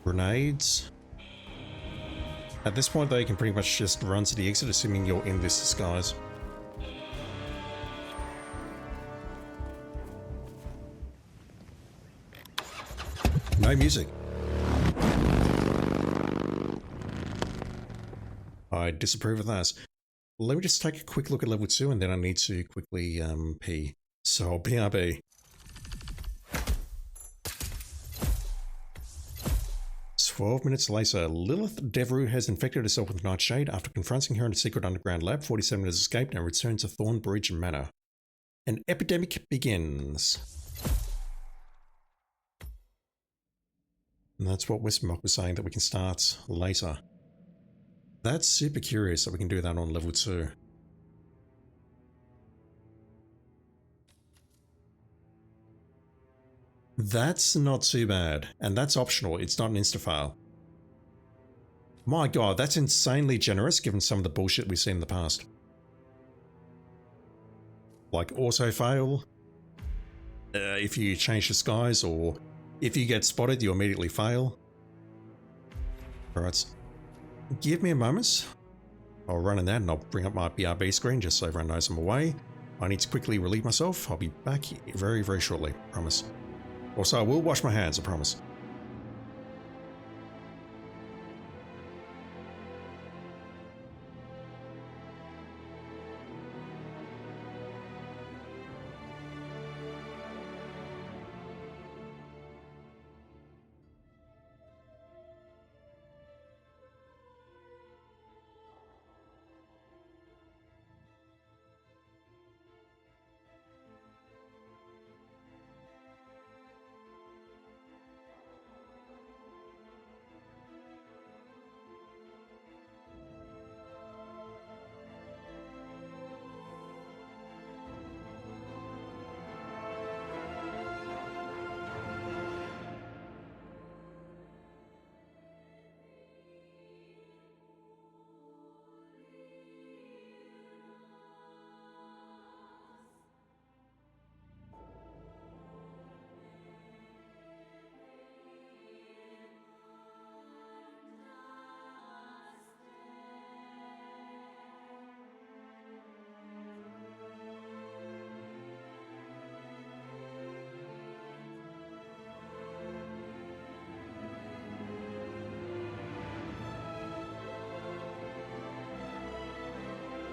Grenades. At this point though, you can pretty much just run to the exit assuming you're in this disguise. No music. I disapprove of that. Let me just take a quick look at level 2 and then I need to quickly pee. So BRB. 12 minutes later, Lilith Devereaux has infected herself with Nightshade. After confronting her in a secret underground lab, 47 has escaped and returned to Thornbridge Manor. An epidemic begins. And that's what Westmark was saying, that we can start later. That's super curious that we can do that on level 2. That's not too bad, and that's optional, it's not an insta-file. My god, that's insanely generous given some of the bullshit we've seen in the past. Like auto-fail, if you change disguise, or if you get spotted, you immediately fail. Alright, give me a moment. I'll run in that and I'll bring up my BRB screen just so everyone knows I'm away. I need to quickly relieve myself. I'll be back very, very shortly, promise. Also, I will wash my hands, I promise.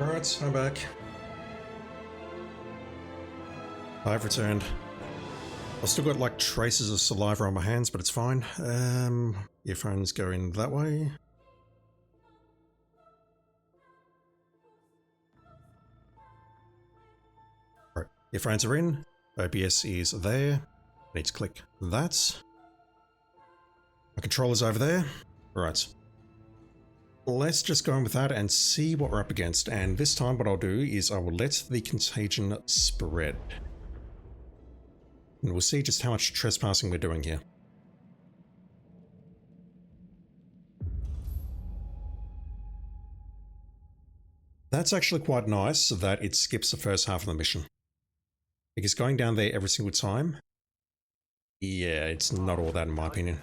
Alright, I'm back. I've returned. I've still got like traces of saliva on my hands, but it's fine. Earphones go in that way. Right, earphones are in. OBS is there. I need to click that. My controller's over there. Right. Let's just go in with that and see what we're up against. And this time what I'll do is I will let the contagion spread. And we'll see just how much trespassing we're doing here. That's actually quite nice that it skips the first half of the mission. Because going down there every single time, yeah, it's not all that in my opinion.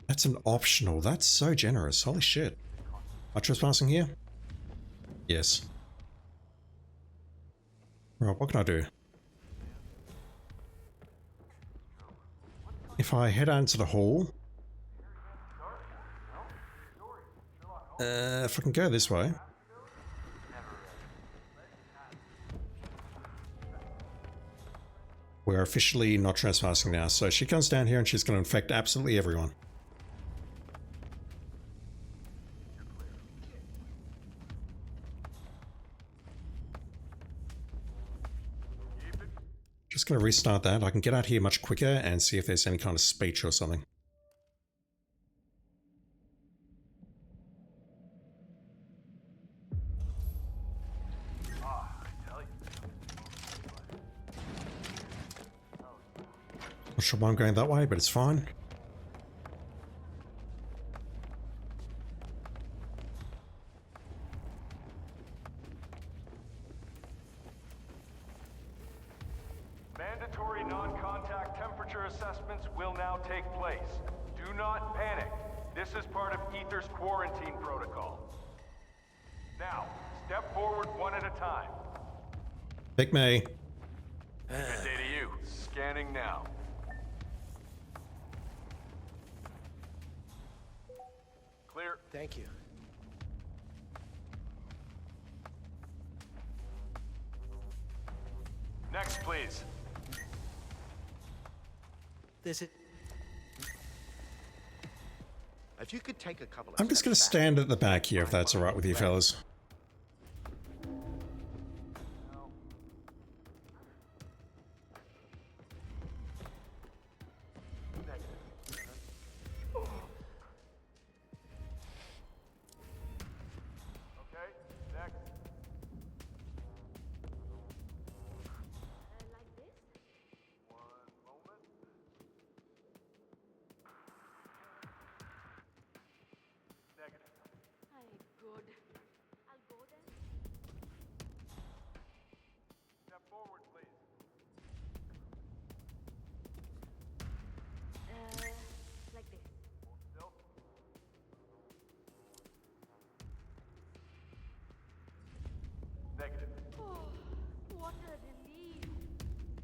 That's an optional. That's so generous. Holy shit. Am I trespassing here? Yes. Right, what can I do? If I head out into the hall... if I can go this way... We're officially not trespassing now, so she comes down here and she's going to infect absolutely everyone. Just going to restart that. I can get out here much quicker and see if there's any kind of speech or something. Not sure why I'm going that way, but it's fine. Mandatory non-contact temperature assessments will now take place. Do not panic. This is part of Ether's quarantine protocol. Now, step forward one at a time. Pick me. Good day to you. Scanning now. Clear. Thank you. Next, please. There's it. If you could take a couple of I'm just going to stand at the back here if that's alright with you fellas.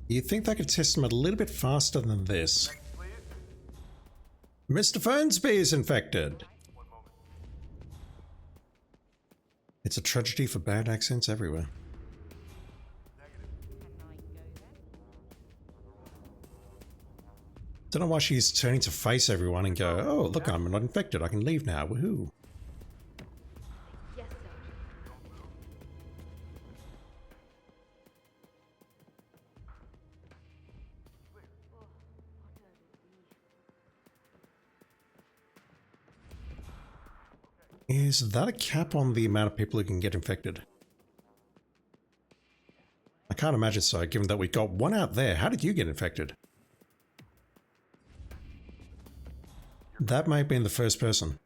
You'd think they could test them a little bit faster than this. Mr. Fernsby is infected. It's a tragedy for bad accents everywhere. Don't know why she's turning to face everyone and go, oh, look, I'm not infected. I can leave now. Woohoo. Is that a cap on the amount of people who can get infected? I can't imagine so, given that we got one out there. How did you get infected? That may have been the first person.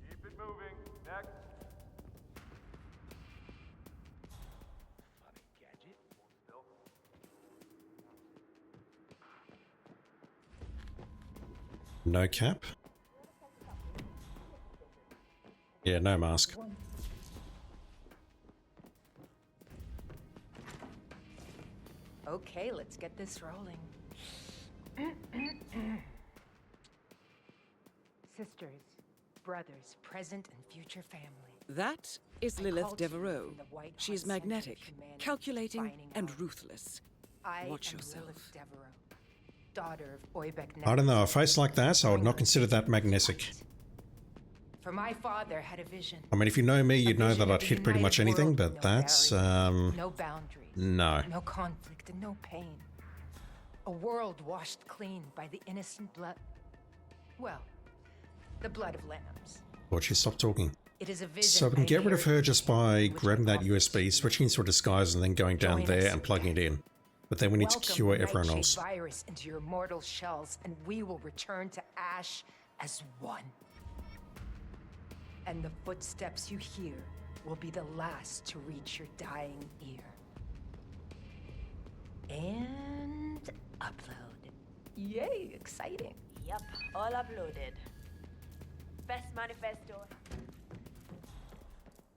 Keep it moving. Next. Funny gadget. Still. No cap? Yeah, no mask. Okay, let's get this rolling. Sisters, brothers, present and future family. That is Lilith Devereaux. She's magnetic, calculating, and ruthless. Watch yourself. Lilith Devereaux, daughter of Oybek. I don't know, a face like that, I would not consider that magnetic. For my father had a vision. I mean, if you know me, you'd know that I'd hit pretty much anything, but that's, no boundaries. No. No conflict and no pain. A world washed clean by the innocent blood. Well, the blood of lambs. Watch you stop talking. It is a vision. So we can get rid of her just by grabbing that USB, switching into a disguise, and then going down there and plugging it in. But then we need to cure everyone else. Virus into your mortal shells, and we will return to Ash as one. And the footsteps you hear will be the last to reach your dying ear. And upload. Yay, exciting. Yep, all uploaded. Best manifesto.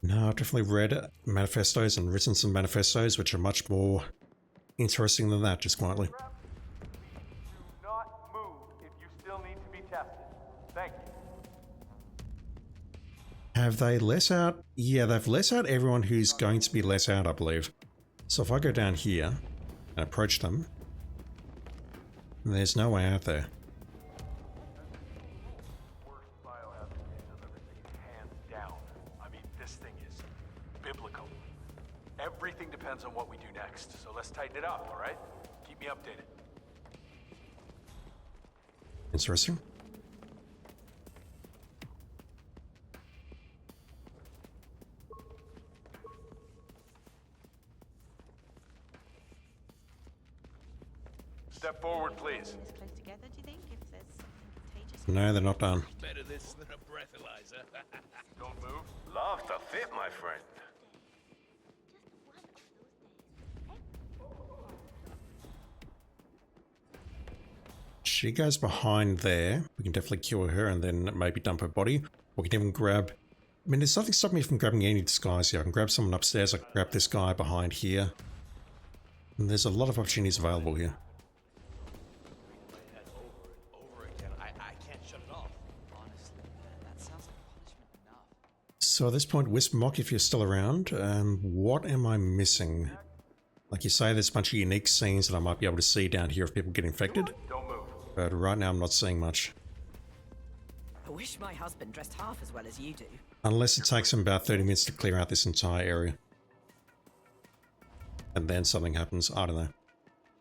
No, I've definitely read manifestos and written some manifestos, which are much more interesting than that, just quietly. Do not move if you still need to be tested. Thank you. Have they less out? Yeah, they've less out everyone who's going to be less out, I believe. So if I go down here and approach them, there's no way out there. Worst biohazard case I've ever seen, hands down. I mean, this thing is do next, so let's tighten it up, all right? Keep me updated. Interesting. Step forward, please. Close together, do you think? If there's something contagious. No, they're not done. Better this than a breathalyzer. Don't move. Love to fit, my friend. She goes behind there. We can definitely cure her and then maybe dump her body. We can even grab... I mean, there's nothing stopping me from grabbing any disguise here. I can grab someone upstairs. I can grab this guy behind here. And there's a lot of opportunities available here. So at this point, Wisp Mock, if you're still around, what am I missing? Like you say, there's a bunch of unique scenes that I might be able to see down here if people get infected. Don't move. But right now I'm not seeing much. I wish my husband dressed half as well as you do. Unless it takes him about 30 minutes to clear out this entire area. And then something happens, I don't know.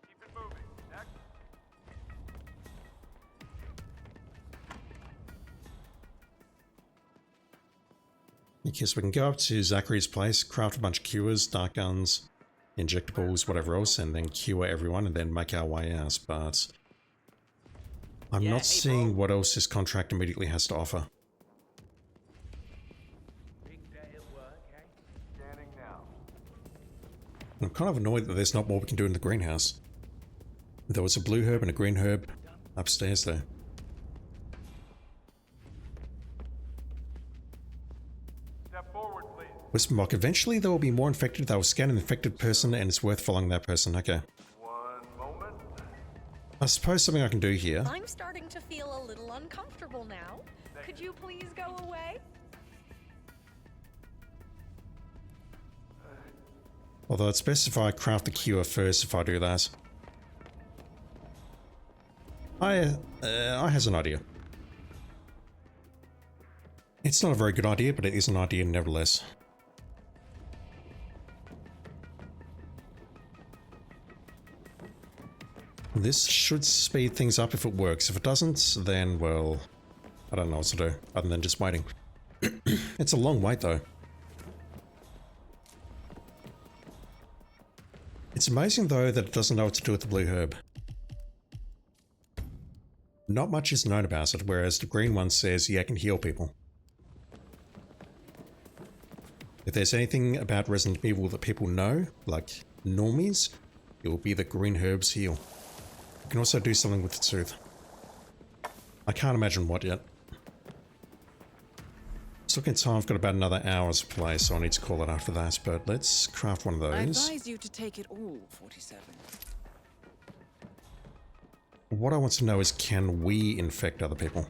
Keep it moving. Next. Okay, so we can go up to Zachary's place, craft a bunch of cures, dark guns, injectables, whatever else, and then cure everyone and then make our way out, but I'm not seeing what else this contract immediately has to offer. Scanning now. I'm kind of annoyed that there's not more we can do in the greenhouse. There was a blue herb and a green herb upstairs there. Step forward, please. Wispenbach, eventually there will be more infected. They will scan an infected person and it's worth following that person. Okay. One moment. I suppose something I can do here. I'm starting to feel a little uncomfortable now. Could you please go away? Although it's best if I craft the cure first if I do that. I has an idea. It's not a very good idea, but it is an idea nevertheless. This should speed things up if it works. If it doesn't, then, well, I don't know what to do, other than just waiting. It's a long wait, though. It's amazing, though, that it doesn't know what to do with the blue herb. Not much is known about it, whereas the green one says, yeah, it can heal people. If there's anything about Resident Evil that people know, like normies, it will be that green herbs heal. You can also do something with the tooth. I can't imagine what yet. Just looking at time, I've got about another hour's play, so I need to call it after that, but let's craft one of those. I advise you to take it all, 47. What I want to know is, can we infect other people?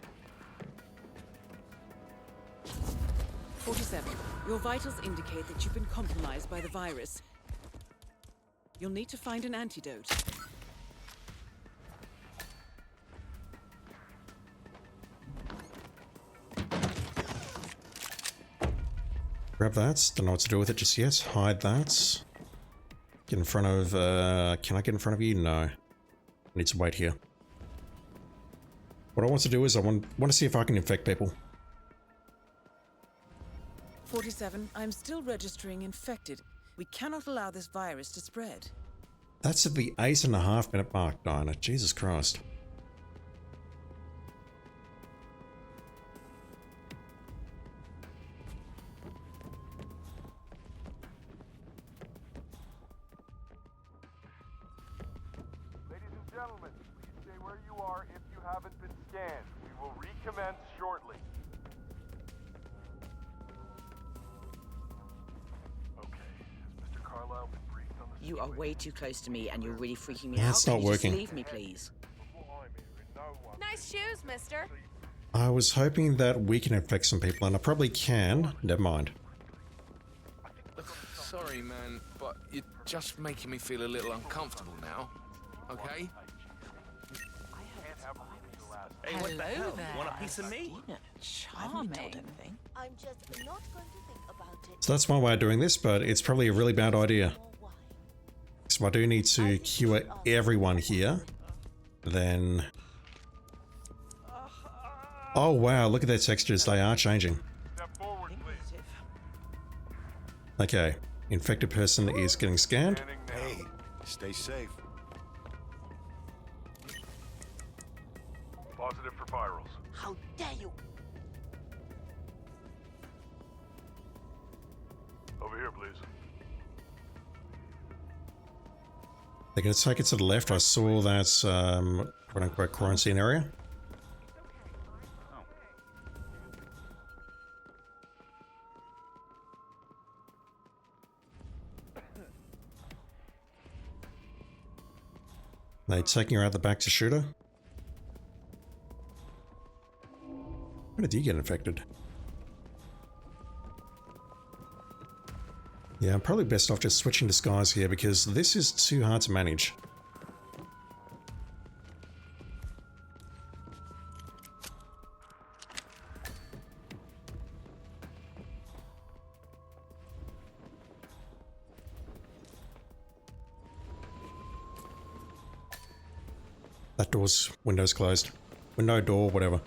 47. Your vitals indicate that you've been compromised by the virus. You'll need to find an antidote. Grab that. Don't know what to do with it just yet. Hide that. Get in front of... can I get in front of you? No. I need to wait here. What I want to do is I want to see if I can infect people. 47. I'm still registering infected. We cannot allow this virus to spread. That's at the 8.5 minute mark, Diana. Jesus Christ. Ladies and gentlemen, please stay where you are if you haven't been scanned. We will recommence shortly. You are way too close to me and you're really freaking me That's out. not Can you working. Just leave me, please. Nice shoes, mister. I was hoping that we can infect some people, and I probably can. Never mind. Sorry, man, but you're just making me feel a little uncomfortable now. Okay? Hey, what the hell? there. Want a piece of me? Charming. I'm just not going to think about it. So that's one way of doing this, but it's probably a really bad idea. So I do need to cure everyone here. Then... Oh wow, look at their textures, they are changing. Okay, infected person is getting scanned. Hey, stay safe. Positive for virals. How dare you! Over here, please. They're going to take it to the left. I saw that quote-unquote quarantine area. They're taking her out the back to shoot her. When did you get infected? Yeah, I'm probably best off just switching disguise here because this is too hard to manage. That window's closed. Window, door, whatever.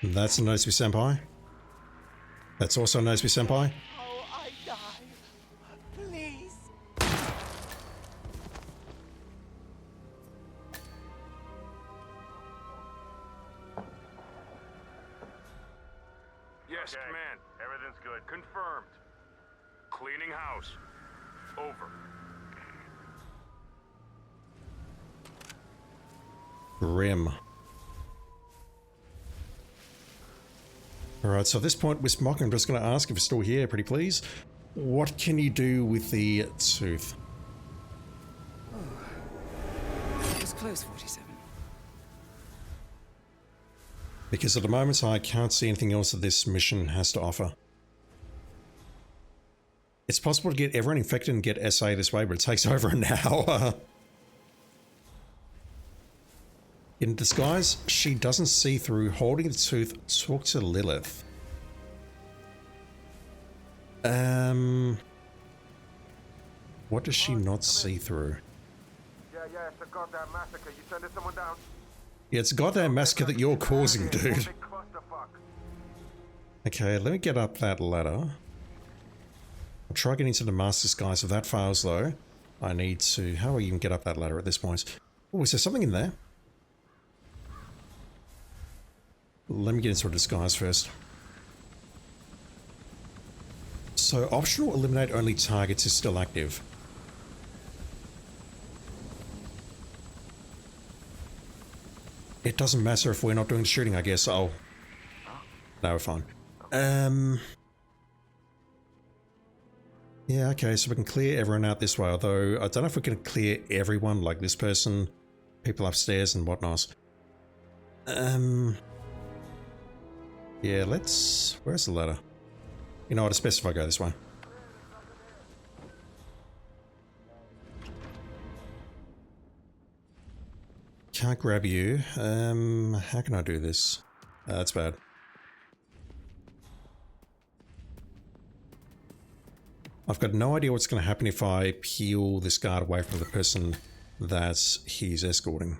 That's a Noseby Senpai. That's also a Noseby Senpai. Oh, I die. Please. Yes, Command. Everything's good. Confirmed. Cleaning house. Over. Grim. Alright, so at this point, Wismock, I'm just going to ask if you're still here, pretty please. What can you do with the tooth? It was close, 47. Because at the moment, I can't see anything else that this mission has to offer. It's possible to get everyone infected and get SA this way, but it takes over an hour. In disguise, she doesn't see through. Holding the tooth, talk to Lilith. What does she not see through? Yeah, it's the goddamn massacre. You sending someone down? Yeah, it's a goddamn massacre that you're causing, dude. Okay, let me get up that ladder. I'll try getting to the master disguise. If that fails, though, I need to... How do I even get up that ladder at this point? Oh, is there something in there? Let me get into a disguise first. So, optional eliminate only targets is still active. It doesn't matter if we're not doing the shooting, I guess. Oh. No, we're fine. Yeah, okay, so we can clear everyone out this way, although I don't know if we can clear everyone, like this person, people upstairs and whatnot. Yeah, let's... Where's the ladder? You know what, it's best if I go this way. Can't grab you. How can I do this? That's bad. I've got no idea what's going to happen if I peel this guard away from the person that he's escorting.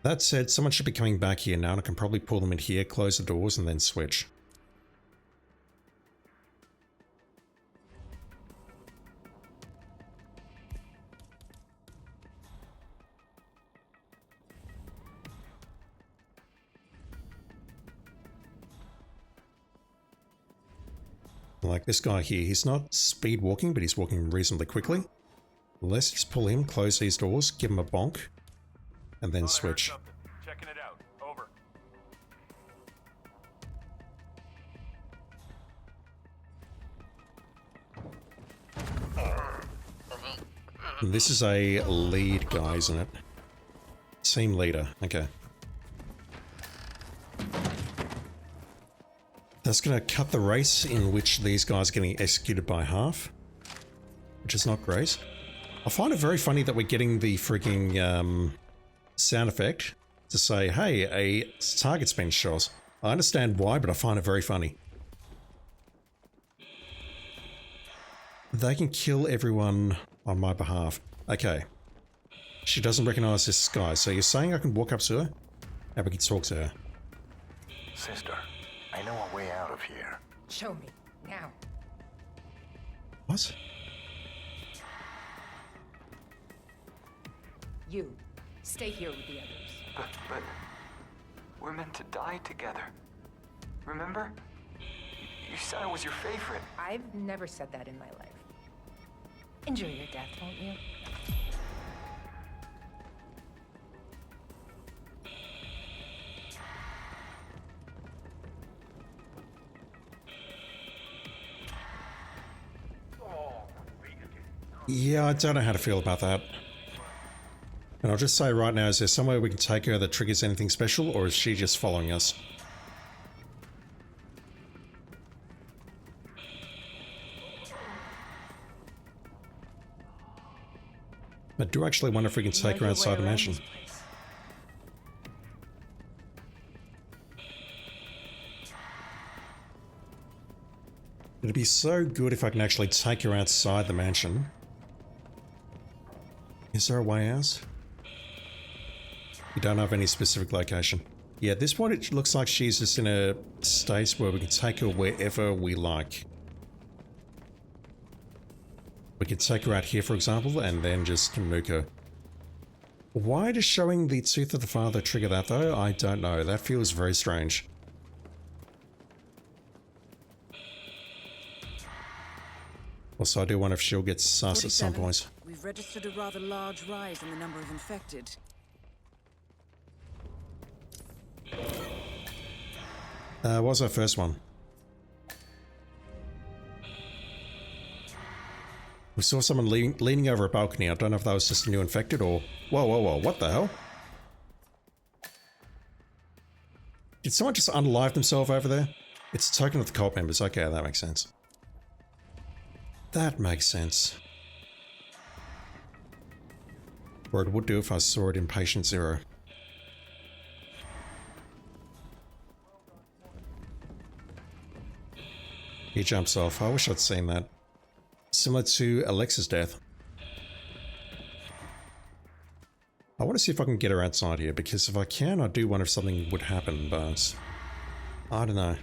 That said, someone should be coming back here now, and I can probably pull them in here, close the doors, and then switch. Like this guy here, he's not speed walking, but he's walking reasonably quickly. Let's just pull him, close these doors, give him a bonk, and then switch. Checking it out. Over. This is a lead guy, isn't it? Team leader, okay. That's going to cut the race in which these guys are getting executed by half, which is not great. I find it very funny that we're getting the freaking sound effect to say, hey, a target's been shot. I understand why, but I find it very funny. They can kill everyone on my behalf. Okay. She doesn't recognize this guy, so you're saying I can walk up to her? And we can talk to her. Sister, I know a way out of here. Show me, now. What? You, stay here with the others. But we're meant to die together. Remember? You said I was your favorite. I've never said that in my life. Enjoy your death, won't you? Yeah, I don't know how to feel about that. And I'll just say right now, is there somewhere we can take her that triggers anything special, or is she just following us? I do actually wonder if we can take her outside the mansion. It'd be so good if I can actually take her outside the mansion. Is there a way out? We don't have any specific location. Yeah, at this point it looks like she's just in a state where we can take her wherever we like. We could take her out here, for example, and then just nuke her. Why does showing the tooth of the father trigger that, though? I don't know. That feels very strange. Also, I do wonder if she'll get sus at some point. We've registered a rather large rise in the number of infected. What was our first one? We saw someone leaning over a balcony. I don't know if that was just a new infected or... Whoa, whoa, whoa, what the hell? Did someone just unalive themselves over there? It's a token of the cult members. Okay, that makes sense. That makes sense. Or it would do if I saw it in Patient Zero. He jumps off. I wish I'd seen that. Similar to Alexa's death. I want to see if I can get her outside here, because if I can, I do wonder if something would happen, but... I don't know.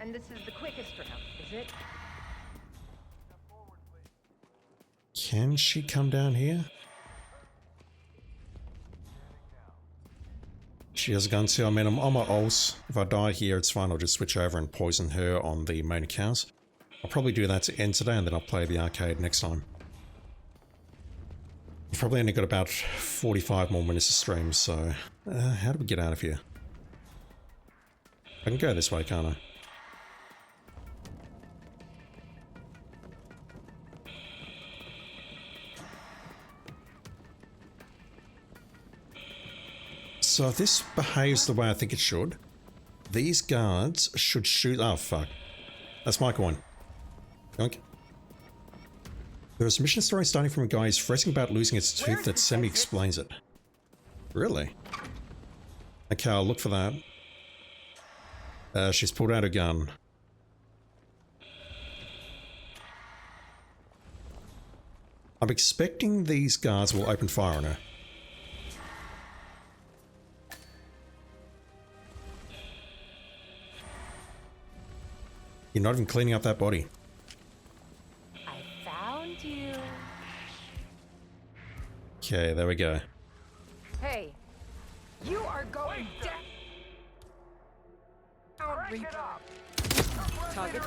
And this is the quickest route, is it? Can she come down here? She has a gun too. I mean, I'm on my ults. If I die here, it's fine. I'll just switch over and poison her on the main account. I'll probably do that to end today, and then I'll play the arcade next time. We've probably only got about 45 more minutes of stream, so... how do we get out of here? I can go this way, can't I? So if this behaves the way I think it should, these guards should shoot... Oh, fuck. That's my coin. Yoink. There's a mission story starting from a guy who's fretting about losing its tooth that semi-explains it. Really? Okay, I'll look for that. She's pulled out a gun. I'm expecting these guards will open fire on her. You're not even cleaning up that body. I found you. Okay, there we go. Hey, you are going down. Target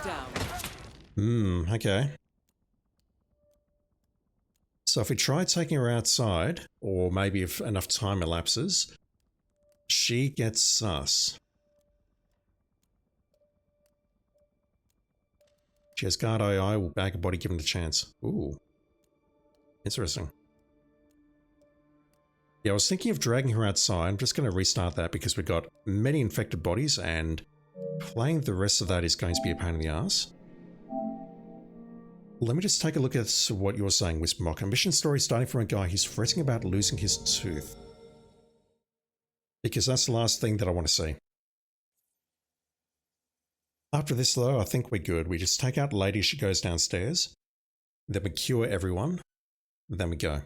down. Okay. So if we try taking her outside, or maybe if enough time elapses, she gets sus. She has guard AI, will bag a body given the chance. Ooh. Interesting. Yeah, I was thinking of dragging her outside. I'm just going to restart that because we've got many infected bodies and playing the rest of that is going to be a pain in the ass. Let me just take a look at what you're saying, Whispermock. A mission story starting from a guy who's fretting about losing his tooth. Because that's the last thing that I want to see. After this though, I think we're good. We just take out the lady as she goes downstairs. Then we cure everyone. Then we go.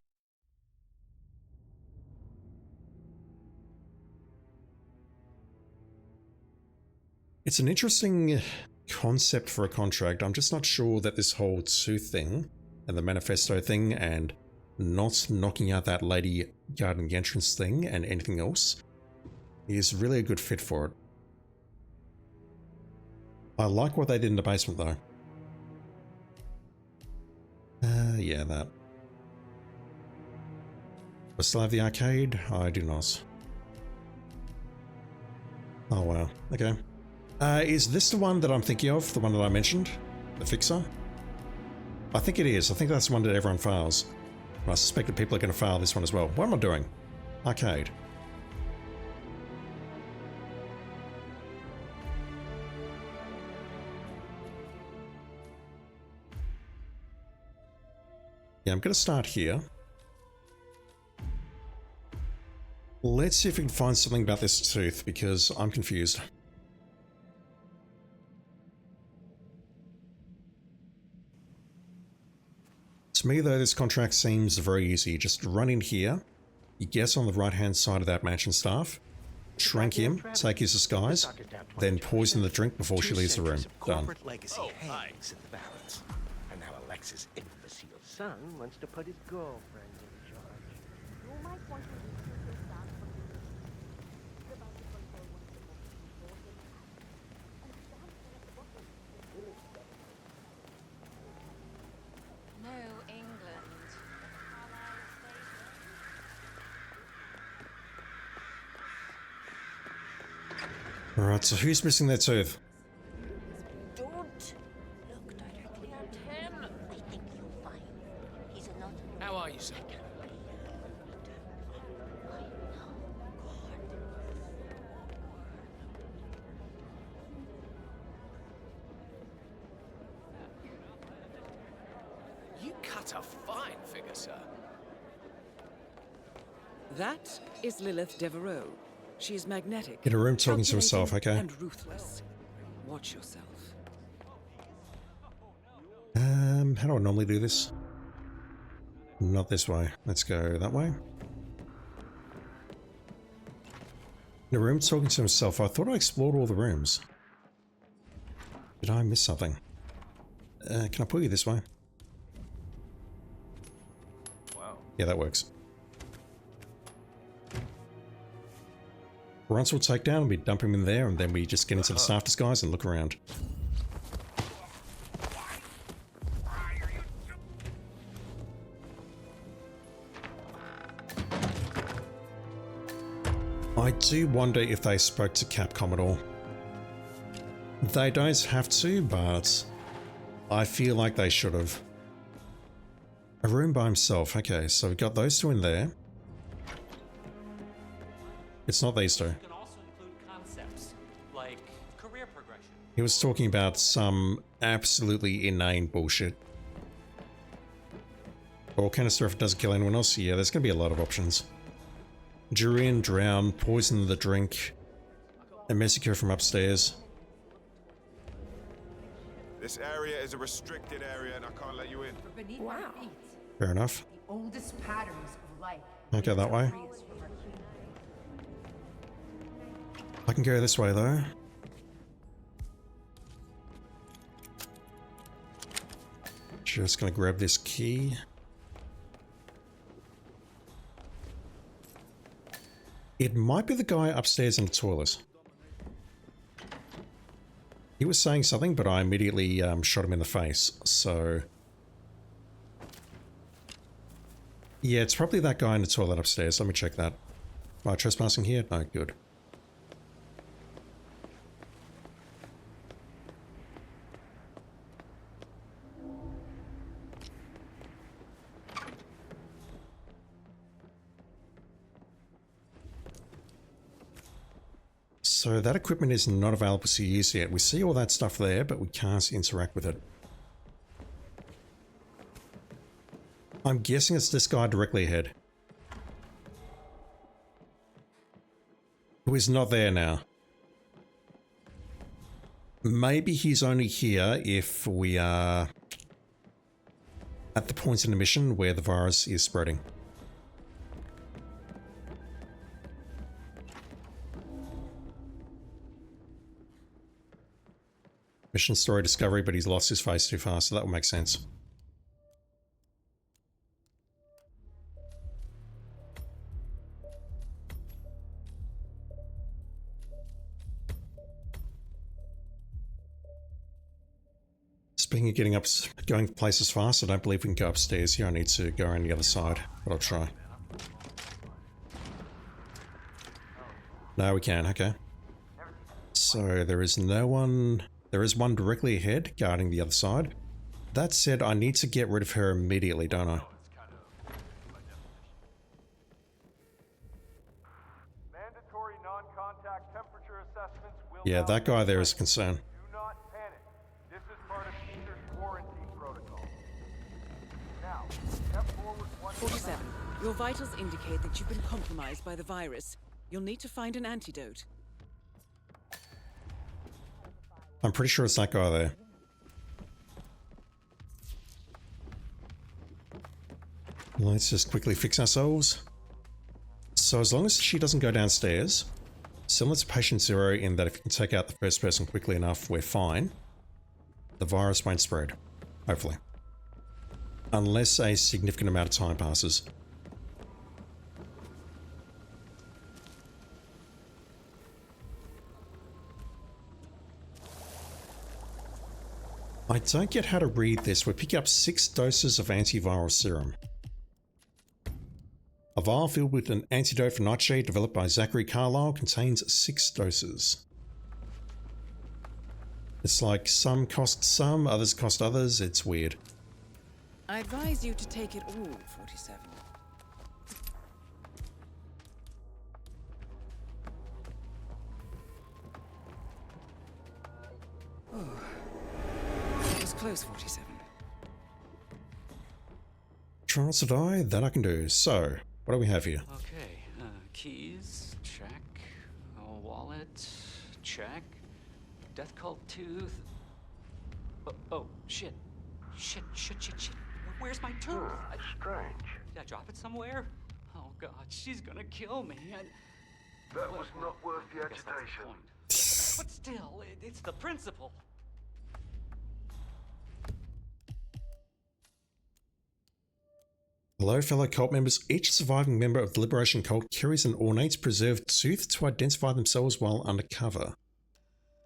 It's an interesting concept for a contract. I'm just not sure that this whole tooth thing and the manifesto thing and not knocking out that lady guarding the entrance thing and anything else is really a good fit for it. I like what they did in the basement though. Yeah, that. I still have the arcade? I do not. Oh wow, okay. Is this the one that I'm thinking of? The one that I mentioned? The fixer? I think it is. I think that's the one that everyone fails. I suspect that people are going to fail this one as well. What am I doing? Arcade. Yeah, I'm going to start here. Let's see if we can find something about this tooth, because I'm confused. To me, though, this contract seems very easy. Just run in here, you guess on the right-hand side of that mansion staff, trank him, take his disguise, then poison the drink before she leaves the room. Done. Legacy hangs in the balance. And now Alex's imbecile son wants to put his girlfriend in charge. You might want to reduce your stance from the mission. The Bible control wants the most important task. And stand for what is No, England. Alright, so who's missing their tooth? Don't look directly at him. I think you'll find he's not. How are you, sir? You cut a fine figure, sir. That is Lilith Devereaux. She is magnetic. In a room talking to herself, okay. And ruthless. Watch yourself. How do I normally do this? Not this way. Let's go that way. In a room talking to himself. I thought I explored all the rooms. Did I miss something? Can I pull you this way? Wow. Yeah, that works. Once we'll take down, we dump him in there, and then we just get into the staff disguise and look around. I do wonder if they spoke to Capcom at all. They don't have to, but I feel like they should have. A room by himself. Okay, so we've got those two in there. It's not these two. Can also include concepts like career progression. He was talking about some absolutely inane bullshit. Or canister if it doesn't kill anyone else. Yeah, there's going to be a lot of options. Durian, drown, poison the drink, a massacre from upstairs. This area is a restricted area and I can't let you in. Wow. Fair enough. The oldest patterns of life. I'll go that way. I can go this way though. Just gonna grab this key. It might be the guy upstairs in the toilet. He was saying something, but I immediately shot him in the face, so... Yeah, it's probably that guy in the toilet upstairs. Let me check that. Am I trespassing here? No, good. So that equipment is not available to use yet. We see all that stuff there, but we can't interact with it. I'm guessing it's this guy directly ahead. Who is not there now. Maybe he's only here if we are at the point in the mission where the virus is spreading. Mission story discovery, but he's lost his face too fast, so that will make sense. Speaking of getting up, going places fast, I don't believe we can go upstairs here. I need to go around the other side, but I'll try. No, we can, okay. So there is no one, there is one directly ahead guarding the other side. That said, I need to get rid of her immediately, don't I? Mandatory non-contact temperature assessments will Yeah, that guy there is a concern. Do not panic. This is part of Ether's quarantine protocol. Now, step forward 47. Your vitals indicate that you've been compromised by the virus. You'll need to find an antidote. I'm pretty sure it's that guy there. Let's just quickly fix ourselves. So as long as she doesn't go downstairs, similar to Patient Zero in that if you can take out the first person quickly enough, we're fine. The virus won't spread, hopefully. Unless a significant amount of time passes. I don't get how to read this. We're picking up 6 doses of antiviral serum. A vial filled with an antidote for Nightshade developed by Zachary Carlisle contains 6 doses. It's like some cost some, others cost others. It's weird. I advise you to take it all, 47. Oh. That was close, 47. Try not to die, that I can do. So, what do we have here? Okay, keys, check. Wallet, check. Death cult tooth. Oh, shit. Shit. Where's my tooth? Strange. Did I drop it somewhere? Oh god, she's gonna kill me. That was not worth the agitation. But still, it's the principle. Hello, fellow cult members. Each surviving member of the Liberation Cult carries an ornate preserved tooth to identify themselves while undercover.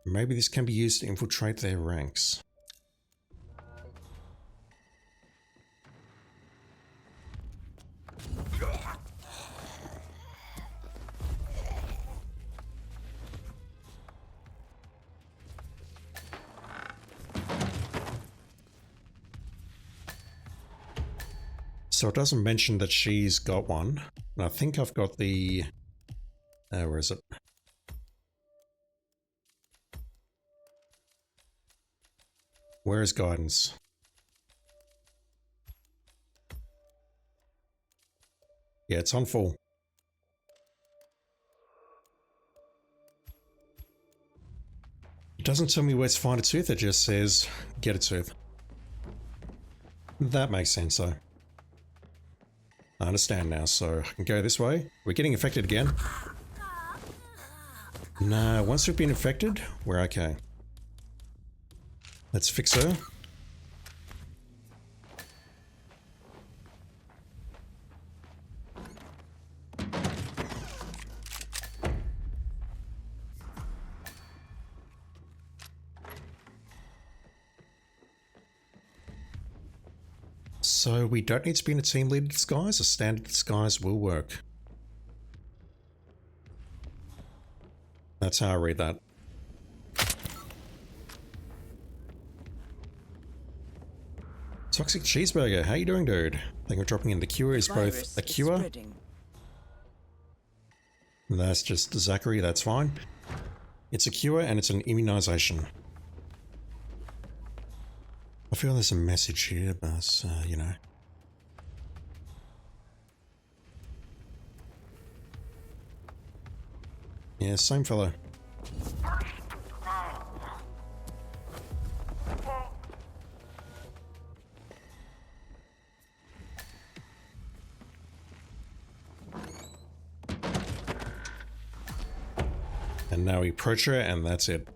Maybe this can be used to infiltrate their ranks. So it doesn't mention that she's got one. And I think I've got the... where is it? Where is guidance? Yeah, it's on full. It doesn't tell me where to find a tooth, it just says, get a tooth. That makes sense though. I understand now, so I can go this way. We're getting infected again. No, once we've been infected, we're okay. Let's fix her. So we don't need to be in a team leader disguise. A standard disguise will work. That's how I read that. Toxic Cheeseburger, how you doing, dude? Thank you for dropping in. The cure is both a cure. That's just Zachary, that's fine. It's a cure and it's an immunization. I feel there's a message here, but, you know. Yeah, same fellow. And now we approach her, and that's it.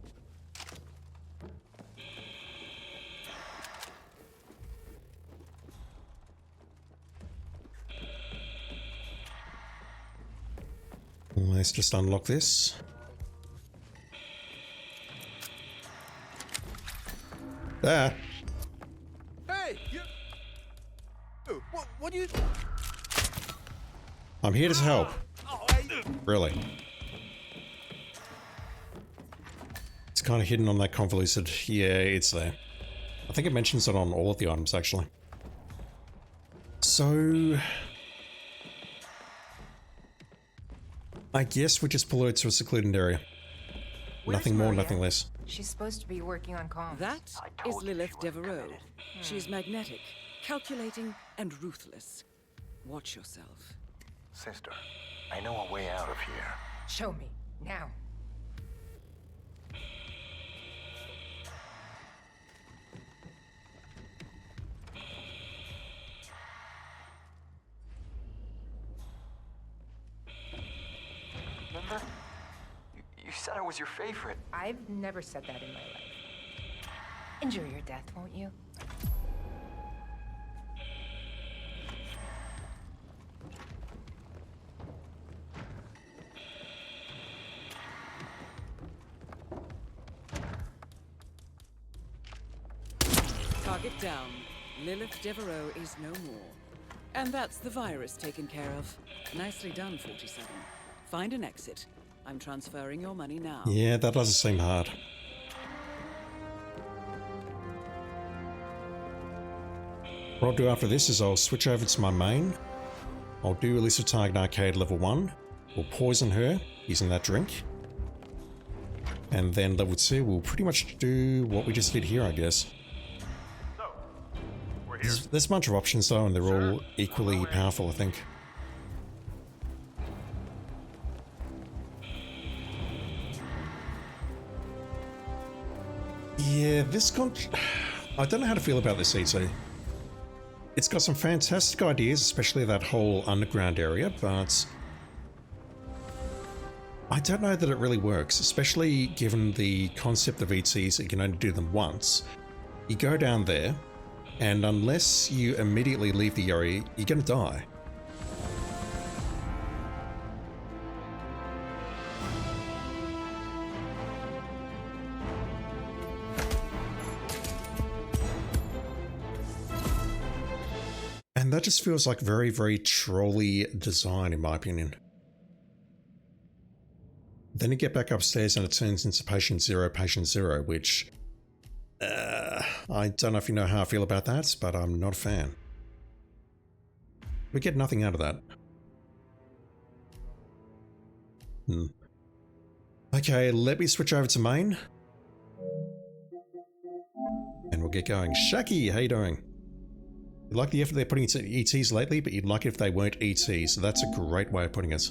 Let's just unlock this. Ah! Hey, you. What do you? I'm here to help. Really. It's kind of hidden on that convoluted. Yeah, it's there. I think it mentions it on all of the items, actually. So... I guess we just pull her to a secluded area. Nothing more, nothing less. She's supposed to be working on comms. That is Lilith Devereaux. She's magnetic, calculating, and ruthless. Watch yourself. Sister, I know a way out of here. Show me, now. Remember? You said I was your favorite. I've never said that in my life. Enjoy your death, won't you? Target down. Lilith Devereaux is no more. And that's the virus taken care of. Nicely done, 47. Find an exit. I'm transferring your money now. Yeah, that doesn't seem hard. What I'll do after this is I'll switch over to my main. I'll do Elusive Target Arcade level 1. We'll poison her using that drink. And then level 2, we'll pretty much do what we just did here, I guess. There's a bunch of options though, and they're all equally powerful, I think. Yeah, I don't know how to feel about this ET. It's got some fantastic ideas, especially that whole underground area, but I don't know that it really works, especially given the concept of ETs that you can only do them once. You go down there, and unless you immediately leave the area, you're gonna die. And that just feels like very, very trolley design, in my opinion. Then you get back upstairs and it turns into Patient Zero, which... I don't know if you know how I feel about that, but I'm not a fan. We get nothing out of that. Okay, let me switch over to main. And we'll get going. Shaki, how you doing? You like the effort they're putting into ETs lately, but you'd like it if they weren't ETs, so that's a great way of putting it.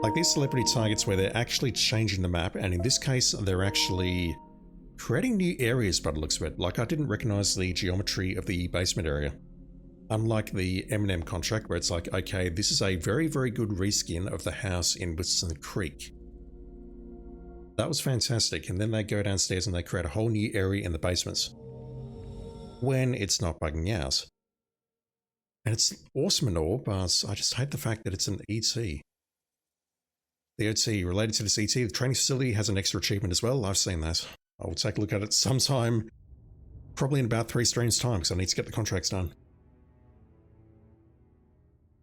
Like these celebrity targets where they're actually changing the map, and in this case, they're actually creating new areas by the looks of it. Like I didn't recognize the geometry of the basement area. Unlike the Eminem contract where it's like, okay, this is a very, very good reskin of the house in Whistling Creek. That was fantastic, and then they go downstairs and they create a whole new area in the basements. When it's not bugging out. And it's awesome and all, but I just hate the fact that it's an ET. The OT related to this ET, the training facility has an extra achievement as well. I've seen that. I will take a look at it sometime, probably in about 3 streams time, because I need to get the contracts done.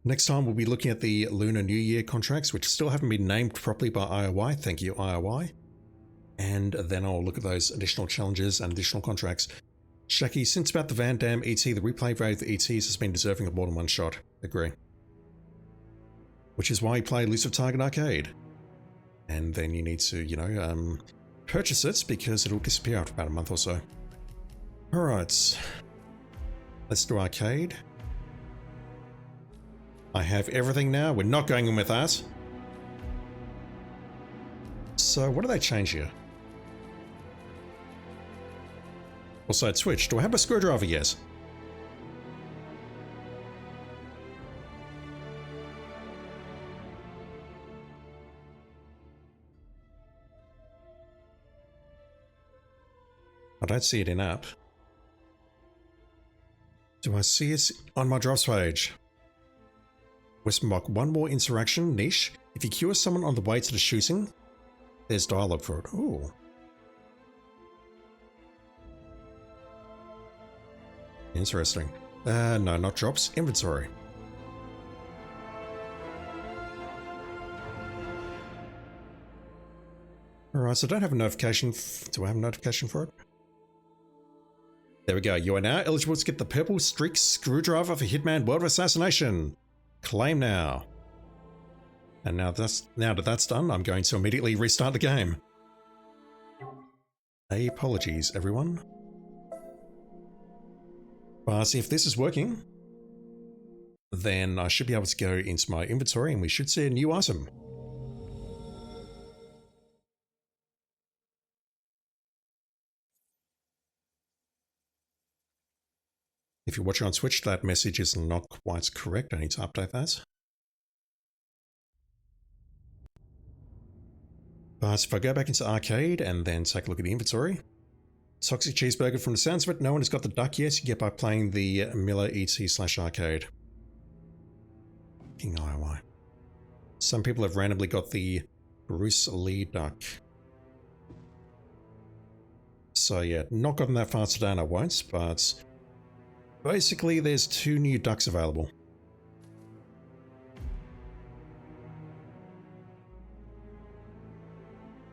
Next time we'll be looking at the Lunar New Year contracts, which still haven't been named properly by IOI. Thank you, IOI. And then I'll look at those additional challenges and additional contracts. Shaki, since about the Van Damme ET, the replay value of the ETs has been deserving of more than one shot. Agree. Which is why he played Elusive Target Arcade. And then you need to, you know, purchase it because it'll disappear after about a month or so. Alright. Let's do arcade. I have everything now. We're not going in with that. So what do they change here? Also at Switch, do I have a screwdriver yet? I don't see it in app. Do I see it on my drops page? Westmark, one more interaction, niche. If you cure someone on the way to the shooting, there's dialogue for it. Ooh. Interesting. No, not drops. Inventory. Alright, so I don't have a notification. Do I have a notification for it? There we go. You are now eligible to get the purple streak screwdriver for Hitman World of Assassination. Claim now. And now that that's done, I'm going to immediately restart the game. Apologies, everyone. But if this is working, then I should be able to go into my inventory and we should see a new item. If you're watching on Twitch, that message is not quite correct. I need to update that. But if I go back into arcade and then take a look at the inventory, Toxic Cheeseburger, from the sounds of it, no one has got the duck yet. You get by playing the Milla ET/arcade. King IOI. Some people have randomly got the Bruce Lee duck. So yeah, not gotten that far today and I won't, but basically there's 2 new ducks available.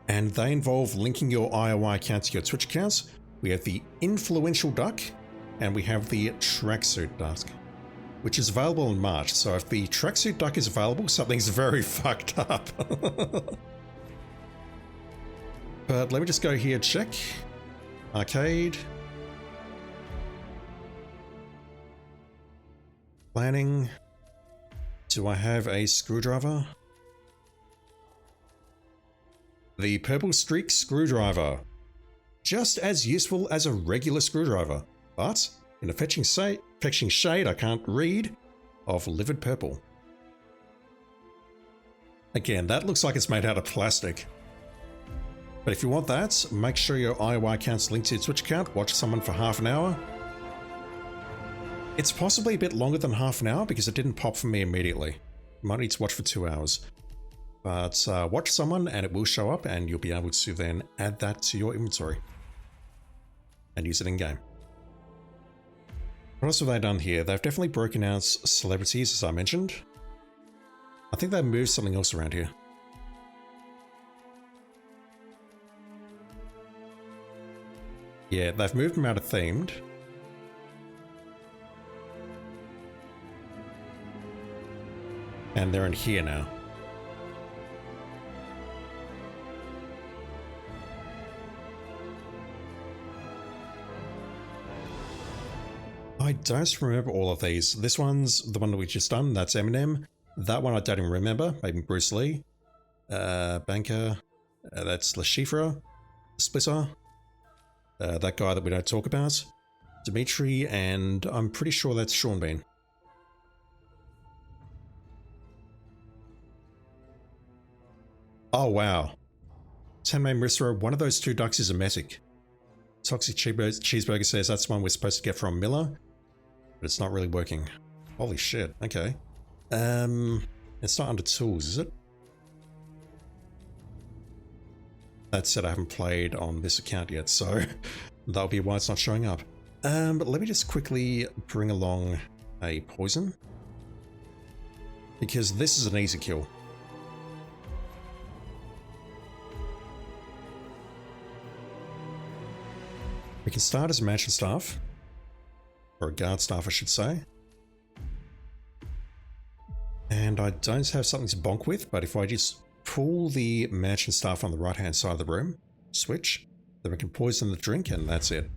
And they involve linking your IOI account to your Twitch accounts. We have the Influential Duck, and we have the Tracksuit Duck, which is available in March. So if the Tracksuit Duck is available, something's very fucked up. But let me just go here, check. Arcade. Planning. Do I have a screwdriver? The Purple Streak Screwdriver. Just as useful as a regular screwdriver, but in a fetching shade I can't read of livid purple. Again, that looks like it's made out of plastic. But if you want that, make sure your IOI account's linked to your Twitch account, watch someone for half an hour. It's possibly a bit longer than half an hour because it didn't pop for me immediately. You might need to watch for 2 hours. But watch someone and it will show up and you'll be able to then add that to your inventory and use it in game. What else have they done here? They've definitely broken out celebrities, as I mentioned. I think they moved something else around here. Yeah, they've moved them out of themed. And they're in here now. I don't remember all of these. This one's the one that we just done. That's Eminem. That one I don't even remember. Maybe Bruce Lee. Banker. That's Le Chiffre. Splitter. That guy that we don't talk about. Dimitri. And I'm pretty sure that's Sean Bean. Oh, wow. 10-man Ristro. One of those 2 ducks is a metic. Toxic Cheeseburger says that's one we're supposed to get from Milla. But it's not really working. Holy shit, okay. It's not under tools, is it? That said, I haven't played on this account yet, so that'll be why it's not showing up. But let me just quickly bring along a poison. Because this is an easy kill. We can start as a mansion staff. Or a guard staff, I should say. And I don't have something to bonk with, but if I just pull the mansion staff on the right-hand side of the room, switch, then we can poison the drink, and that's it.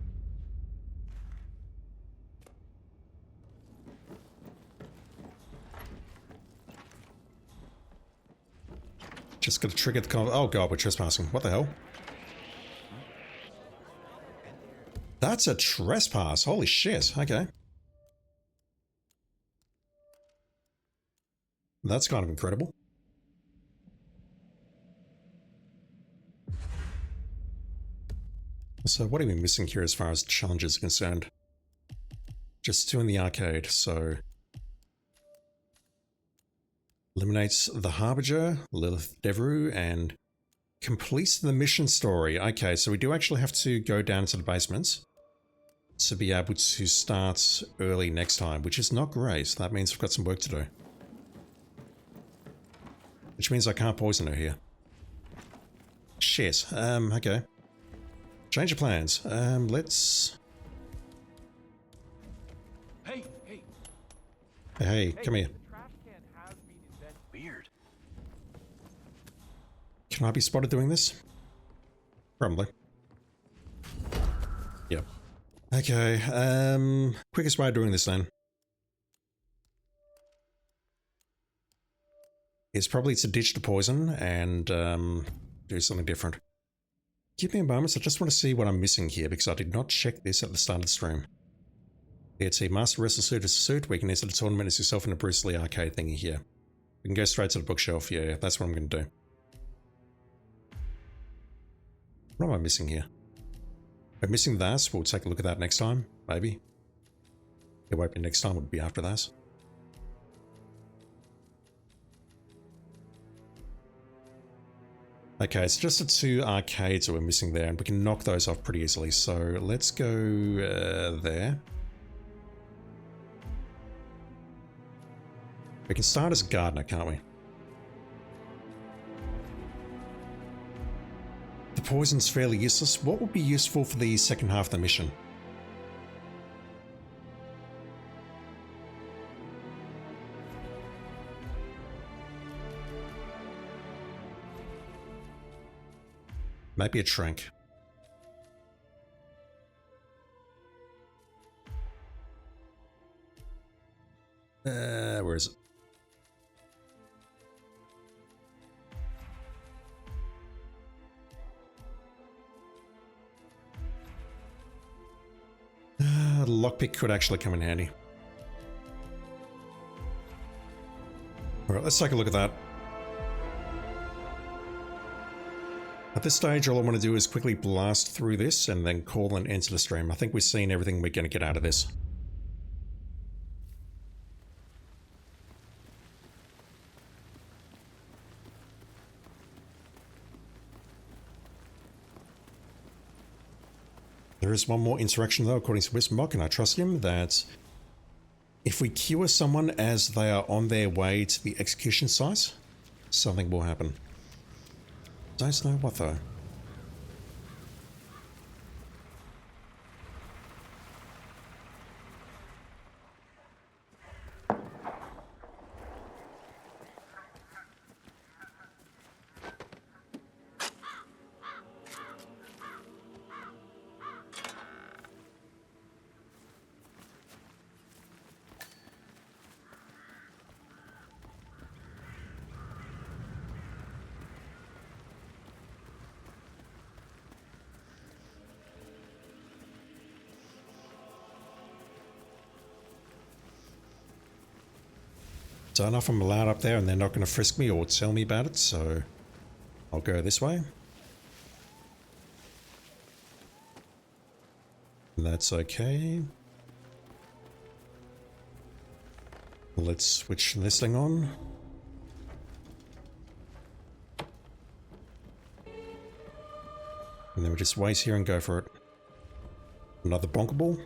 Just gotta trigger the oh god, we're trespassing. What the hell? That's a trespass. Holy shit. Okay. That's kind of incredible. So what are we missing here as far as challenges are concerned? Just 2 in the arcade, so... Eliminates the Harbinger, Lilith Devereaux, and completes the mission story. Okay, so we do actually have to go down to the basements to be able to start early next time, which is not great. That means we've got some work to do. Which means I can't poison her here. Shit. Okay. Change of plans. Let's... Hey! Hey, come here. Weird. Can I be spotted doing this? Probably. Yep. Okay, quickest way of doing this then is probably to ditch the poison and do something different. Give me a moment, I just want to see what I'm missing here because I did not check this at the start of the stream. It's a Master Wrestler suit as a suit. We can enter the tournament as yourself in a Bruce Lee arcade thingy here. We can go straight to the bookshelf. Yeah, that's what I'm going to do. What am I missing here? We're missing that. We'll take a look at that next time, maybe. It won't be next time, it would be after that. Okay, it's just the 2 arcades that we're missing there, and we can knock those off pretty easily. So let's go there. We can start as a gardener, can't we? The poison's fairly useless. What would be useful for the second half of the mission? Maybe a trank. Where is it? The lockpick could actually come in handy. Alright, let's take a look at that. At this stage, all I want to do is quickly blast through this and then call an end to the stream. I think we've seen everything we're going to get out of this. There is one more interaction though, according to Wismock, and I trust him, that if we cure someone as they are on their way to the execution site, something will happen. Don't know what though. Don't know if I'm allowed up there and they're not going to frisk me or tell me about it, so I'll go this way. That's okay. Let's switch this thing on. And then we just wait here and go for it. Another bonkable.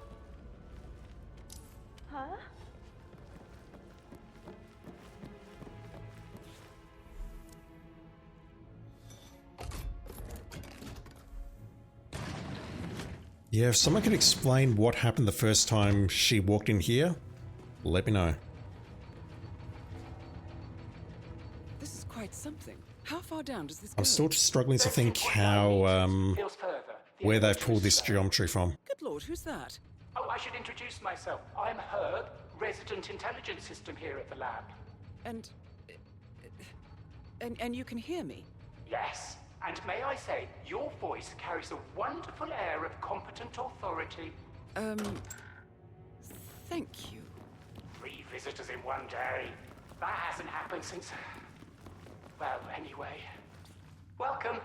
Yeah, if someone could explain what happened the first time she walked in here, let me know. This is quite something. How far down does this go? I'm still struggling to think how, where they've pulled this geometry from. Good lord, who's that? Oh, I should introduce myself. I'm Herb, resident intelligence system here at the lab. And you can hear me? Yes, and may I say, your voice carries a wonderful air of competent authority. Thank you. 3 visitors in one day. That hasn't happened since... Well, anyway. Welcome.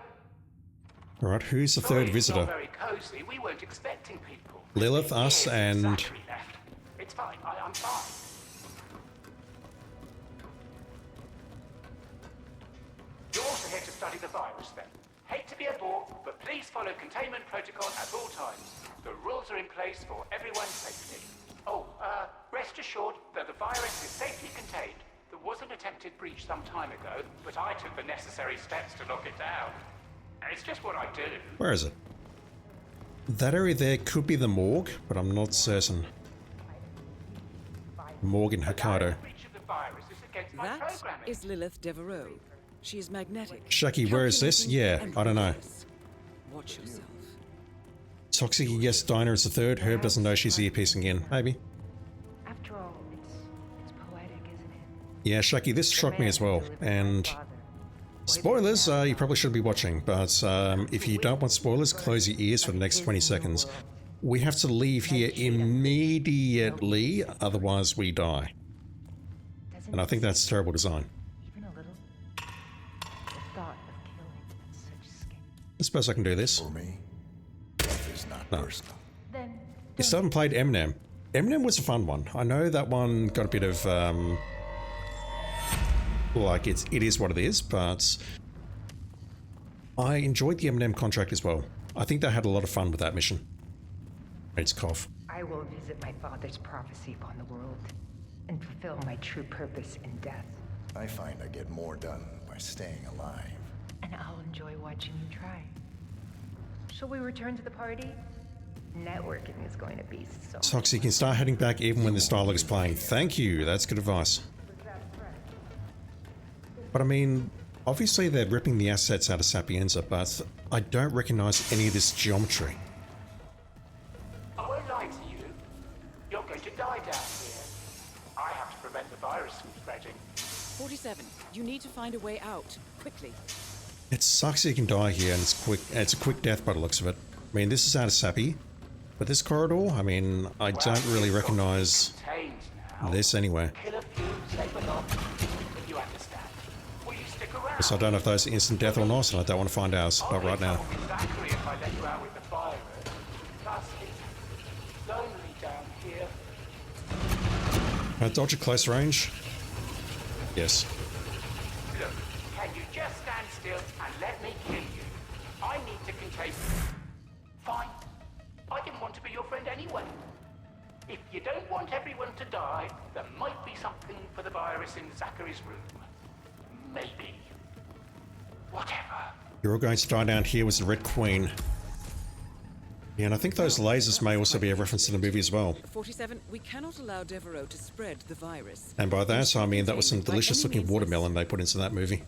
Alright, who's the third visitor? Not very cozy. We weren't expecting people. Lilith, us, and... Zachary left. It's fine. I'm fine. You're also here to study the virus, then. Hate to be a bore, but please follow containment protocol at all times. The rules are in place for everyone's safety. Oh, rest assured that the virus is safely contained. There was an attempted breach some time ago, but I took the necessary steps to knock it down. It's just what I do. Where is it? That area there could be the morgue, but I'm not certain. Morgue in Hokkaido. That is Lilith Devereaux. She is magnetic. Shaki, where is this? Yeah, I don't know. Watch yourself. Toxic, yes, Dinah is the third. Herb doesn't know she's earpiecing again. Maybe. After all, it's poetic, isn't it? Yeah, Shaki, this shocked me as well. And spoilers, you probably shouldn't be watching, but if you don't want spoilers, close your ears for the next 20 seconds. We have to leave here immediately, otherwise we die. And I think that's terrible design. Even a little. The thought of killing such scale. I suppose I can do this. For me, death is not personal. Then You still haven't played Eminem. Eminem was a fun one. I know that one got a bit of, like, it is what it is, but I enjoyed the Eminem contract as well. I think they had a lot of fun with that mission. It's cough. I will visit my father's prophecy upon the world and fulfill my true purpose in death. I find I get more done by staying alive. And I'll enjoy watching you try. Shall we return to the party? Networking is going to be so... Toxic, you can start heading back even when this dialogue is playing. Thank you, that's good advice. But I mean, obviously they're ripping the assets out of Sapienza, but I don't recognize any of this geometry. I won't lie to you. You're going to die down here. I have to prevent the virus from spreading. 47, you need to find a way out, quickly. It sucks you can die here, and it's quick. It's a quick death by the looks of it. I mean, this is out of Sappy, but this corridor, I mean, I don't really recognize this anywhere. Kill a few, save a lot. You understand. Will you stick around? So I don't know if those are instant death or not, and I don't want to find out. Not right now. Exactly if I let you out with the virus. Plus, it's lonely down here. Can I dodge at close range? Yes. Look, can you just stand still and let me kill you? I need to contain... Fine. I didn't want to be your friend anyway. If you don't want everyone to die, there might be something for the virus in Zachary's room. Maybe. Whatever. You're all going to die down here with the Red Queen. Yeah, and I think those lasers may also be a reference to the movie as well. 47, we cannot allow Devereaux to spread the virus. And by that, I mean that was some delicious looking watermelon they put into that movie.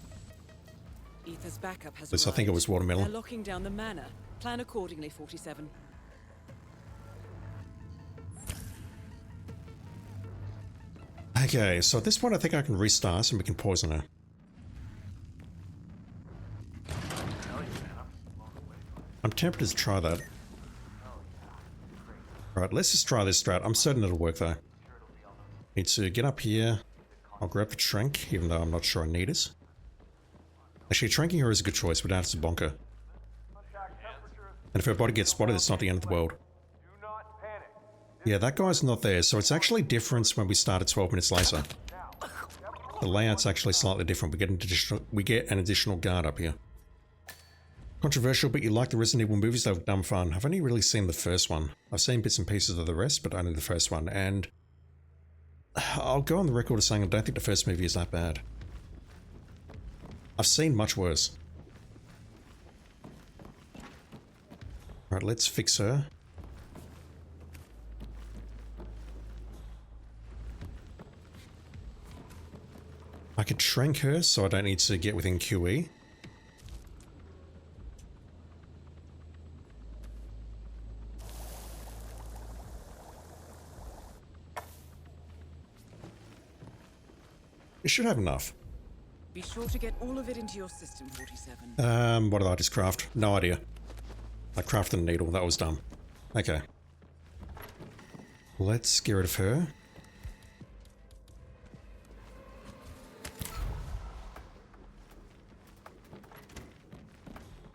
Ether's backup has At least I think it was watermelon. They're locking down the manor. Plan accordingly, 47. Okay, so at this point I think I can restart and we can poison her. I'm tempted to try that. Right, let's just try this strat. I'm certain it'll work though. Need to get up here. I'll grab the trank, even though I'm not sure I need it. Actually, tranking her is a good choice. We don't have to bonk her. And if her body gets spotted, it's not the end of the world. Yeah, that guy's not there, so it's actually different when we start at 12 minutes later. The layout's actually slightly different. We get an additional guard up here. Controversial, but you like the Resident Evil movies, they've done fun. I've only really seen the first one. I've seen bits and pieces of the rest, but only the first one, and I'll go on the record as saying I don't think the first movie is that bad. I've seen much worse. Right, let's fix her. I I could trank her so I don't need to get within QE. It should have enough. Be sure to get all of it into your system, 47. What did I just craft? No idea. I crafted a needle, that was dumb. Okay. Let's get rid of her.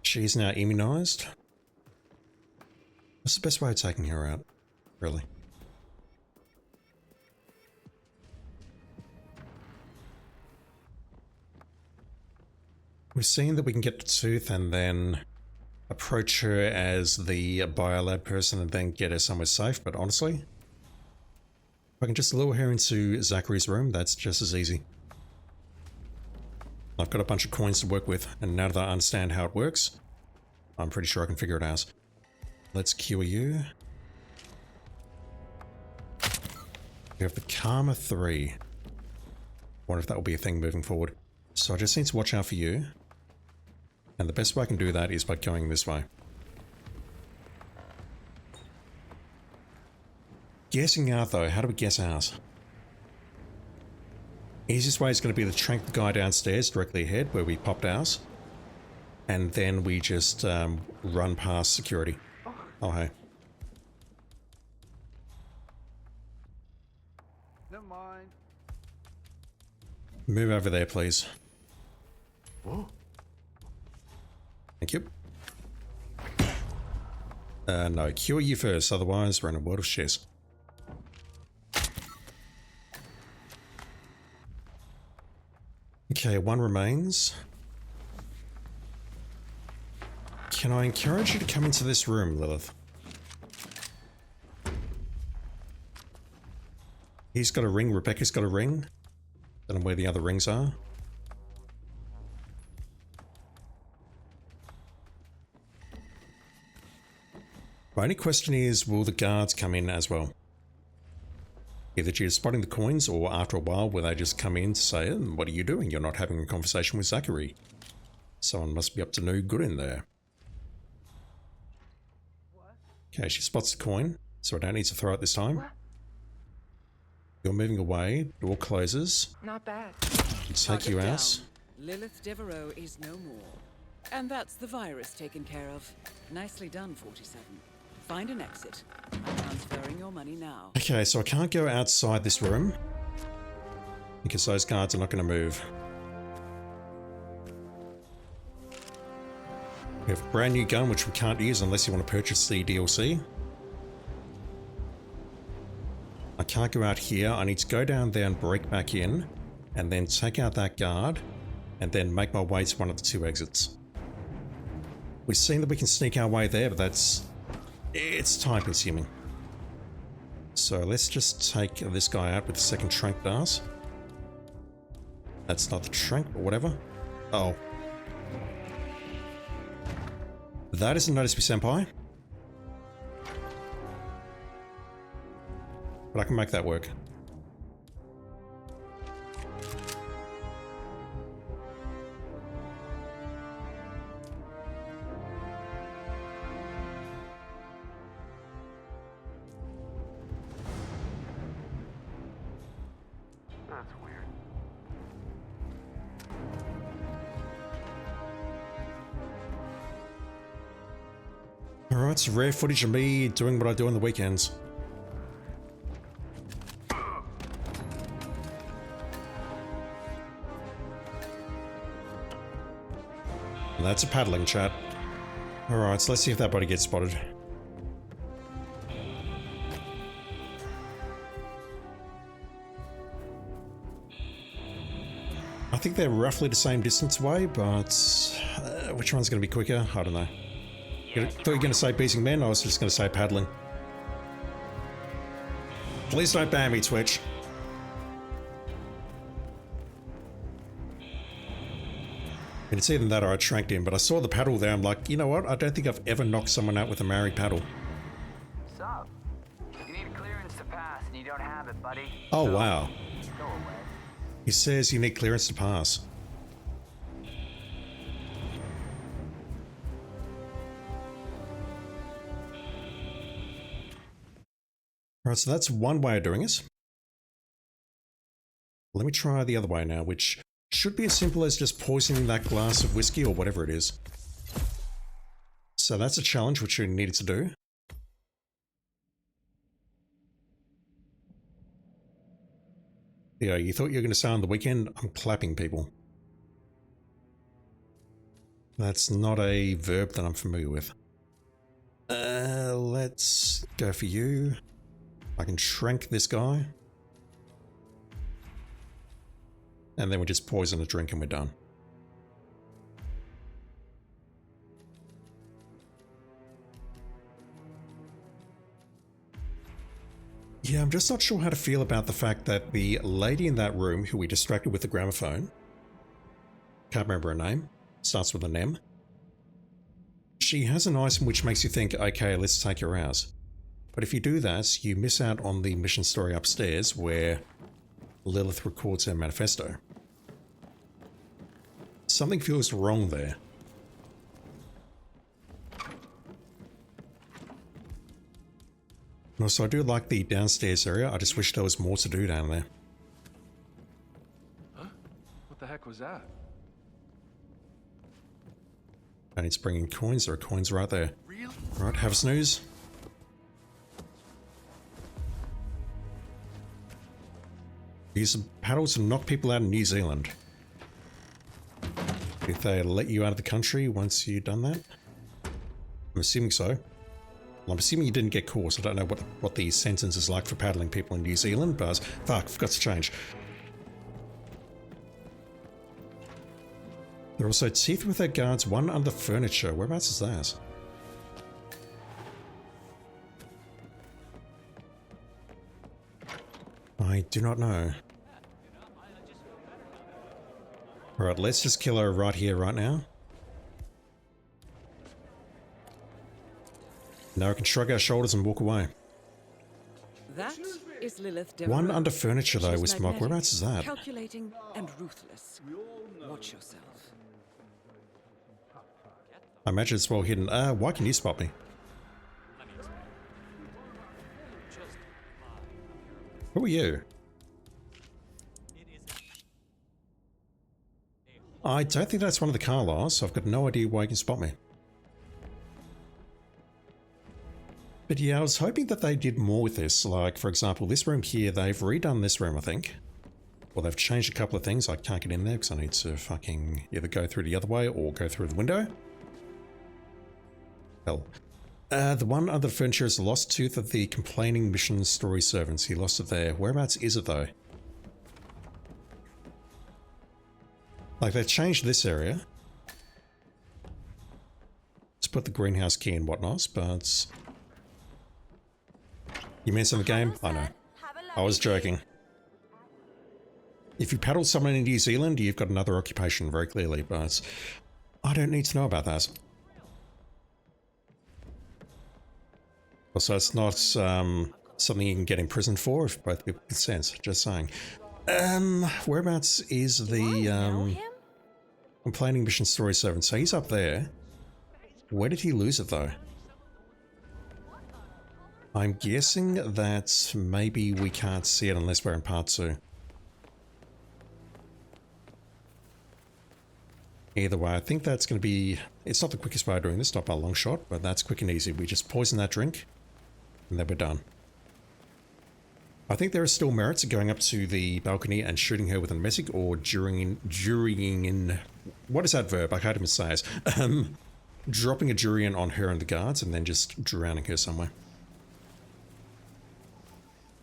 She's now immunized. What's the best way of taking her out? Really? We've seen that we can get the tooth and then approach her as the biolab person and then get her somewhere safe, but honestly, if I can just lure her into Zachary's room, that's just as easy. I've got a bunch of coins to work with, and now that I understand how it works, I'm pretty sure I can figure it out. Let's cure you. We have the Karma 3. Wonder if that will be a thing moving forward. So I just need to watch out for you. And the best way I can do that is by going this way. Guessing out though, how do we guess out? Easiest way is going to be to trank the guy downstairs directly ahead where we popped out. And then we just run past security. Oh hey. Never mind. Move over there, please. Whoa. Thank you. No, cure you first, otherwise we're in a world of shiz. Okay, one remains. Can I encourage you to come into this room, Lilith? He's got a ring, Rebecca's got a ring. Don't know where the other rings are. My only question is, will the guards come in as well? Either due to spotting the coins, or after a while, will they just come in to say, what are you doing? You're not having a conversation with Zachary. Someone must be up to no good in there. Okay, she spots the coin, so I don't need to throw it this time. You're moving away, door closes. Not bad. Take you out. Lilith Devereaux is no more. And that's the virus taken care of. Nicely done, 47. Find an exit. I'm transferring your money now. Okay, so I can't go outside this room because those guards are not going to move. We have a brand new gun which we can't use unless you want to purchase the DLC. I can't go out here. I need to go down there and break back in and then take out that guard and then make my way to one of the two exits. We've seen that we can sneak our way there, but it's time consuming. So let's just take this guy out with the second trank dart. That's not the trank, but whatever. Oh. That isn't Notice Me Senpai. But I can make that work. That's weird. Alright, it's rare footage of me doing what I do on the weekends. And that's a paddling chat. Alright, so let's see if that body gets spotted. I think they're roughly the same distance away, but which one's going to be quicker? I don't know. I thought you were going to say beating men, I was just going to say paddling. Please don't ban me, Twitch. And it's either that or I tranked him, but I saw the paddle there, I'm like, you know what? I don't think I've ever knocked someone out with a married paddle. What's up? You need a clearance to pass and you don't have it, buddy. Oh, wow. Go away. He says you need clearance to pass. Alright, so that's one way of doing it. Let me try the other way now, which should be as simple as just poisoning that glass of whiskey or whatever it is. So that's a challenge which you needed to do. Yeah, you thought you were going to say on the weekend, I'm clapping people. That's not a verb that I'm familiar with. Let's go for you. I can shrink this guy. And then we just poison a drink and we're done. Yeah, I'm just not sure how to feel about the fact that the lady in that room who we distracted with the gramophone, can't remember her name, starts with an M. She has an item which makes you think, okay, let's take her out. But if you do that, you miss out on the mission story upstairs where Lilith records her manifesto. Something feels wrong there. Also, I do like the downstairs area. I just wish there was more to do down there. Huh? What the heck was that? And it's bringing coins. There are coins right there. Right, have a snooze. Use a paddle to knock people out in New Zealand. If they let you out of the country once you've done that? I'm assuming so. Well, I'm assuming you didn't get caught. I don't know what the sentence is like for paddling people in New Zealand, but fuck, forgot to change. There are also teeth with their guards, one under furniture. Whereabouts is that? I do not know. Alright, let's just kill her right here, right now. Now we can shrug our shoulders and walk away. That is Lilith Devereaux. One under furniture though, She's Wismark. magnetic, Whereabouts is that? Calculating and ruthless. Watch yourself. I imagine it's well hidden. Why can you spot me? Who are you? I don't think that's one of the Carlyles, so I've got no idea why you can spot me. But yeah, I was hoping that they did more with this. Like, for example, this room here, they've redone this room, I think. Well, they've changed a couple of things. I can't get in there because I need to fucking either go through the other way or go through the window. Hell. The one under furniture is the lost tooth of the complaining mission story servants. He lost it there. Whereabouts is it though? Like, they changed this area. Let's put the greenhouse key and whatnot, but... You mean some of the game? I know. I was joking. If you paddle someone in New Zealand, you've got another occupation very clearly, but I don't need to know about that. Also, it's not something you can get imprisoned for if both people consent, just saying. Whereabouts is the complaining mission story servant? So he's up there. Where did he lose it though? I'm guessing that maybe we can't see it unless we're in part 2. Either way, I think that's going to be... It's not the quickest way of doing this, not by a long shot, but that's quick and easy. We just poison that drink, and then we're done. I think there is still merit to going up to the balcony and shooting her with a domestic or jurying in... What is that verb? I can't even say it. Dropping a durian on her and the guards and then just drowning her somewhere.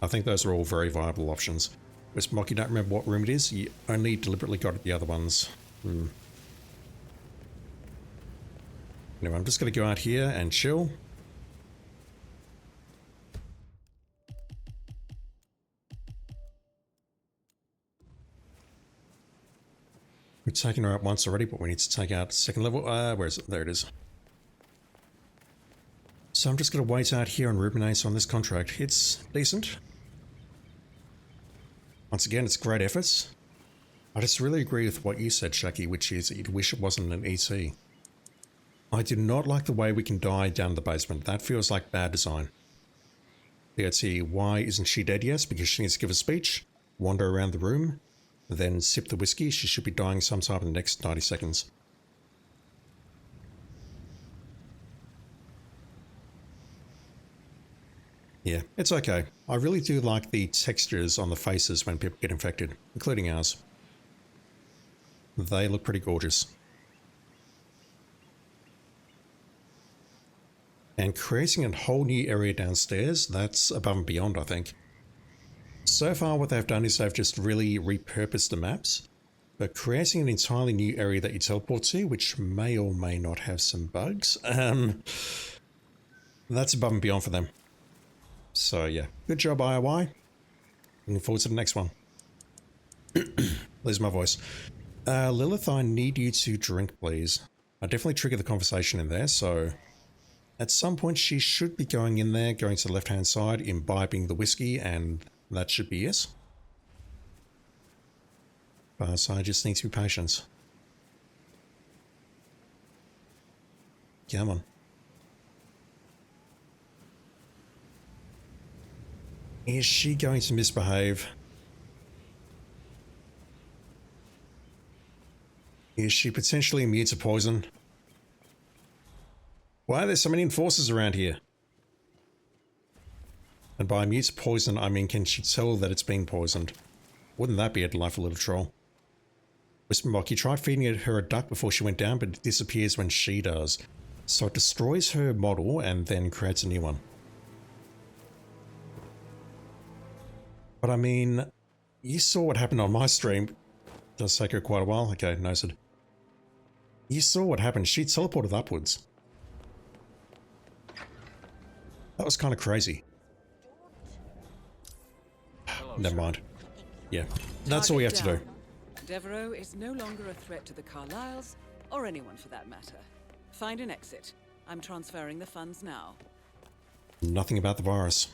I think those are all very viable options. Whereas Mock, you don't remember what room it is? You only deliberately got at the other ones. Anyway, I'm just going to go out here and chill. We've taken her out once already, but we need to take out second level. Where is it? There it is. So I'm just going to wait out here and ruminate on this contract. It's decent. Once again, it's great efforts. I just really agree with what you said, Shaki, which is you'd wish it wasn't an ET. I do not like the way we can die down in the basement. That feels like bad design. Let's see, why isn't she dead yet? Because she needs to give a speech, wander around the room, then sip the whiskey. She should be dying sometime in the next 90 seconds. Yeah, it's okay. I really do like the textures on the faces when people get infected, including ours. They look pretty gorgeous. And creating a whole new area downstairs, that's above and beyond, I think. So far what they've done is they've just really repurposed the maps, but creating an entirely new area that you teleport to, which may or may not have some bugs, that's above and beyond for them. So yeah, good job IOI. Looking forward to the next one. Lose my voice. Lilith, I need you to drink, please. I definitely triggered the conversation in there, so at some point she should be going in there, going to the left-hand side, imbibing the whiskey, and that should be it. But so I just need to be patient. Come on. Is she going to misbehave? Is she potentially immune to poison? Why are there so many enforcers around here? And by immune to poison, I mean, can she tell that it's been poisoned? Wouldn't that be a delightful little troll? Whispermock, you tried feeding her a duck before she went down, but it disappears when she does. So it destroys her model and then creates a new one. But I mean, you saw what happened on my stream. It does take her quite a while. Okay, noted. You saw what happened. She teleported upwards. That was kind of crazy. Never mind. Yeah, that's all we have to do. Devereaux is no longer a threat to the Carlyles, or anyone for that matter. Find an exit. I'm transferring the funds now. Nothing about the virus.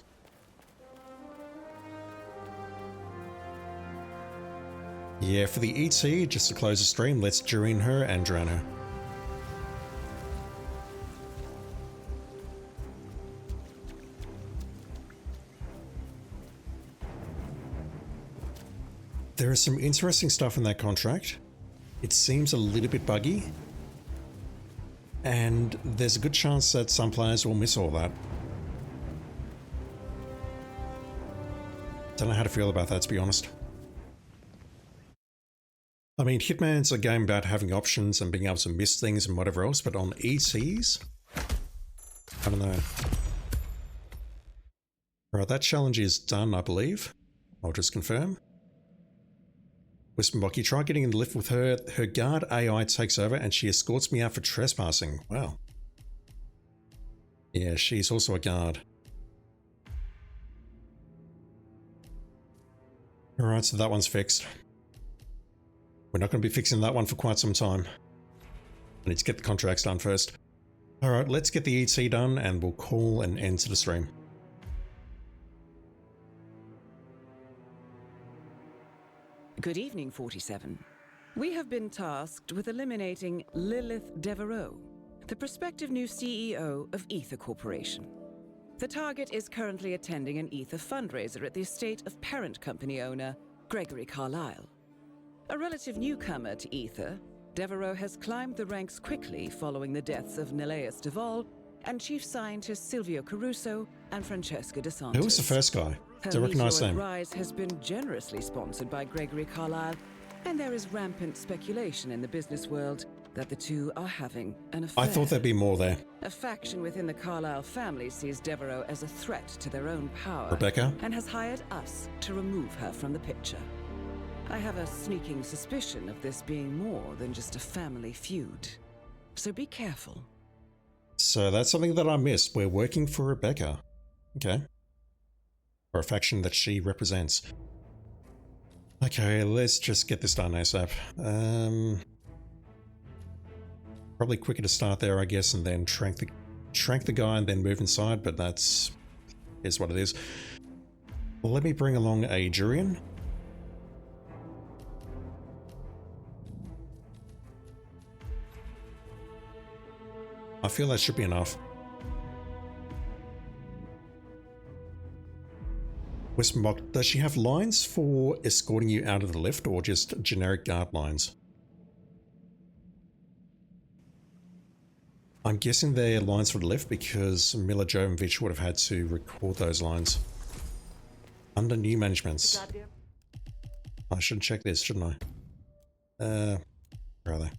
Yeah, for the ET, just to close the stream, let's Durine her and drown her. There is some interesting stuff in that contract. It seems a little bit buggy. And there's a good chance that some players will miss all that. Don't know how to feel about that, to be honest. I mean, Hitman's a game about having options and being able to miss things and whatever else, but on ETs? I don't know. Alright, that challenge is done, I believe. I'll just confirm. Whispermock, you try getting in the lift with her. Her guard AI takes over and she escorts me out for trespassing. Wow. Yeah, she's also a guard. Alright, so that one's fixed. We're not going to be fixing that one for quite some time. I need to get the contracts done first. Alright, let's get the ET done and we'll call an end to the stream. Good evening, 47. We have been tasked with eliminating Lilith Devereaux, the prospective new CEO of Ether Corporation. The target is currently attending an Ether fundraiser at the estate of parent company owner Gregory Carlyle. A relative newcomer to Ether, Devereaux has climbed the ranks quickly following the deaths of Neleus Duval and Chief Scientist Silvio Caruso and Francesca DeSantis. Who was the first guy? Do I recognize Her them? rise has been generously sponsored by Gregory Carlyle, and there is rampant speculation in the business world that the two are having an affair. I thought there'd be more there. A faction within the Carlyle family sees Devereaux as a threat to their own power. Rebecca? And has hired us to remove her from the picture. I have a sneaking suspicion of this being more than just a family feud. So be careful. So that's something that I missed. We're working for Rebecca. Okay. Or a faction that she represents. Okay, let's just get this done ASAP. Probably quicker to start there, I guess, and then trank the guy and then move inside, but that's... is what it is. Let me bring along a Durian. I feel that should be enough. Westmock, does she have lines for escorting you out of the lift or just generic guard lines? I'm guessing they're lines for the lift because Milla Jovovich would have had to record those lines. Under new managements. I should check this, shouldn't I? Where are they?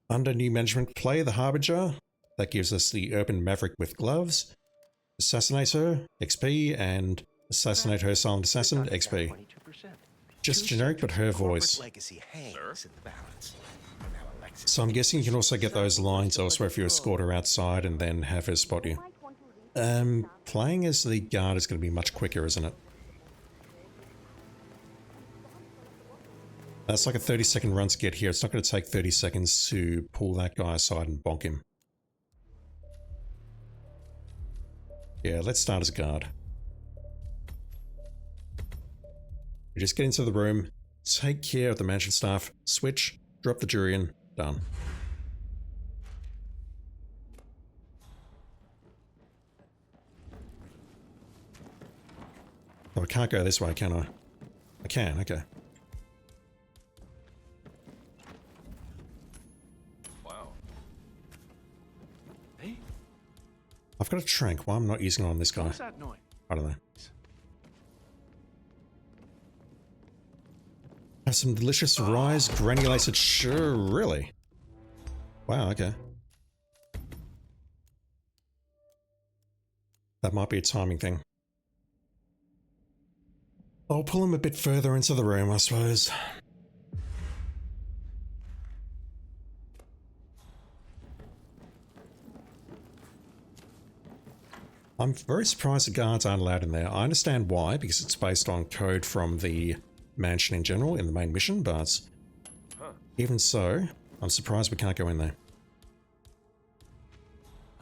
Under new management, play the Harbinger. That gives us the Urban Maverick with gloves. Assassinate her, XP, and assassinate her silent assassin, XP. Just generic, but her voice. So I'm guessing you can also get those lines elsewhere if you escort her outside and then have her spot you. Playing as the guard is going to be much quicker, isn't it? That's like a 30-second run to get here. It's not going to take 30 seconds to pull that guy aside and bonk him. Yeah, let's start as guard. You just get into the room, take care of the mansion staff, switch, drop the Durian, done. Oh, I can't go this way, can I? I can, okay. Wow. Hey? I've got a trank. Why am I not using it on this guy? What's that noise? I don't know. Have some delicious rice, granulated sugar, really? Wow, okay. That might be a timing thing. I'll pull him a bit further into the room, I suppose. I'm very surprised the guards aren't allowed in there. I understand why, because it's based on code from the mansion in general in the main mission, but even so, I'm surprised we can't go in there.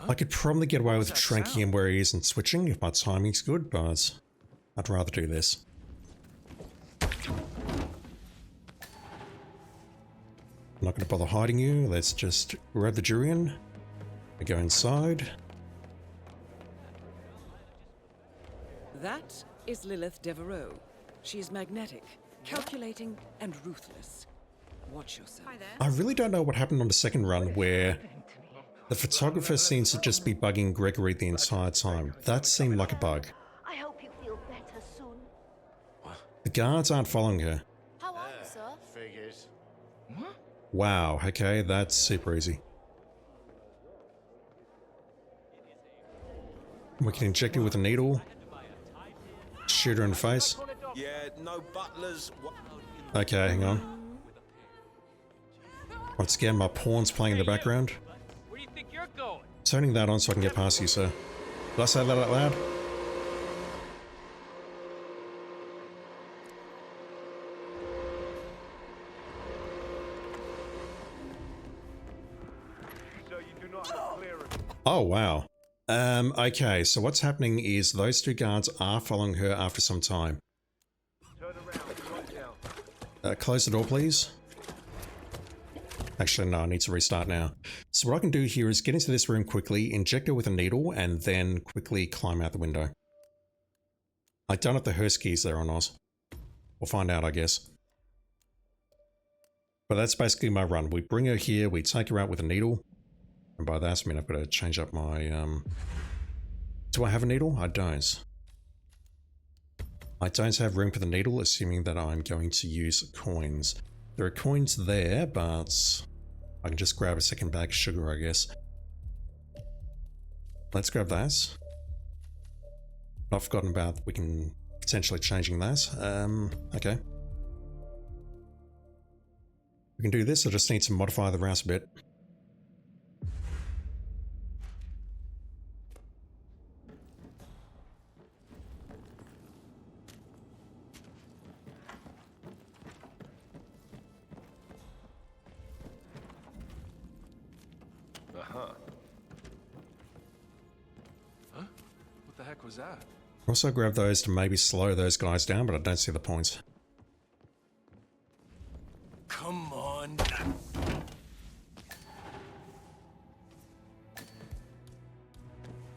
I could probably get away with tranking him where he is and switching if my timing's good, but I'd rather do this. I'm not going to bother hiding you. Let's just grab the Durian. We go inside. That is Lilith Devereaux. She is magnetic, calculating, and ruthless. Watch yourself. Hi there. I really don't know what happened on the second run where the photographer seems to just be bugging Gregory the entire time. That seemed like a bug. I hope you feel better soon. The guards aren't following her. How are you, sir? Figures. Wow, okay, that's super easy. We can inject her with a needle. Shoot her in the face. Yeah, no butlers. Okay, hang on. Once again, my pawn's playing in the background. Where do you think you're going? Turning that on so I can get past you, sir. Did I say that out loud? Oh, wow. Okay, so what's happening is those two guards are following her after some time. Close the door, please. Actually, no, I need to restart now. So what I can do here is get into this room quickly, inject her with a needle, and then quickly climb out the window. I don't have the hearse keys there on Oz. We'll find out, I guess. But that's basically my run. We bring her here, we take her out with a needle. And by that, I mean I've got to change up my... Do I have a needle? I don't. I don't have room for the needle, assuming that I'm going to use coins. There are coins there, but I can just grab a second bag of sugar, I guess. Let's grab that. I've forgotten about we can potentially changing that. Okay. We can do this, I just need to modify the route a bit. What the heck was that? Also grab those to maybe slow those guys down, but I don't see the points. come on.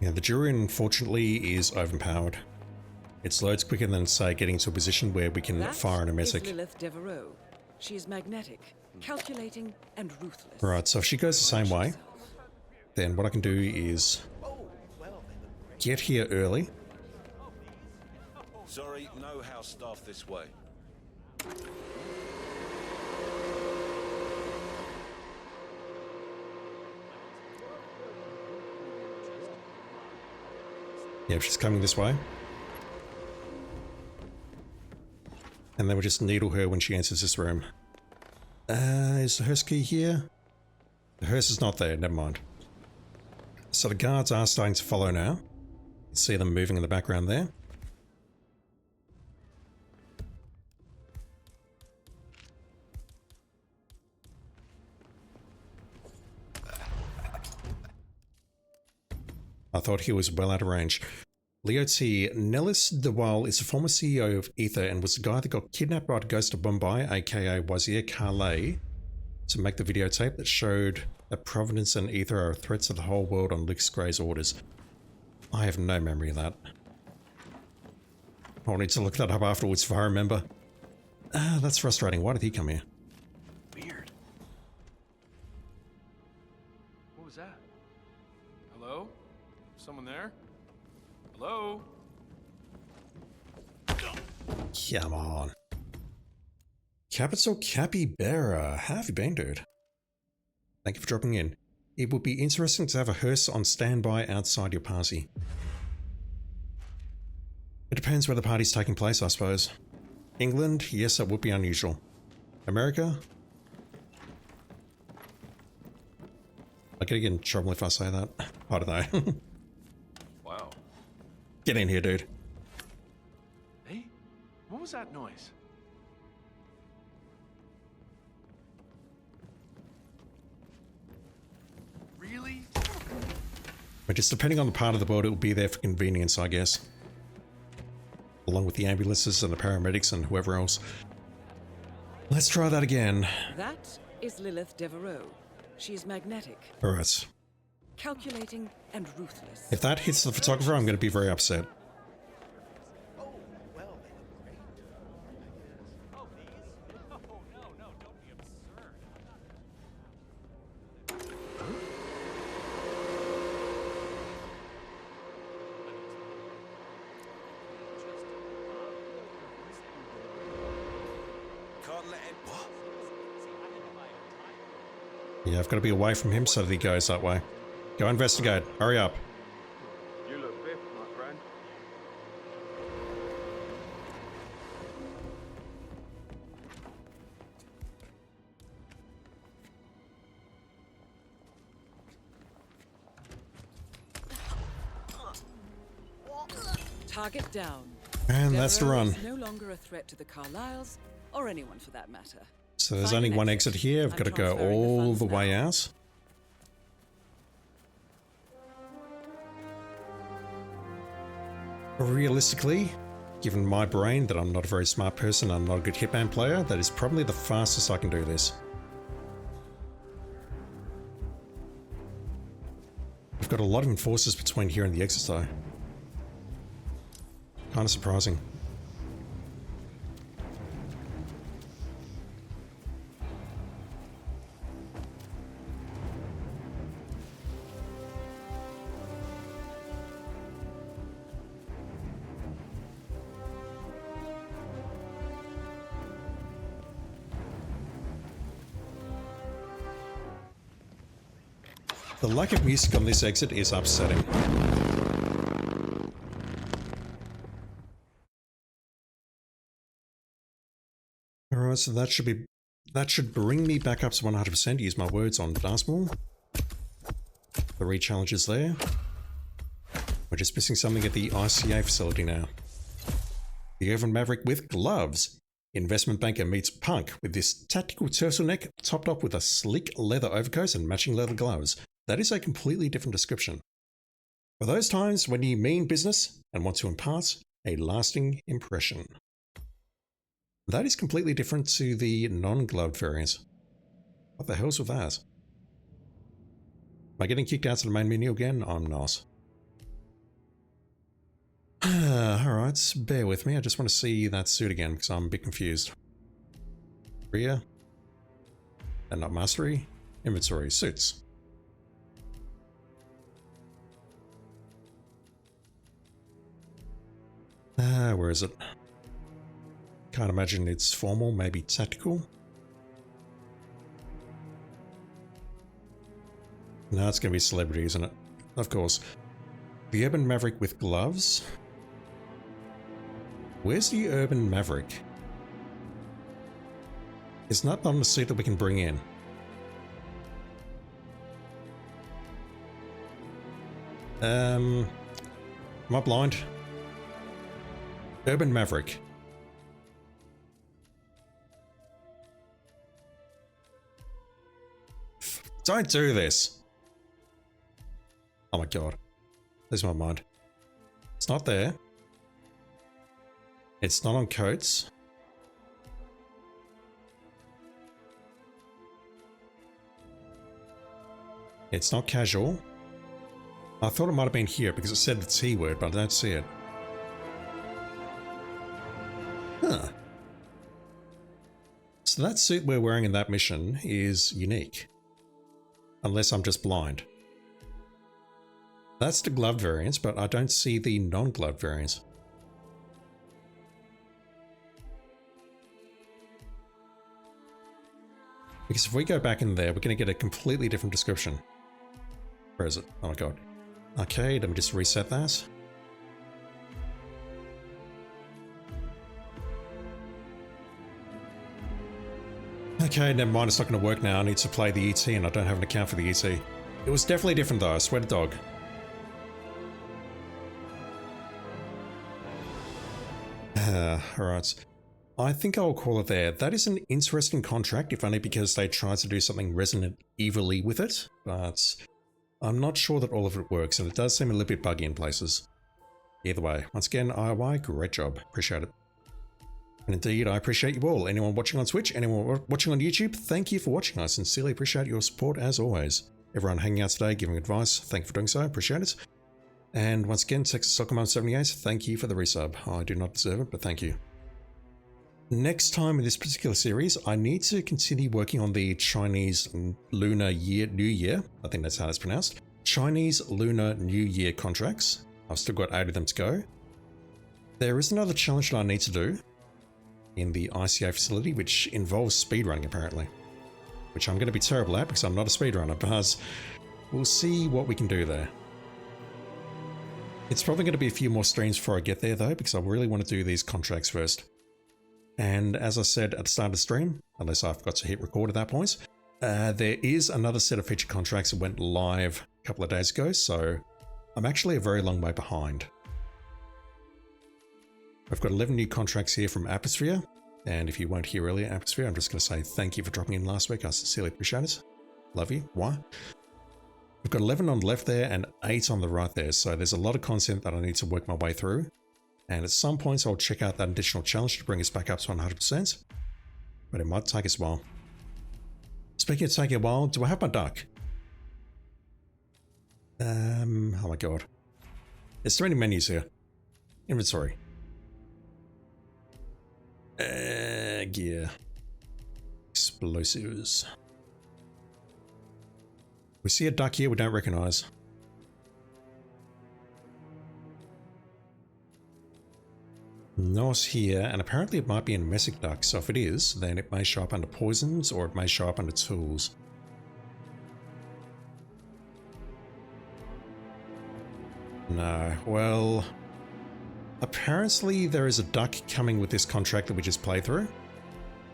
Yeah, the Durian, unfortunately, is overpowered. It loads quicker than, say, getting to a position where we can fire an That is emetic. Lilith Devereaux. She is magnetic, calculating, and ruthless. Right, so if she goes the same way, then what I can do is get here early. Sorry, no house staff this way. Yeah, she's coming this way. And then we'll just needle her when she enters this room. Is the hearse key here? The hearse is not there, never mind. So the guards are starting to follow now. You can see them moving in the background there. I thought he was well out of range. Leo T. Nellis DeWaal is the former CEO of Ether and was the guy that got kidnapped by the Ghost of Bombay, aka Wazir Khaleh, to make the videotape that showed that Providence and Ether are threats to the whole world on Luke Gray's orders. I have no memory of that. I'll need to look that up afterwards if I remember. That's frustrating. Why did he come here? Weird. What was that? Hello? Someone there? Hello? Come on. Capital Capybara. How have you been, dude? Thank you for dropping in. It would be interesting to have a hearse on standby outside your party. It depends where the party's taking place, I suppose. England, yes, that would be unusual. America? I could get in trouble if I say that. I don't know. Wow. Get in here, dude. Hey, what was that noise? Really? But just depending on the part of the world, it will be there for convenience, I guess. Along with the ambulances and the paramedics and whoever else. Let's try that again. That is Lilith Devereaux. She is magnetic, Alright. calculating, and ruthless. If that hits the photographer, I'm going to be very upset. Yeah, I've got to be away from him so that he goes that way. Go investigate. Hurry up. You look biffed, my friend. Target down. And that's the Devereaux run. is no longer a threat to the Carlyles, or anyone for that matter. So there's Find only an one exit here. I've I'm got to go transferring the all funds the way now. out. Realistically, given my brain that I'm not a very smart person, I'm not a good Hitman player, that is probably the fastest I can do this. We've got a lot of enforcers between here and the exit though. Kind of surprising. The lack of music on this exit is upsetting. Alright, so that should bring me back up to 100%, use my words on Dartmoor. 3 challenges there. We're just missing something at the ICA facility now. The Urban Maverick with gloves. Investment banker meets punk with this tactical turtleneck topped up with a sleek leather overcoat and matching leather gloves. That is a completely different description. For those times when you mean business and want to impart a lasting impression. That is completely different to the non-gloved variants. What the hell's with that? Am I getting kicked out to the main menu again? I'm not. Alright, bear with me. I just want to see that suit again because I'm a bit confused. Rear. And not mastery. Inventory. Suits. Where is it? Can't imagine it's formal, maybe tactical. No, it's going to be celebrity, isn't it? Of course. The Urban Maverick with gloves. Where's the Urban Maverick? It's not on the suit that we can bring in. Am I blind? Urban Maverick. Don't do this. Oh my god. Lose my mind. It's not there. It's not on coats. It's not casual. I thought it might have been here because it said the T word, but I don't see it. Huh. So that suit we're wearing in that mission is unique. Unless I'm just blind. That's the gloved variants, but I don't see the non-gloved variants. Because if we go back in there, we're going to get a completely different description. Where is it? Oh my god. Okay, let me just reset that. Okay, never mind, it's not going to work now. I need to play the ET and I don't have an account for the ET. It was definitely different though, I swear to dog. Alright. I think I'll call it there. That is an interesting contract, if only because they tried to do something Resident Evil-y with it, but I'm not sure that all of it works, and it does seem a little bit buggy in places. Either way, once again, IOI, great job. Appreciate it. And indeed, I appreciate you all. Anyone watching on Twitch, anyone watching on YouTube, thank you for watching. I sincerely appreciate your support as always. Everyone hanging out today, giving advice, thank you for doing so, appreciate it. And once again, Texas Soccer Mom 78, thank you for the resub. I do not deserve it, but thank you. Next time in this particular series, I need to continue working on the Chinese Lunar New Year. I think that's how it's pronounced. Chinese Lunar New Year contracts. I've still got 8 of them to go. There is another challenge that I need to do in the ICA facility, which involves speedrunning apparently. Which I'm going to be terrible at because I'm not a speedrunner, but we'll see what we can do there. It's probably going to be a few more streams before I get there though, because I really want to do these contracts first. And as I said at the start of the stream, unless I forgot to hit record at that point, there is another set of feature contracts that went live a couple of days ago, so I'm actually a very long way behind. I've got 11 new contracts here from Atmosphere, and if you weren't here earlier, Atmosphere, I'm just going to say thank you for dropping in last week. I sincerely appreciate it. Love you. Why? We've got 11 on the left there and 8 on the right there, so there's a lot of content that I need to work my way through. And at some points I'll check out that additional challenge to bring us back up to 100%, but it might take us a while. Speaking of taking a while, do I have my duck? Oh my god. There's so many menus here. Inventory. Gear. Explosives. We see a duck here we don't recognize. Nos here, and apparently it might be a messic duck, so if it is, then it may show up under poisons or it may show up under tools. No, well, apparently there is a duck coming with this contract that we just played through,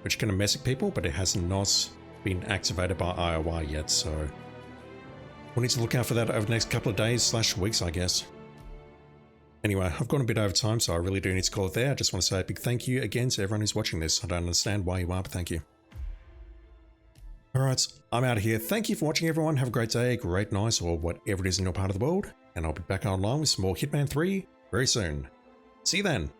which can messic people, but it has not been activated by IOI yet, so we'll need to look out for that over the next couple of days / weeks, I guess. Anyway, I've gone a bit over time, so I really do need to call it there. I just want to say a big thank you again to everyone who's watching this. I don't understand why you are, but thank you. Alright, I'm out of here. Thank you for watching, everyone. Have a great day, great night, or whatever it is in your part of the world. And I'll be back online with some more Hitman 3 very soon. See you then.